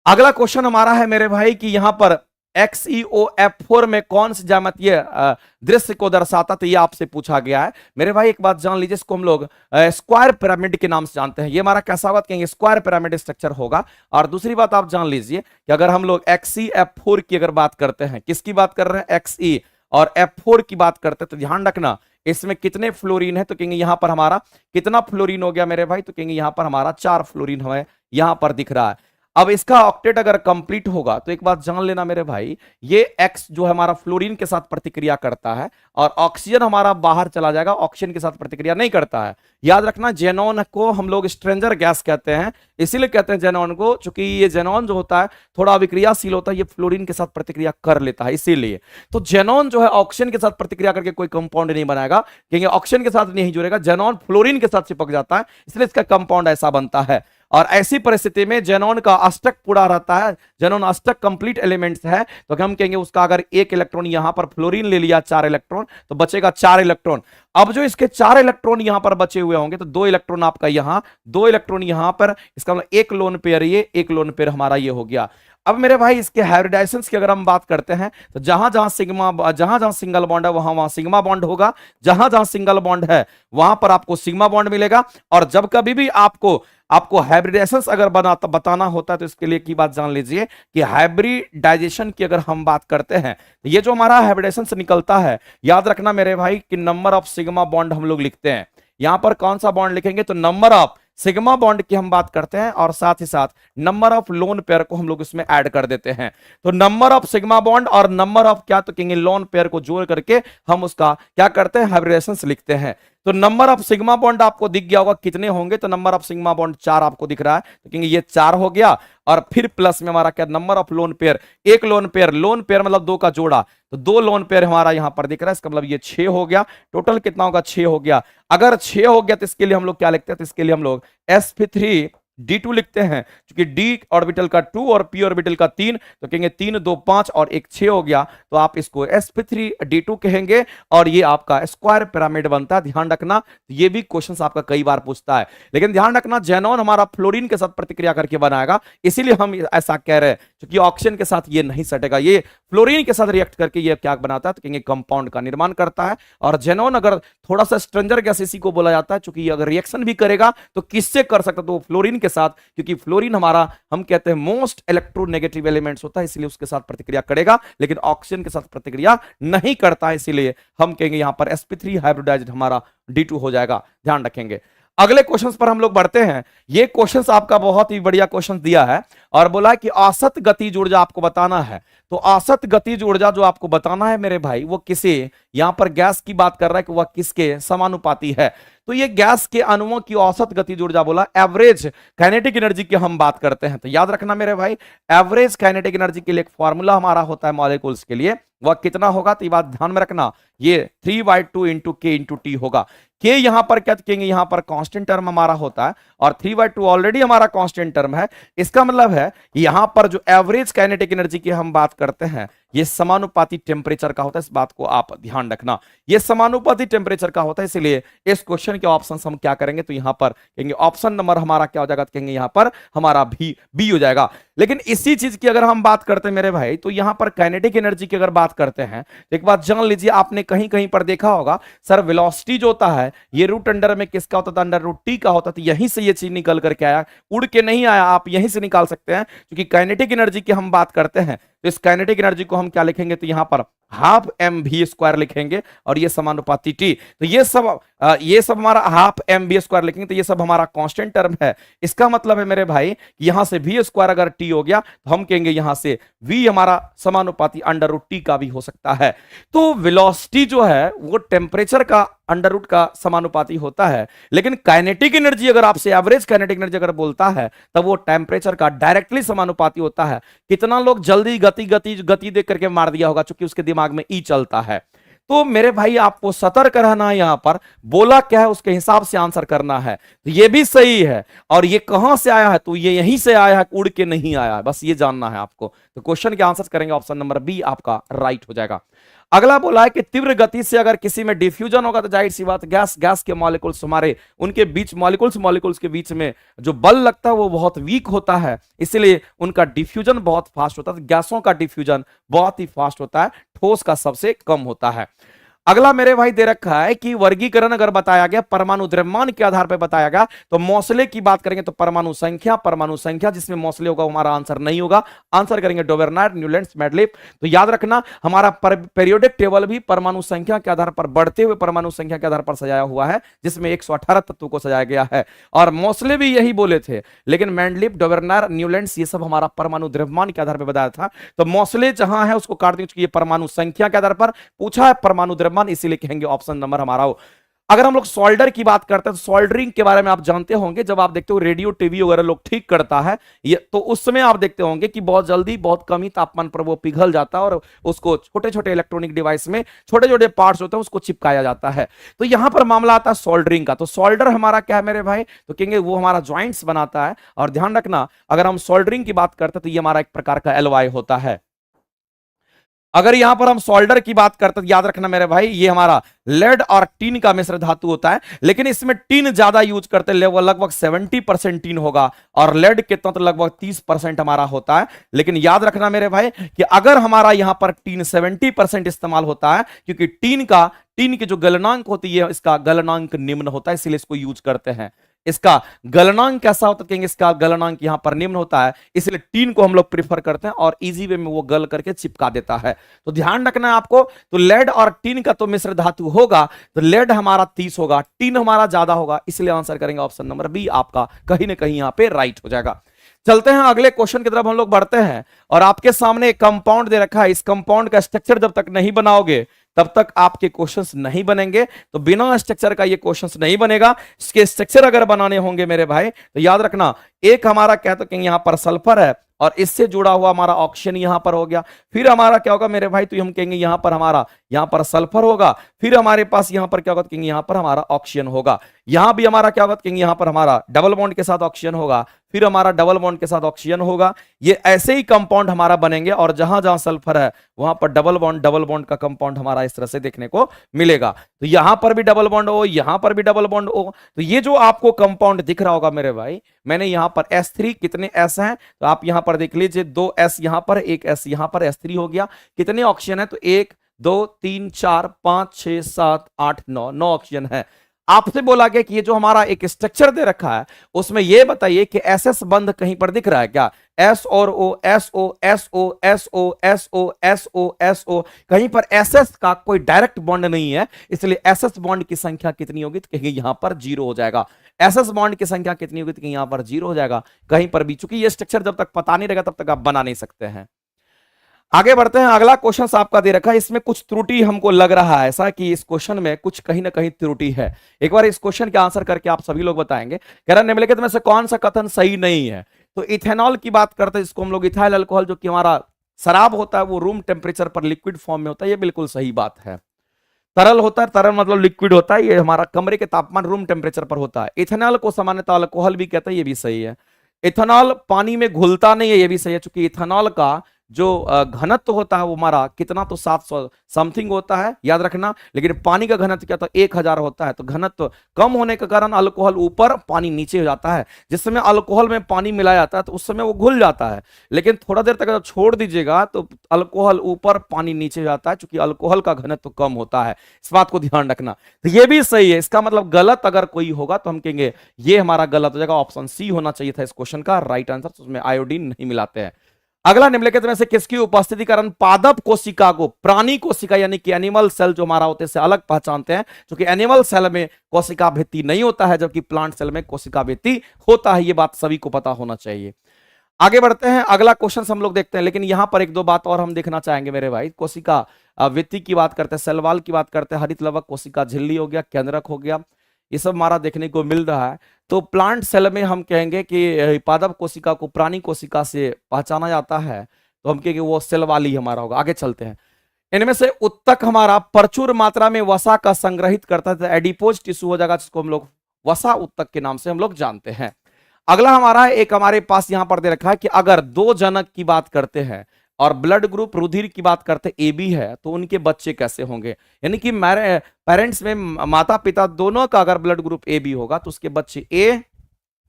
अगला क्वेश्चन हमारा है मेरे भाई कि यहां पर XeO-F4 में कौन सी ज्यामितीय दृश्य को दर्शाता, तो ये आपसे पूछा गया है मेरे भाई। एक बात जान लीजिए, इसको हम लोग स्क्वायर पिरामिड के नाम से जानते हैं। ये हमारा कैसा होगा, कहेंगे स्क्वायर पिरामिड स्ट्रक्चर होगा। और दूसरी बात आप जान लीजिए कि अगर हम लोग XeF4 की अगर बात करते हैं, किसकी बात कर रहे हैं, Xe और F4 की बात करते हैं, तो ध्यान रखना इसमें कितने फ्लोरीन है, तो कहेंगे यहां पर हमारा कितना फ्लोरीन हो गया मेरे भाई, तो कहेंगे यहां पर हमारा 4 फ्लोरीन हमें यहां पर दिख रहा है। अब इसका ऑक्टेट अगर कंप्लीट होगा तो एक बात जान लेना मेरे भाई, ये X जो है हमारा फ्लोरीन के साथ प्रतिक्रिया करता है और ऑक्सीजन हमारा बाहर चला जाएगा, ऑक्सीजन के साथ प्रतिक्रिया नहीं करता है। याद रखना, जेनॉन को हम लोग स्ट्रेंजर गैस कहते हैं, इसीलिए कहते हैं जेनॉन को, चूंकि ये जेनॉन जो होता है थोड़ा अभिक्रियाशील होता है, ये फ्लोरीन के साथ प्रतिक्रिया कर लेता है, इसीलिए। तो जेनॉन जो है ऑक्सीजन के साथ प्रतिक्रिया करके कोई कंपाउंड नहीं बनाएगा, क्योंकि ऑक्सीजन के साथ नहीं जुड़ेगा, जेनॉन फ्लोरीन के साथ चिपक जाता है, इसलिए इसका कंपाउंड ऐसा बनता है। और ऐसी परिस्थिति में जेनॉन का अष्टक पूरा रहता है, जेनॉन अष्टक कंप्लीट एलिमेंट्स है, तो हम कहेंगे उसका अगर एक इलेक्ट्रॉन यहां पर फ्लोरीन ले लिया 4 इलेक्ट्रॉन, तो बचेगा 4 इलेक्ट्रॉन। अब जो इसके 4 इलेक्ट्रॉन यहां पर बचे हुए होंगे, तो 2 इलेक्ट्रॉन आपका यहां, 2 इलेक्ट्रॉन यहां पर, इसका मतलब एक लोन पेयर ये, एक लोन पेयर हमारा ये हो गया। अब मेरे भाई इसके हाइब्रिडाइजेशंस की अगर हम बात करते हैं, तो जहां जहां सिंगल बॉन्ड है वहां वहां सिग्मा बॉन्ड होगा, जहां जहां सिंगल बॉन्ड है वहां पर आपको सिग्मा बॉन्ड मिलेगा। और जब कभी भी आपको हाइब्रिडाइजेशंस अगर बताना होता है, तो इसके लिए की बात जान लीजिए कि हाइब्रिडाइजेशन की अगर हम बात करते हैं, तो ये जो हमारा हाइब्रिडाइजेशन निकलता है, याद रखना मेरे भाई कि नंबर ऑफ सिग्मा बॉन्ड हम लोग लिखते हैं। यहां पर कौन सा बॉन्ड लिखेंगे, तो नंबर ऑफ सिग्मा बॉन्ड की हम बात करते हैं, और साथ ही साथ नंबर ऑफ लोन पेयर को हम लोग इसमें ऐड कर देते हैं। तो नंबर ऑफ सिग्मा बॉन्ड और नंबर ऑफ क्या, तो कहेंगे लोन पेयर को जोड़ करके हम उसका क्या करते हैं, हाइब्रिडेशंस लिखते हैं। तो नंबर ऑफ सिग्मा बॉन्ड आपको दिख गया होगा कितने होंगे, तो नंबर ऑफ सिग्मा बॉन्ड 4 आपको दिख रहा है, तो कहेंगे ये 4 हो गया। और फिर प्लस में हमारा क्या, नंबर ऑफ लोन पेयर, एक लोन पेयर मतलब 2 का जोड़ा, तो 2 लोन पेयर हमारा यहां पर दिख रहा है, इसका मतलब ये 6 हो गया। टोटल कितना होगा, 6 हो गया। अगर 6 हो गया तो इसके लिए हम लोग क्या लिखते हैं, तो इसके लिए हम लोग sp3d2 लिखते हैं, क्योंकि d ऑर्बिटल का 2 और p ऑर्बिटल का 3, तो कहेंगे 3 2 5 और 1 6 हो गया, तो आप इसको sp3d2 कहेंगे, और ये आपका स्क्वायर पिरामिड बनता है। ध्यान रखना, ये भी क्वेश्चंस आपका कई बार पूछता है, लेकिन ध्यान रखना जेनॉन हमारा फ्लोरीन के साथ प्रतिक्रिया करके बनाएगा, इसीलिए हम ऐसा कह रहे हैं, क्योंकि ऑक्सीजन के साथ ये नहीं सटेगा, ये फ्लोरीन के साथ रिएक्ट करके ये क्या बनाता है, तो कहेंगे कंपाउंड का निर्माण करता है। और जेनॉन अगर थोड़ा सा स्ट्रेंजर गैस इसी को बोला जाता है, क्योंकि अगर रिएक्शन भी करेगा तो किससे कर सकता है, तो फ्लोरीन के साथ, क्योंकि फ्लोरीन हमारा हम कहते हैं मोस्ट इलेक्ट्रोनेगेटिव एलिमेंट्स होता है, इसलिए उसके साथ प्रतिक्रिया करेगा, लेकिन ऑक्सीजन के साथ प्रतिक्रिया नहीं करता है, इसीलिए हम कहेंगे यहां पर sp3 हाइब्रिडाइज्ड हमारा d2 हो जाएगा। ध्यान रखेंगे। अगले क्वेश्चंस पर हम लोग बढ़ते हैं। ये क्वेश्चंस आपका बहुत ही बढ़िया क्वेश्चन दिया है, और बोला है कि औसत गतिज ऊर्जा आपको बताना है। तो औसत गतिज ऊर्जा जो आपको बताना है मेरे भाई, वो किसे, यहां पर गैस की बात कर रहा है कि वह किसके समानुपाती है। तो ये गैस के अणुओं की औसत गतिज ऊर्जा बोला, एवरेज काइनेटिक एनर्जी की हम बात करते हैं। तो याद रखना मेरे भाई, एवरेज काइनेटिक एनर्जी के लिए एक फॉर्मूला हमारा होता है मॉलिक्यूल्स के लिए, वह कितना होगा, तो ये बात ध्यान में रखना, ये 3/2 इंटू के इंटू टी होगा। के यहां पर क्या कहेंगे, यहां पर कांस्टेंट टर्म हमारा होता है, और 3/2 ऑलरेडी हमारा कांस्टेंट टर्म है। इसका मतलब है यहां पर जो एवरेज काइनेटिक एनर्जी की हम बात करते हैं, ये समानुपाती टेम्परेचर का होता है, इस बात को आप ध्यान रखना, ये समानुपाती टेम्परेचर का होता है। इसलिए इस क्वेश्चन के ऑप्शन हम क्या करेंगे, तो यहां पर कहेंगे ऑप्शन नंबर हमारा क्या हो जाएगा, तो कहेंगे यहां पर हमारा बी हो जाएगा। लेकिन इसी चीज की अगर हम बात करते हैं मेरे भाई, तो यहां पर काइनेटिक एनर्जी की अगर बात करते हैं, तो एक बात जान लीजिए, आपने कहीं कहीं पर देखा होगा सर, वेलोसिटी जो होता है ये रूट अंडर में किसका होता था, अंडर रूट टी का होता था। यहीं से ये चीज निकल करके आया, उड़ के नहीं आया, आप यहीं से निकाल सकते हैं, क्योंकि काइनेटिक एनर्जी की हम बात करते हैं, तो इस काइनेटिक एनर्जी को हम क्या लिखेंगे, तो यहां पर हाफ एम वी स्क्वायर लिखेंगे, और ये समानुपाती टी। तो ये सब हमारा हाफ एम वी स्क्वायर लिखेंगे, तो ये सब हमारा कांस्टेंट टर्म है। इसका मतलब है मेरे भाई, यहां से वी स्क्वायर अगर टी हो गया, तो हम कहेंगे यहां से वी हमारा समानुपाती अंडर रूट टी का भी हो सकता है। तो वेलोसिटी जो है वो टेम्परेचर का अंडर रूट का समानुपाती होता है, लेकिन काइनेटिक एनर्जी अगर आपसे एवरेज काइनेटिक एनर्जी अगर बोलता है, तब वो टेम्परेचर का डायरेक्टली समानुपाती होता है। कितना लोग जल्दी गति देख करके मार दिया होगा, क्योंकि उसके दिमाग में ई चलता है। तो मेरे भाई आपको सतर्क रहना है, यहां पर बोला क्या है उसके हिसाब से आंसर करना है। तो ये भी सही है, और ये कहां से आया है, तो ये यहीं से आया है, उड़ के नहीं आया है, बस ये जानना है आपको। तो क्वेश्चन के आंसर करेंगे ऑप्शन नंबर बी आपका राइट हो जाएगा। अगला बोला है कि तीव्र गति से अगर किसी में डिफ्यूजन होगा, तो जाहिर सी बात गैस के मॉलिक्यूल्स हमारे उनके बीच मॉलिक्यूल्स के बीच में जो बल लगता है वो बहुत वीक होता है, इसलिए उनका डिफ्यूजन बहुत फास्ट होता है। तो गैसों का डिफ्यूजन बहुत ही फास्ट होता है, ठोस का सबसे कम होता है। अगला मेरे भाई दे रखा है कि वर्गीकरण अगर बताया गया परमाणु द्रव्यमान के आधार पर बताया गया, तो मौसले की बात करेंगे तो परमाणु संख्या जिसमें मौसले होगा हमारा आंसर नहीं होगा, आंसर करेंगे डोवेर्नायर, न्यूलैंड्स, मेडलिफ। तो याद रखना हमारा पीरियोडिक टेबल भी परमाणु संख्या के आधार पर, बढ़ते हुए परमाणु संख्या के आधार पर सजाया हुआ है, जिसमें 118 तत्वों को सजाया गया है। और मौसले भी यही बोले थे, लेकिन मेडलिफ, डोवेर्नायर, न्यूलैंड्स ये सब हमारा परमाणु द्रव्यमान के आधार पर बताया था। तो मौसले जहां है उसको काट देंगे, ये परमाणु संख्या के आधार पर पूछा है, परमाणु इसीलिए कहेंगे ऑप्शन नंबर हमारा अगर हम लोग सोल्डर की बात करते हैं तो सोल्डरिंग के बारे में आप जानते होंगे, जब आप देखते हो रेडियो टीवी वगैरह लोग ठीक करता है ये, तो उस समय आप देखते होंगे कि बहुत जल्दी बहुत कम ही तापमान पर वो पिघल जाता है और उसको छोटे छोटे इलेक्ट्रॉनिक डिवाइस में छोटे छोटे पार्ट्स होते हैं उसको चिपकाया जाता है। तो यहां पर मामला आता है सोल्डरिंग का। तो सोल्डर हमारा क्या है मेरे भाई, तो कहेंगे वो हमारा ज्वाइंट्स बनाता है। और ध्यान रखना अगर हम सोल्डरिंग की बात करते हैं तो ये हमारा एक प्रकार का एलॉय होता है। अगर यहां पर हम सोल्डर की बात करते हैं, याद रखना मेरे भाई ये हमारा लेड और टीन का मिश्र धातु होता है, लेकिन इसमें टीन ज्यादा यूज करते हैं, लगभग 70% टीन होगा और लेड कितना तो लगभग 30% हमारा होता है। लेकिन याद रखना मेरे भाई कि अगर हमारा यहां पर टीन 70% इस्तेमाल होता है, क्योंकि टीन की जो गलनांक होती है इसका गलनांक निम्न होता है, इसलिए इसको यूज करते हैं। इसका गलनांक कैसा होता है, कहेंगे इसका गलनांक यहां पर निम्न होता है, इसलिए टीन को हम लोग प्रीफर करते हैं और इजी वे में वो गल करके चिपका देता है। तो ध्यान रखना है आपको। तो लेड और टीन का तो मिश्र धातु होगा, तो लेड हमारा 30 होगा, टीन हमारा ज्यादा होगा, इसलिए आंसर करेंगे ऑप्शन नंबर बी आपका कहीं ना कहीं यहां पे राइट हो जाएगा। चलते हैं अगले क्वेश्चन की तरफ हम लोग बढ़ते हैं। और आपके सामने एक कंपाउंड दे रखा है, इस कंपाउंड का स्ट्रक्चर जब तक नहीं बनाओगे तब तक आपके क्वेश्चंस नहीं बनेंगे। तो बिना स्ट्रक्चर का ये क्वेश्चंस नहीं बनेगा। इसके स्ट्रक्चर अगर बनाने होंगे मेरे भाई तो याद रखना, एक हमारा क्या तो कहेंगे यहां पर सल्फर है और इससे जुड़ा हुआ हमारा ऑक्सीजन यहां पर हो गया। फिर हमारा क्या होगा मेरे भाई, तो हम कहेंगे यहां पर हमारा यहां पर सल्फर होगा, फिर हमारे पास यहां पर क्या होगा, कहेंगे यहां पर हमारा ऑक्सीजन होगा। यहां भी हमारा क्या होगा, कहेंगे यहां पर हमारा डबल बॉन्ड के साथ ऑक्सीजन होगा, फिर हमारा डबल बॉन्ड के साथ ऑक्सीजन होगा। ये ऐसे ही कंपाउंड हमारा बनेंगे और जहां जहां सल्फर है वहां पर डबल बॉन्ड का कंपाउंड हमारा इस तरह से देखने को मिलेगा। तो यहां पर भी डबल बॉन्ड हो, यहां पर भी डबल बॉन्ड हो। तो ये जो आपको कंपाउंड दिख रहा होगा मेरे भाई, मैंने यहां पर S3 कितने S हैं तो आप यहां पर देख लीजिए, 2 S यहां पर, 1 S यहां पर, S3 हो गया। कितने ऑक्सीजन है तो 1 2 3 4 5 6 7 8 9 ऑक्सीजन है। आपसे बोला गया कि ये जो हमारा एक स्ट्रक्चर दे रखा है उसमें ये बताइए कि SS बंध कहीं पर दिख रहा है क्या? S और O S O S O S O S O S O S O, कहीं पर SS का कोई डायरेक्ट बॉन्ड नहीं है, इसलिए SS बॉन्ड की संख्या कितनी होगी तो कहेंगे यहां पर 0 हो जाएगा। SS बॉन्ड की संख्या कितनी होगी तो यहां पर 0 हो जाएगा कहीं पर भी, चूंकि ये स्ट्रक्चर जब तक पता नहीं रहेगा तब तक आप बना नहीं सकते हैं। आगे बढ़ते हैं। अगला क्वेश्चन आपका दे रखा है, इसमें कुछ त्रुटि हमको लग रहा है ऐसा कि इस क्वेश्चन में कुछ कहीं ना कहीं त्रुटि है। एक बार इस क्वेश्चन के आंसर करके आप सभी लोग बताएंगे। कह रहा निम्नलिखित में से कौन सा कथन सही नहीं है? तो इथेनॉल की बात करते हैं, इसको हम लोग इथाइल अल्कोहल जो कि हमारा शराब होता है वो रूम टेम्परेचर पर लिक्विड फॉर्म में होता है, ये बिल्कुल सही बात है। तरल होता है, तरल मतलब लिक्विड होता है, ये हमारा कमरे के तापमान रूम टेम्परेचर पर होता है। इथेनॉल को सामान्यतः अल्कोहल भी कहते हैं, ये भी सही है। इथेनॉल पानी में घुलता नहीं है, ये भी सही है, क्योंकि इथेनॉल का जो घनत्व होता है वो हमारा कितना तो 700 समथिंग होता है, याद रखना। लेकिन पानी का घनत्व क्या तो 1000 होता है। तो घनत्व कम होने के कारण अल्कोहल ऊपर पानी नीचे हो जाता है। जिस समय अल्कोहल में पानी मिलाया जाता है तो उस समय वो घुल जाता है, लेकिन थोड़ा देर तक जब छोड़ दीजिएगा तो अल्कोहल ऊपर पानी नीचे हो जाता है, क्योंकि अल्कोहल का घनत्व कम होता है। इस बात को ध्यान रखना। तो ये भी सही है। इसका मतलब गलत अगर कोई होगा तो हम कहेंगे ये हमारा गलत हो जाएगा, ऑप्शन सी होना चाहिए था इस क्वेश्चन का राइट आंसर। उसमें आयोडीन नहीं मिलाते हैं। अगला निम्नलिखित में से किसकी उपस्थिति कारण पादप कोशिका को प्राणी कोशिका यानी कि एनिमल सेल जो हमारा होते से अलग पहचानते हैं? क्योंकि एनिमल सेल में कोशिका भित्ति नहीं होता है, जबकि प्लांट सेल में कोशिका भित्ति होता है। ये बात सभी को पता होना चाहिए। आगे बढ़ते हैं, अगला क्वेश्चन हम लोग देखते हैं, लेकिन यहां पर एक दो बात और हम देखना चाहेंगे मेरे भाई। कोशिका भित्ति की बात करते हैं, सेल वॉल की बात करते हैं, हरित लवक कोशिका झिल्ली हो गया, केंद्रक हो गया, ये सब हमारा देखने को मिल रहा है। तो प्लांट सेल में हम कहेंगे कि पादप कोशिका को प्राणी कोशिका से पहचाना जाता है, तो हम कहेंगे वो सेल वाली हमारा होगा। आगे चलते हैं। इनमें से उत्तक हमारा प्रचुर मात्रा में वसा का संग्रहित करता है, तो एडिपोज टिश्यू हो जाएगा, जिसको हम लोग वसा उत्तक के नाम से हम लोग जानते हैं। अगला हमारा एक हमारे पास यहां पर दे रखा है कि अगर दो जनक की बात करते हैं और ब्लड ग्रुप रुधिर की बात करते हैं AB है, तो उनके बच्चे कैसे होंगे? यानी कि पेरेंट्स में माता पिता दोनों का अगर ब्लड ग्रुप AB होगा तो उसके बच्चे A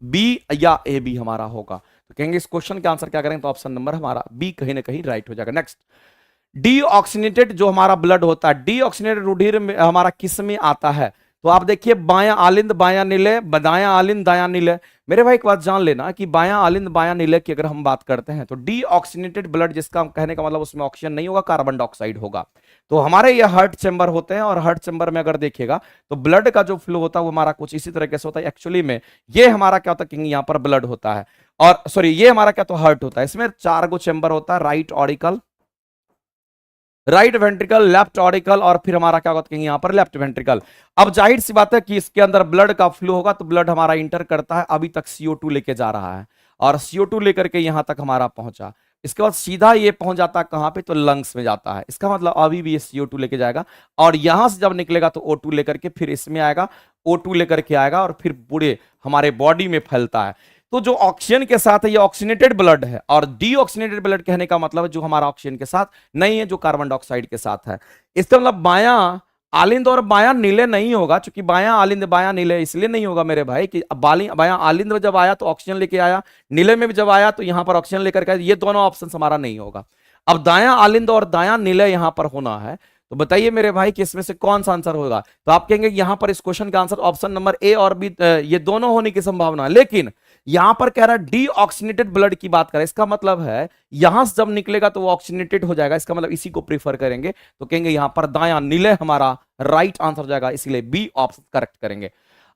B या AB हमारा होगा। तो कहेंगे इस क्वेश्चन के आंसर क्या करेंगे तो ऑप्शन नंबर हमारा B कहीं ना कहीं राइट हो जाएगा। नेक्स्ट, डीऑक्सीनेटेड जो हमारा ब्लड होता है, डीऑक्सीनेटेड रुधिर में हमारा किस में आता है? तो आप देखिए बायां आलिंद बायां नीले, दायां आलिंद दायां नीले। मेरे भाई एक बात जान लेना कि बायां आलिंद बायां नीले की अगर हम बात करते हैं तो डीऑक्सीनेटेड ब्लड, जिसका हम कहने का मतलब उसमें ऑक्सीजन नहीं होगा, कार्बन डाइऑक्साइड होगा। तो हमारे ये हार्ट चैम्बर होते हैं और हार्ट चैम्बर में अगर देखिएगा तो ब्लड का जो फ्लो होता है वो हमारा कुछ इसी तरीके से होता है। एक्चुअली में ये हमारा क्या होता है कि यहाँ पर ब्लड होता है, और सॉरी ये हमारा क्या तो हार्ट होता है। इसमें 4 गो चैम्बर होता है, right auricle, right ventricle, left auricle और फिर हमारा क्या होता है यहाँ पर लेफ्ट वेंट्रिकल। अब जाहिर सी बात है कि इसके अंदर ब्लड का फ्लो होगा तो ब्लड हमारा इंटर करता है, अभी तक CO2 लेके जा रहा है और CO2 लेकर के यहां तक हमारा पहुंचा। इसके बाद सीधा ये पहुंच जाता है कहां पे, तो लंग्स में जाता है। इसका मतलब अभी भी ये CO2 लेके जाएगा और यहां से जब निकलेगा तो O2 लेकर के फिर इसमें आएगा, O2 लेकर के आएगा और फिर पूरे हमारे बॉडी में फैलता है। तो जो ऑक्सीजन के साथ है ये ऑक्सीनेटेड ब्लड है, और डीऑक्सीनेटेड ब्लड कहने का मतलब है जो हमारा ऑक्सीजन के साथ नहीं है, जो कार्बन डाइऑक्साइड के साथ है। इसका मतलब बायां आलिंद और बायां नीले नहीं होगा, क्योंकि बायां आलिंद बायां नीले इसलिए नहीं होगा मेरे भाई कि बायां आलिंद में जब आया तो ऑक्सीजन लेके आया, नीले में भी जब आया तो यहां पर ऑक्सीजन लेकर के आया। ये दोनों ऑप्शन हमारा नहीं होगा। अब दायां आलिंद और दायां नीले यहां पर होना है, तो बताइए मेरे भाई कि इसमें से कौन सा आंसर होगा। तो आप कहेंगे यहां पर इस क्वेश्चन का आंसर ऑप्शन नंबर ए और बी ये दोनों होने की संभावना है, लेकिन यहां पर कह रहा है डीऑक्सीनेटेड ब्लड की बात करें। इसका मतलब है यहां से जब निकलेगा तो वो ऑक्सीनेटेड हो जाएगा, इसका मतलब इसी को प्रीफर करेंगे, तो कहेंगे यहां पर दायां नीले हमारा राइट आंसर जाएगा, इसलिए बी ऑप्शन करेक्ट करेंगे।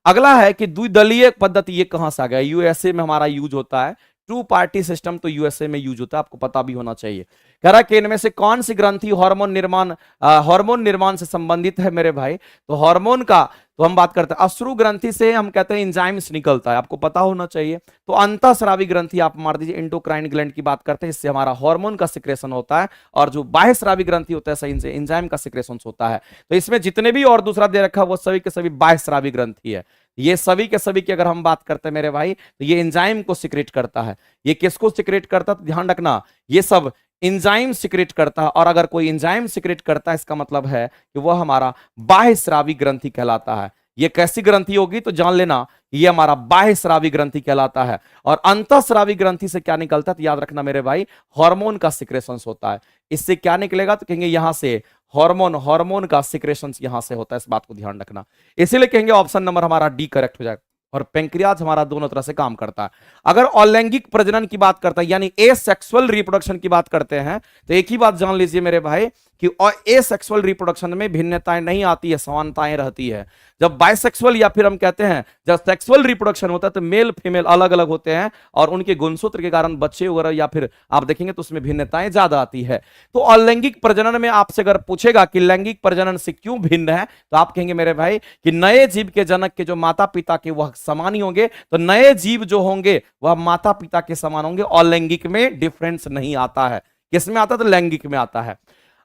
अगला है कि द्विदलीय पद्धति, ये कहां से आ गया, यूएसए में हमारा यूज होता है। टू पार्टी सिस्टम तो यूएसए में यूज होता है, आपको पता भी होना चाहिए। कह रहा है कि इनमें से कौन सी ग्रंथि हार्मोन निर्माण से संबंधित है मेरे भाई। तो हार्मोन का तो हम बात करते हैं अश्रु ग्रंथि से, हम कहते हैं एंजाइम्स निकलता है, आपको पता होना चाहिए। तो अंतःस्रावी ग्रंथि आप मार दीजिए, एंडोक्राइन ग्लैंड की बात करते हैं, इससे हमारा हार्मोन का सिक्रेशन होता है। और जो बाह्यस्रावी ग्रंथि होता है सही से एंजाइम का सिक्रेशन होता है। तो इसमें जितने भी और दूसरा दे रखा है वो सभी के सभी बाह्यस्रावी ग्रंथि है। ये सभी के सभी की अगर हम बात करते हैं मेरे भाई, तो ये एंजाइम को सिक्रेट करता है। ये किसको सिक्रेट करता है, तो ध्यान रखना ये सब एंजाइम सिक्रेट करता है। और अगर कोई एंजाइम सिक्रेट करता है इसका मतलब है कि वह हमारा बाह्यस्रावी ग्रंथि कहलाता है। ये कैसी ग्रंथि होगी तो जान लेना, ये हमारा बाह्यस्रावी ग्रंथि कहलाता है। और अंतःस्रावी ग्रंथि से क्या निकलता है, तो याद रखना मेरे भाई हार्मोन का सिक्रेशन होता है। इससे क्या निकलेगा, तो कहेंगे यहां से हार्मोन का सिक्रेशन यहां से होता है, इस बात को ध्यान रखना। इसीलिए कहेंगे ऑप्शन नंबर हमारा डी करेक्ट हो जाएगा। और पेंक्रियाज हमारा दोनों तरह से काम करता है। अगर अलैंगिक प्रजनन की बात करता है यानी एसेक्सुअल रिप्रोडक्शन की बात करते हैं, तो एक ही बात जान लीजिए मेरे भाई कि एसेक्सुअल रिप्रोडक्शन में भिन्नताएं नहीं आती है, समानताएं रहती है। जब बाइसेक्सुअल या फिर हम कहते हैं जब सेक्सुअल रिप्रोडक्शन होता है तो मेल फीमेल अलग अलग होते हैं और उनके गुणसूत्र के कारण बच्चे वगैरह या फिर आप देखेंगे तो उसमें भिन्नताएं ज्यादा आती है। तो अलैंगिक प्रजनन में आपसे अगर पूछेगा कि लैंगिक प्रजनन से क्यों भिन्न है, तो आप कहेंगे मेरे भाई कि नए जीव के जनक के जो माता पिता के वह समान ही होंगे, तो नए जीव जो होंगे वह माता पिता के समान होंगे। अलैंगिक में डिफरेंस नहीं आता है, किसमें आता है, तो लैंगिक में आता है।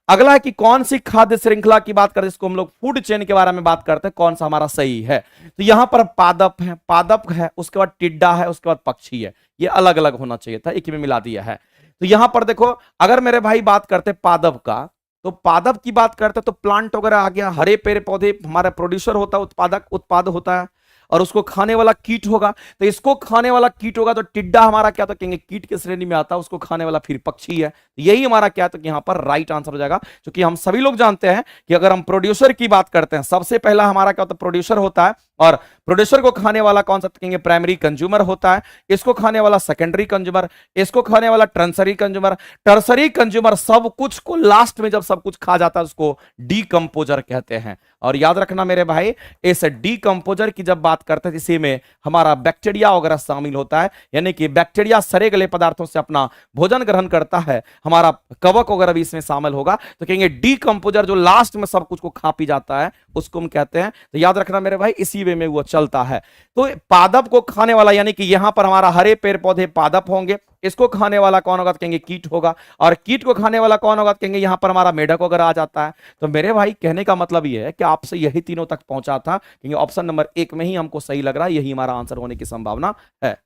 अगला है कि कौन सी खाद्य श्रृंखला की बात करते हैं, इसको हम लोग फूड चेन के बारे में बात करते हैं, कौन सा हमारा सही है। तो यहां पर पादप है, उसके बाद टिड्डा है, उसके बाद पक्षी है। ये अलग अलग होना चाहिए था, एक में मिला दिया है। तो यहां पर देखो अगर मेरे भाई बात करते पादप का, तो पादप की बात करते तो प्लांट वगैरह आ गया, हरे पेड़ पौधे हमारा प्रोड्यूसर होता है, उत्पाद होता है, और उसको खाने वाला कीट होगा। तो इसको खाने वाला कीट होगा तो टिड्डा हमारा क्या, तो कहेंगे कीट की श्रेणी में आता है, उसको खाने वाला फिर पक्षी है। यही हमारा क्या, तो यहां पर राइट आंसर हो जाएगा। क्योंकि हम सभी लोग जानते हैं कि अगर हम प्रोड्यूसर की बात करते हैं, सबसे पहला हमारा क्या होता है, प्रोड्यूसर होता है। और प्रोड्यूसर को खाने वाला कौन सा, तो कहेंगे प्राइमरी कंज्यूमर होता है। इसको खाने वाला सेकेंडरी कंज्यूमर, इसको खाने वाला टर्सरी कंज्यूमर। टर्सरी कंज्यूमर सब कुछ को लास्ट में जब सब कुछ खा जाता है उसको डीकंपोजर कहते हैं। और याद रखना मेरे भाई इस डीकंपोजर की जब बात करते हैं इसी में हमारा बैक्टीरिया वगैरह शामिल होता है, यानी कि बैक्टीरिया सड़े गले पदार्थों से अपना भोजन ग्रहण करता है, हमारा कवक वगैरह भी इसमें शामिल होगा। तो कहेंगे डीकंपोजर जो लास्ट में सब कुछ को खा पी जाता है उसको हम कहते हैं। तो याद रखना मेरे भाई इसी वे में वो चलता है। तो पादप को खाने वाला यानी कि यहां पर हमारा हरे पेड़ पौधे पादप होंगे, इसको खाने वाला कौन होगा, तो कहेंगे कीट होगा। और कीट को खाने वाला कौन होगा, तो कहेंगे यहां पर हमारा मेढक वगैरह आ जाता है। तो मेरे भाई कहने का मतलब यह है कि आपसे यही तीनों तक पहुंचा था, क्योंकि ऑप्शन नंबर 1 में ही हमको सही लग रहा है, यही हमारा आंसर होने की संभावना है।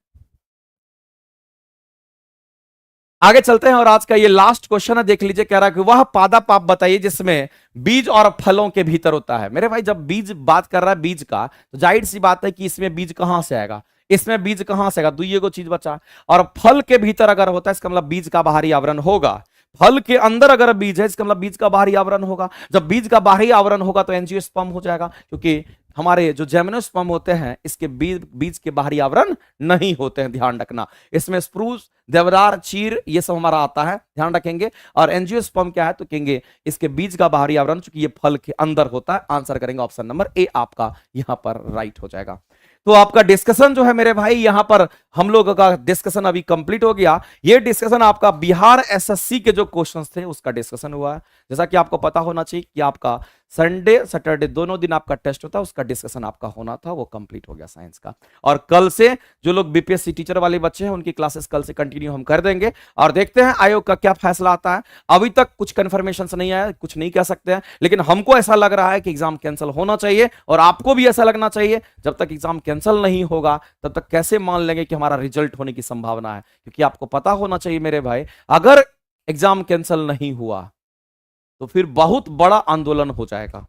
आगे चलते हैं और आज का ये लास्ट क्वेश्चन है, देख लीजिए। कह रहा है कि वह पादप आप बताइए जिसमें बीज और फलों के भीतर होता है। मेरे भाई जब बीज बात कर रहा है बीज का, तो जाहिर सी बात है कि इसमें बीज कहां से आएगा, इसमें बीज कहां से आएगा, दुइये को चीज बचा। और फल के भीतर अगर होता है इसका मतलब बीज का बाहरी आवरण होगा। फल के अंदर अगर बीज है इसका मतलब बीज का बाहरी आवरण होगा। जब बीज का बाहरी आवरण होगा तो एंजियोस्पर्म हो जाएगा, क्योंकि हमारे जो जिम्नोस्पर्म होते हैं इसके बीज के बाहरी आवरण नहीं होते हैं, ध्यान रखना। इसमें स्प्रूस, देवदार, चीर ये सब हमारा आता है, ध्यान रखेंगे। और एंजियोस्पर्म क्या है, तो कहेंगे इसके बीज का बाहरी आवरण, चूंकि ये फल के अंदर होता है। आंसर करेंगे ऑप्शन नंबर ए, आपका यहां पर राइट हो जाएगा। तो आपका डिस्कशन जो है मेरे भाई, यहां पर हम लोगों का डिस्कशन अभी कंप्लीट हो गया। ये डिस्कशन आपका बिहार एसएससी के जो क्वेश्चंस थे उसका डिस्कशन हुआ है। जैसा कि आपको पता होना चाहिए कि आपका संडे सैटरडे दोनों दिन आपका टेस्ट होता है, उसका डिस्कशन आपका होना था, वो कंप्लीट हो गया साइंस का। और कल से जो लोग बीपीएससी टीचर वाले बच्चे हैं उनकी क्लासेस कल से कंटिन्यू हम कर देंगे और देखते हैं आयोग का क्या फैसला आता है। अभी तक कुछ कंफर्मेशन नहीं आया, कुछ नहीं कह सकते हैं, लेकिन हमको ऐसा लग रहा है कि एग्जाम कैंसिल होना चाहिए और आपको भी ऐसा लगना चाहिए। जब तक एग्जाम कैंसिल नहीं होगा तब तक कैसे मान लेंगे कि हमारा रिजल्ट होने की संभावना है, क्योंकि आपको पता होना चाहिए मेरे भाई, अगर एग्जाम कैंसिल नहीं हुआ तो फिर बहुत बड़ा आंदोलन हो जाएगा।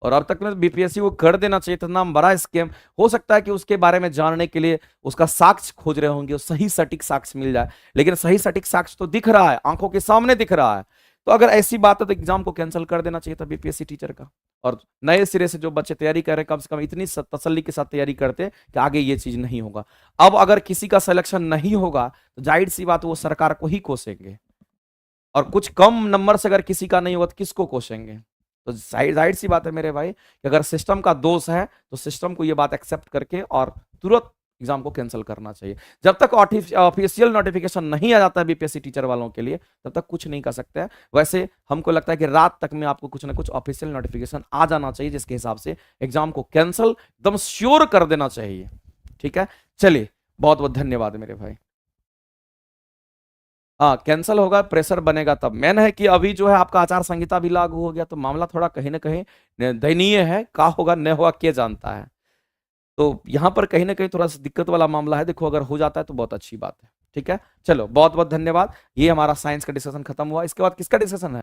और अब तक में बीपीएससी को कर देना चाहिए, इतना बड़ा स्कैम हो सकता है कि उसके बारे में जानने के लिए उसका साक्ष्य खोज रहे होंगे, सही सटीक साक्ष्य मिल जाए, लेकिन सही सटीक साक्ष्य तो दिख रहा है, आंखों के सामने दिख रहा है। तो अगर ऐसी बात है तो एग्जाम को कैंसिल कर देना चाहिए था बीपीएससी टीचर का, और नए सिरे से जो बच्चे तैयारी कर रहे हैं कम से कम इतनी तसल्ली के साथ तैयारी करते कि आगे ये चीज नहीं होगा। अब अगर किसी का सिलेक्शन नहीं होगा तो जाहिर सी बात वो सरकार को ही कोसेंगे, और कुछ कम नंबर से अगर किसी का नहीं होगा तो किसको कोसेंगे। तो जाहिर सी बात है मेरे भाई कि अगर सिस्टम का दोष है तो सिस्टम को ये बात एक्सेप्ट करके और तुरंत एग्जाम को कैंसिल करना चाहिए। जब तक ऑफिशियल नोटिफिकेशन नहीं आ जाता है बीपीएससी टीचर वालों के लिए तब तक कुछ नहीं कर सकते हैं। वैसे हमको लगता है कि रात तक में आपको कुछ ना कुछ ऑफिशियल नोटिफिकेशन आ जाना चाहिए, जिसके हिसाब से एग्जाम को कैंसिल एकदम श्योर कर देना चाहिए। ठीक है, चलिए बहुत बहुत धन्यवाद मेरे भाई। हाँ, कैंसल होगा, प्रेशर बनेगा तब। मैन है कि अभी जो है आपका आचार संहिता भी लागू हो गया तो मामला थोड़ा कहीं ना कहीं दयनीय है। का होगा न होगा क्या जानता है, तो यहाँ पर कहीं ना कहीं थोड़ा सा दिक्कत वाला मामला है। देखो अगर हो जाता है तो बहुत अच्छी बात है। ठीक है, चलो बहुत बहुत धन्यवाद। ये हमारा साइंस का डिस्कशन खत्म हुआ। इसके बाद किसका डिस्कशन है?